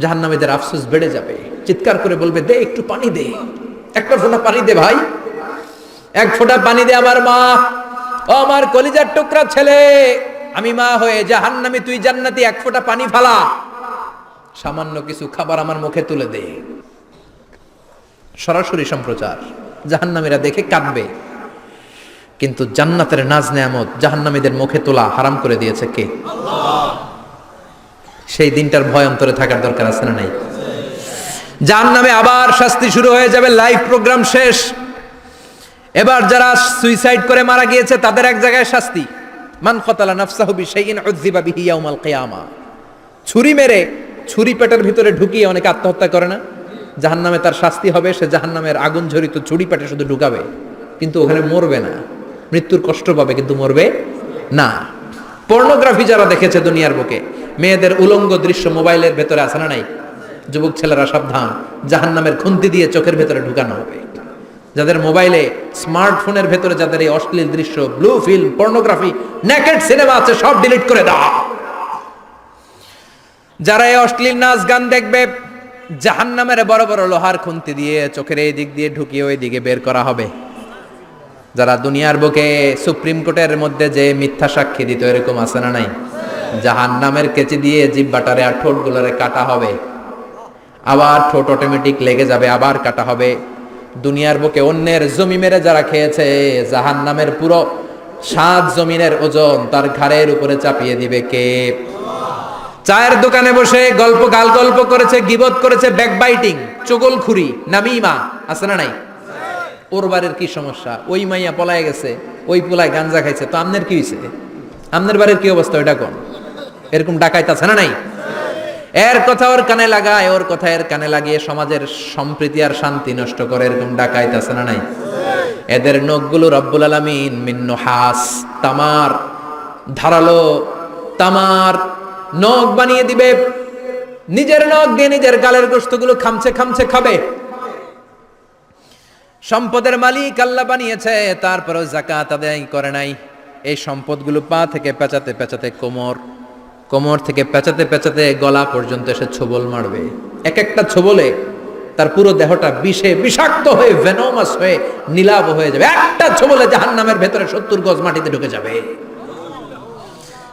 জাহান্নামীদের আফসোস বেড়ে যাবে, চিৎকার করে বলবে দে একটু পানি দে, একটা ফোঁটা পানি দে ভাই, এক ফোঁটা পানি দে আমার মা, ও আমার কলিজার টুকরা ছেলে, আমি মা হয়ে জাহান্নামী, তুই জান্নাতি, এক ফোঁটা পানি ফালা, সামান্য কিছু খাবার আমার মুখে তুলে দে। সরাসরি সম্প্রচার, জাহান্নামীরা দেখে কাঁদবে। কিন্তু জান্নাতের নাজ নেয়ামত জাহান্নামীদের মুখে তোলা হারাম করে দিয়েছে কে? আল্লাহ। সেই দিনটার ভয় অন্তরে থাকার দরকার আছে না নাই? জাহান্নামে আবার শাস্তি শুরু হয়ে যাবে, লাইভ প্রোগ্রাম শেষ। এবার যারা সুইসাইড করে মারা গিয়েছে তাদের এক জায়গায় শাস্তি, মান কতালা নাফসাহু বিশাইইন উযযিবা বিহি ইয়াউমাল কিয়ামা। ছুরি মেরে, ছুরি পেটের ভিতরে ঢুকিয়ে অনেকে আত্মহত্যা করে না? জাহান্নামে তার শাস্তি হবে, সে জাহান্নামের আগুন ঝরিত ছুরি পেটে শুধু ঢুকাবে, কিন্তু ওখানে মরবে না, মৃত্যুর কষ্ট পাবে কিন্তু মরবে না। পর্নোগ্রাফি যারা দেখেছে দুনিয়ার বুকে, মেয়েদের উলঙ্গ দৃশ্য মোবাইলের ভেতরে আছে না নাই? যুবক ছেলেরা সাবধান, জাহান্নামের খুন্তি দিয়ে চোখের ভেতরে ঢুকানো হবে। যাদের মোবাইলে, স্মার্টফোনের ভেতরে যাদের এই অশ্লীল দৃশ্য, blue film, pornography, naked cinema আছে, সব ডিলিট করে দাও। যারা এই অশ্লীল নাচ গান দেখবে, জাহান্নামের বড় বড় লোহার খুন্তি দিয়ে চোখের এই দিক দিয়ে ঢুকিয়ে ওই দিকে বের করা হবে। যারা দুনিয়ার বুকে সুপ্রিম কোর্টের মধ্যে যে মিথ্যা সাক্ষী দিত, এরকম আছে না নাই? জাহান্নামের কেচি দিয়ে জিহ্বাটারে আর ঠোঁটগুলোরে কাটা হবে, আবার ঠোঁট অটোমেটিক লেগে যাবে, আবার কাটা হবে। দুনিয়ার বুকে অন্যের জমি মেরে যারা খেয়েছে, জাহান্নামের পুরো 7 জমিনের ওজন তার ঘাড়ের উপরে চাপিয়ে দিবে কে? চায়ের দোকানে বসে গল্প করেছে, গীবত করেছে, ব্যাকবাইটিং, চগলখুরি, নামিমা, আছে না নাই? ওর বাড়ির কি সমস্যা, ওই মাইয়া পলায় গেছে, ওই পোলায় গাঞ্জা খাইছে, তো আমনের কি হয়েছে? আমনের বাড়ির কি অবস্থা ওইটা কোন? এরকম ডাকাইত আছে না নাই? এর কথা ওর কানে লাগায়, ওর কথা এর কানে লাগিয়ে সমাজের সম্প্রীতি আর শান্তি নষ্ট করে, এরকম ডাকাইত আছে না নাই? এদের নখগুলো রব্বুল আলামিন মিন নুহাস, তামার, ধারালো তামার নখ বানিয়ে দিবে। নিজের নখ দিয়ে নিজের গালের গোশতগুলো খামছে খামছে খাবে। সম্পদের মালিক আল্লাহ বানিয়েছে, তারপরেও যাকাত আদায় করে নাই। এই সম্পদগুলো পা থেকে পেঁচাতে পেঁচাতে কোমর থেকে পেঁচাতে পেঁচাতে গলা পর্যন্ত এসে ছোবল মারবে। এক একটা ছোবলে তার পুরো দেহটা বিষে বিষাক্ত হয়ে, ভেনোমাস হয়ে, নীলাভ হয়ে যাবে। একটা ছোবলে জাহান্নামের ভেতরে 70 গজ মাটিতে ঢুকে যাবে।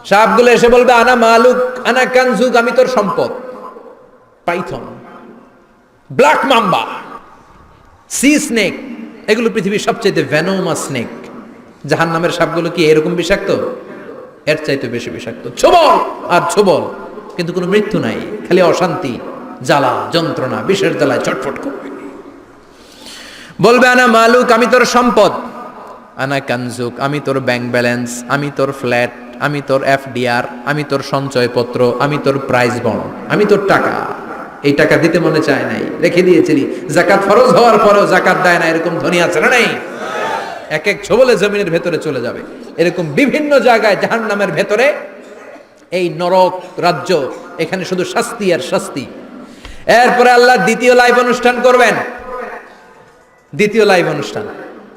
সাপগুলো এসে বলবে আনা মালুক, আনা কানজুক, আমি তোর সম্পদ। Python, black mamba, C snake, এগুলো পৃথিবীর সবচেয়ে ভেনোমাস স্নেক। জাহান্নামের সাপগুলো কি এরকম বিষাক্ত? এর চাইতে বেশি বিষাক্ত। ছোবল আর ছোবল, কিন্তু কোনো মৃত্যু নাই, খালি অশান্তি, জ্বালা, যন্ত্রণা, বিষের জ্বালায় ছটফট করবে। বলবে আনা মালুক, আমি তোর সম্পদ। আনা কানজুক, আমি তোর ব্যাংক ব্যালেন্স, আমি তোর ফ্ল্যাট, আমি তোর এফডিআর, আমি তোর সঞ্চয়পত্র, আমি তোর প্রাইজ বন্ড, আমি তোর টাকা। এই টাকা দিতে মনে চায় নাই, রেখে দিয়েছিলি। যাকাত ফরজ হওয়ার পরেও যাকাত দেয় না, এরকম ধনী আছে না নাই? এক এক ছোবলে জমিনের ভেতরে চলে যাবে। এরকম বিভিন্ন জায়গায় জাহান্নামের ভেতরে এই নরক রাজ্য, এখানে শুধু শাস্তি আর শাস্তি। এরপরে আল্লাহ দ্বিতীয় লাইভ অনুষ্ঠান করবেন, দ্বিতীয় লাইভ অনুষ্ঠান,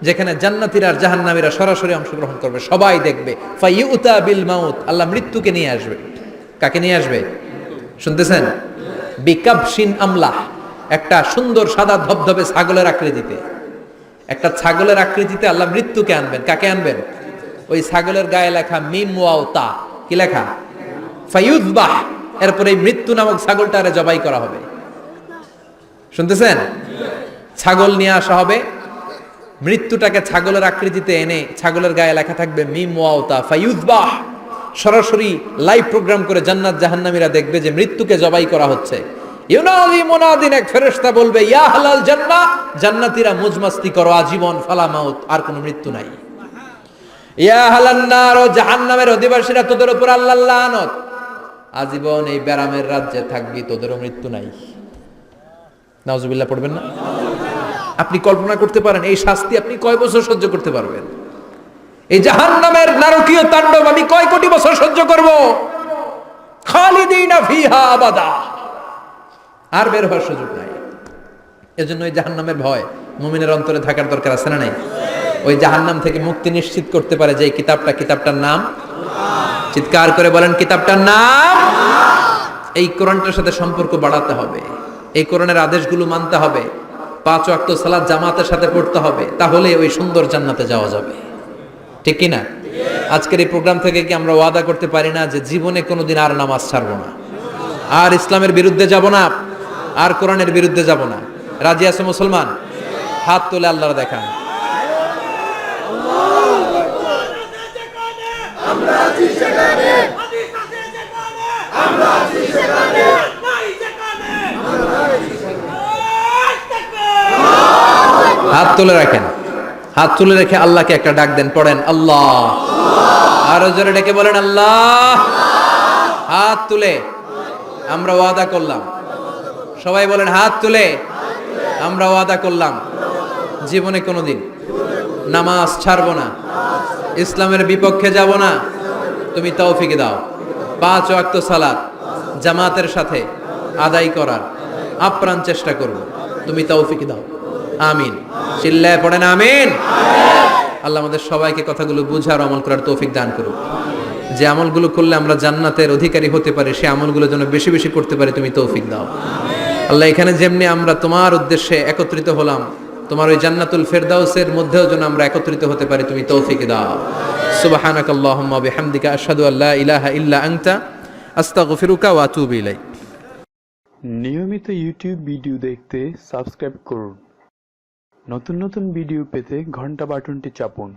যেখানে জান্নাতীরা আর জাহান্নামীরা সরাসরি অংশগ্রহণ করবে, সবাই দেখবে। ফাইউতা বিল মাউত, আল্লাহ মৃত্যুকে নিয়ে আসবে। কাকে নিয়ে আসবে শুনতেছেন? বিকাবশিন আমলাহ, একটা সুন্দর সাদা ধবধবে ছাগলের আকৃতিতে, একটা ছাগলের আকৃতিতে আল্লাহ মৃত্যুকে আনবেন। কাকে আনবেন? ওই ছাগলের গায়ে লেখা মিম ওয়াও তা, কি লেখা? ফায়ুযবাহ। এরপরে এই মৃত্যু নামক ছাগলটারে জবাই করা হবে। শুনতেছেন? ছাগল নিয়ে আসা হবে, মৃত্যুটাকে ছাগলের আকৃতিতে এনে ছাগলের গায়ে লেখা থাকবে মিম ওয়াও তা ফায়ুযবাহ। সরাসরি লাইভ প্রোগ্রাম করে জান্নাত জাহান্নামীরা দেখবে যে মৃত্যুকে জবাই করা হচ্ছে। ইউনাদি মুনাদিন, এক ফেরেশতা বলবে ইয়া আহলাল জান্নাহ, জান্নাতীরা মুজমাস্তি করো আজীবন, ফালা মাউত, আর কোনো মৃত্যু নাই। ইয়া আহলান নার, জাহান্নামের অধিবাসীরা, তোদের উপর আল্লাহর লানত, আজীবন এই ব্যারামের রাজ্যে থাকবি, তোদেরও মৃত্যু নাই। নাউজুবিল্লাহ পড়বেন না? আপনি কল্পনা করতে পারেন এই শাস্তি আপনি কয় বছর সহ্য করতে পারবেন? এই জাহান্নামের নারকীয় তাণ্ডব আমি কয় কোটি বছর সহ্য করব? খালিদিনা ফিহা আবাদা, আর বের হওয়ার সুযোগ নাই। এজন্য ওই জাহান্নামের ভয় মুমিনের অন্তরে থাকার দরকার আছে না নাই? ওই জাহান্নাম থেকে মুক্তি নিশ্চিত করতে পারে যে কিতাবটার নাম, চিৎকার করে বলেন কিতাবটার নাম। এই কোরআনটার সাথে সম্পর্ক বাড়াতে হবে, এই কোরআনের আদেশগুলো মানতে হবে, 5 ওয়াক্ত সালাত জামাতের সাথে পড়তে হবে, তাহলে ওই সুন্দর জান্নাতে যাওয়া যাবে। ঠিক কি না? আজকের এই প্রোগ্রাম থেকে কি আমরা ওয়াদা করতে পারি না যে জীবনে কোনোদিন আর নামাজ ছাড়বো না, আর ইসলামের বিরুদ্ধে যাব না, আর কোরআনের বিরুদ্ধে যাব না? রাজি আছে মুসলমান? হাত তুলে আল্লাহর দেখান। হাত তুলে রাখেন, হাত তুলে রেখে আল্লাহকে একটা ডাক দেন, পড়েন আল্লাহ। আরো জোরে ডেকে বলেন আল্লাহ। হাত তুলে আমরা ওয়াদা করলাম, সবাই বলেন হাত তুলে আমরা ওয়াদা করলাম জীবনে কোনোদিন নামাজ ছাড়বো না, ইসলামের বিপক্ষে যাব না। তুমি তৌফিক দাও 5 ওয়াক্ত সালাত জামাতের সাথে আদায় করার আপ্রাণ চেষ্টা করব, তুমি তৌফিক দাও। আমিন। চিল্লায় পড়েন আমিন। আল্লাহ আমাদের সবাইকে কথাগুলো বুঝার আমল করার তৌফিক দান করুক। যে আমলগুলো করলে আমরা জান্নাতের অধিকারী হতে পারি, সে আমলগুলো যেন বেশি বেশি করতে পারি, তুমি তৌফিক দাও। আল্লাহ এখানে যেমনি আমরা তোমার উদ্দেশ্যে একত্রিত হলাম, তোমার ওই জান্নাতুল ফেরদাউসের মধ্যেও যেন আমরা একত্রিত হতে পারি, তুমি তৌফিক দাও। সুবহানাকাল্লাহুম্মা বিহামদিকা আশহাদু আল্লা ইলাহা ইল্লা আনতা আস্তাগফিরুকা ওয়া আতুবু ইলাইক। নিয়মিত ইউটিউব ভিডিও দেখতে সাবস্ক্রাইব করুন। নতুন নতুন ভিডিও পেতে ঘন্টা বাটনটি চাপুন।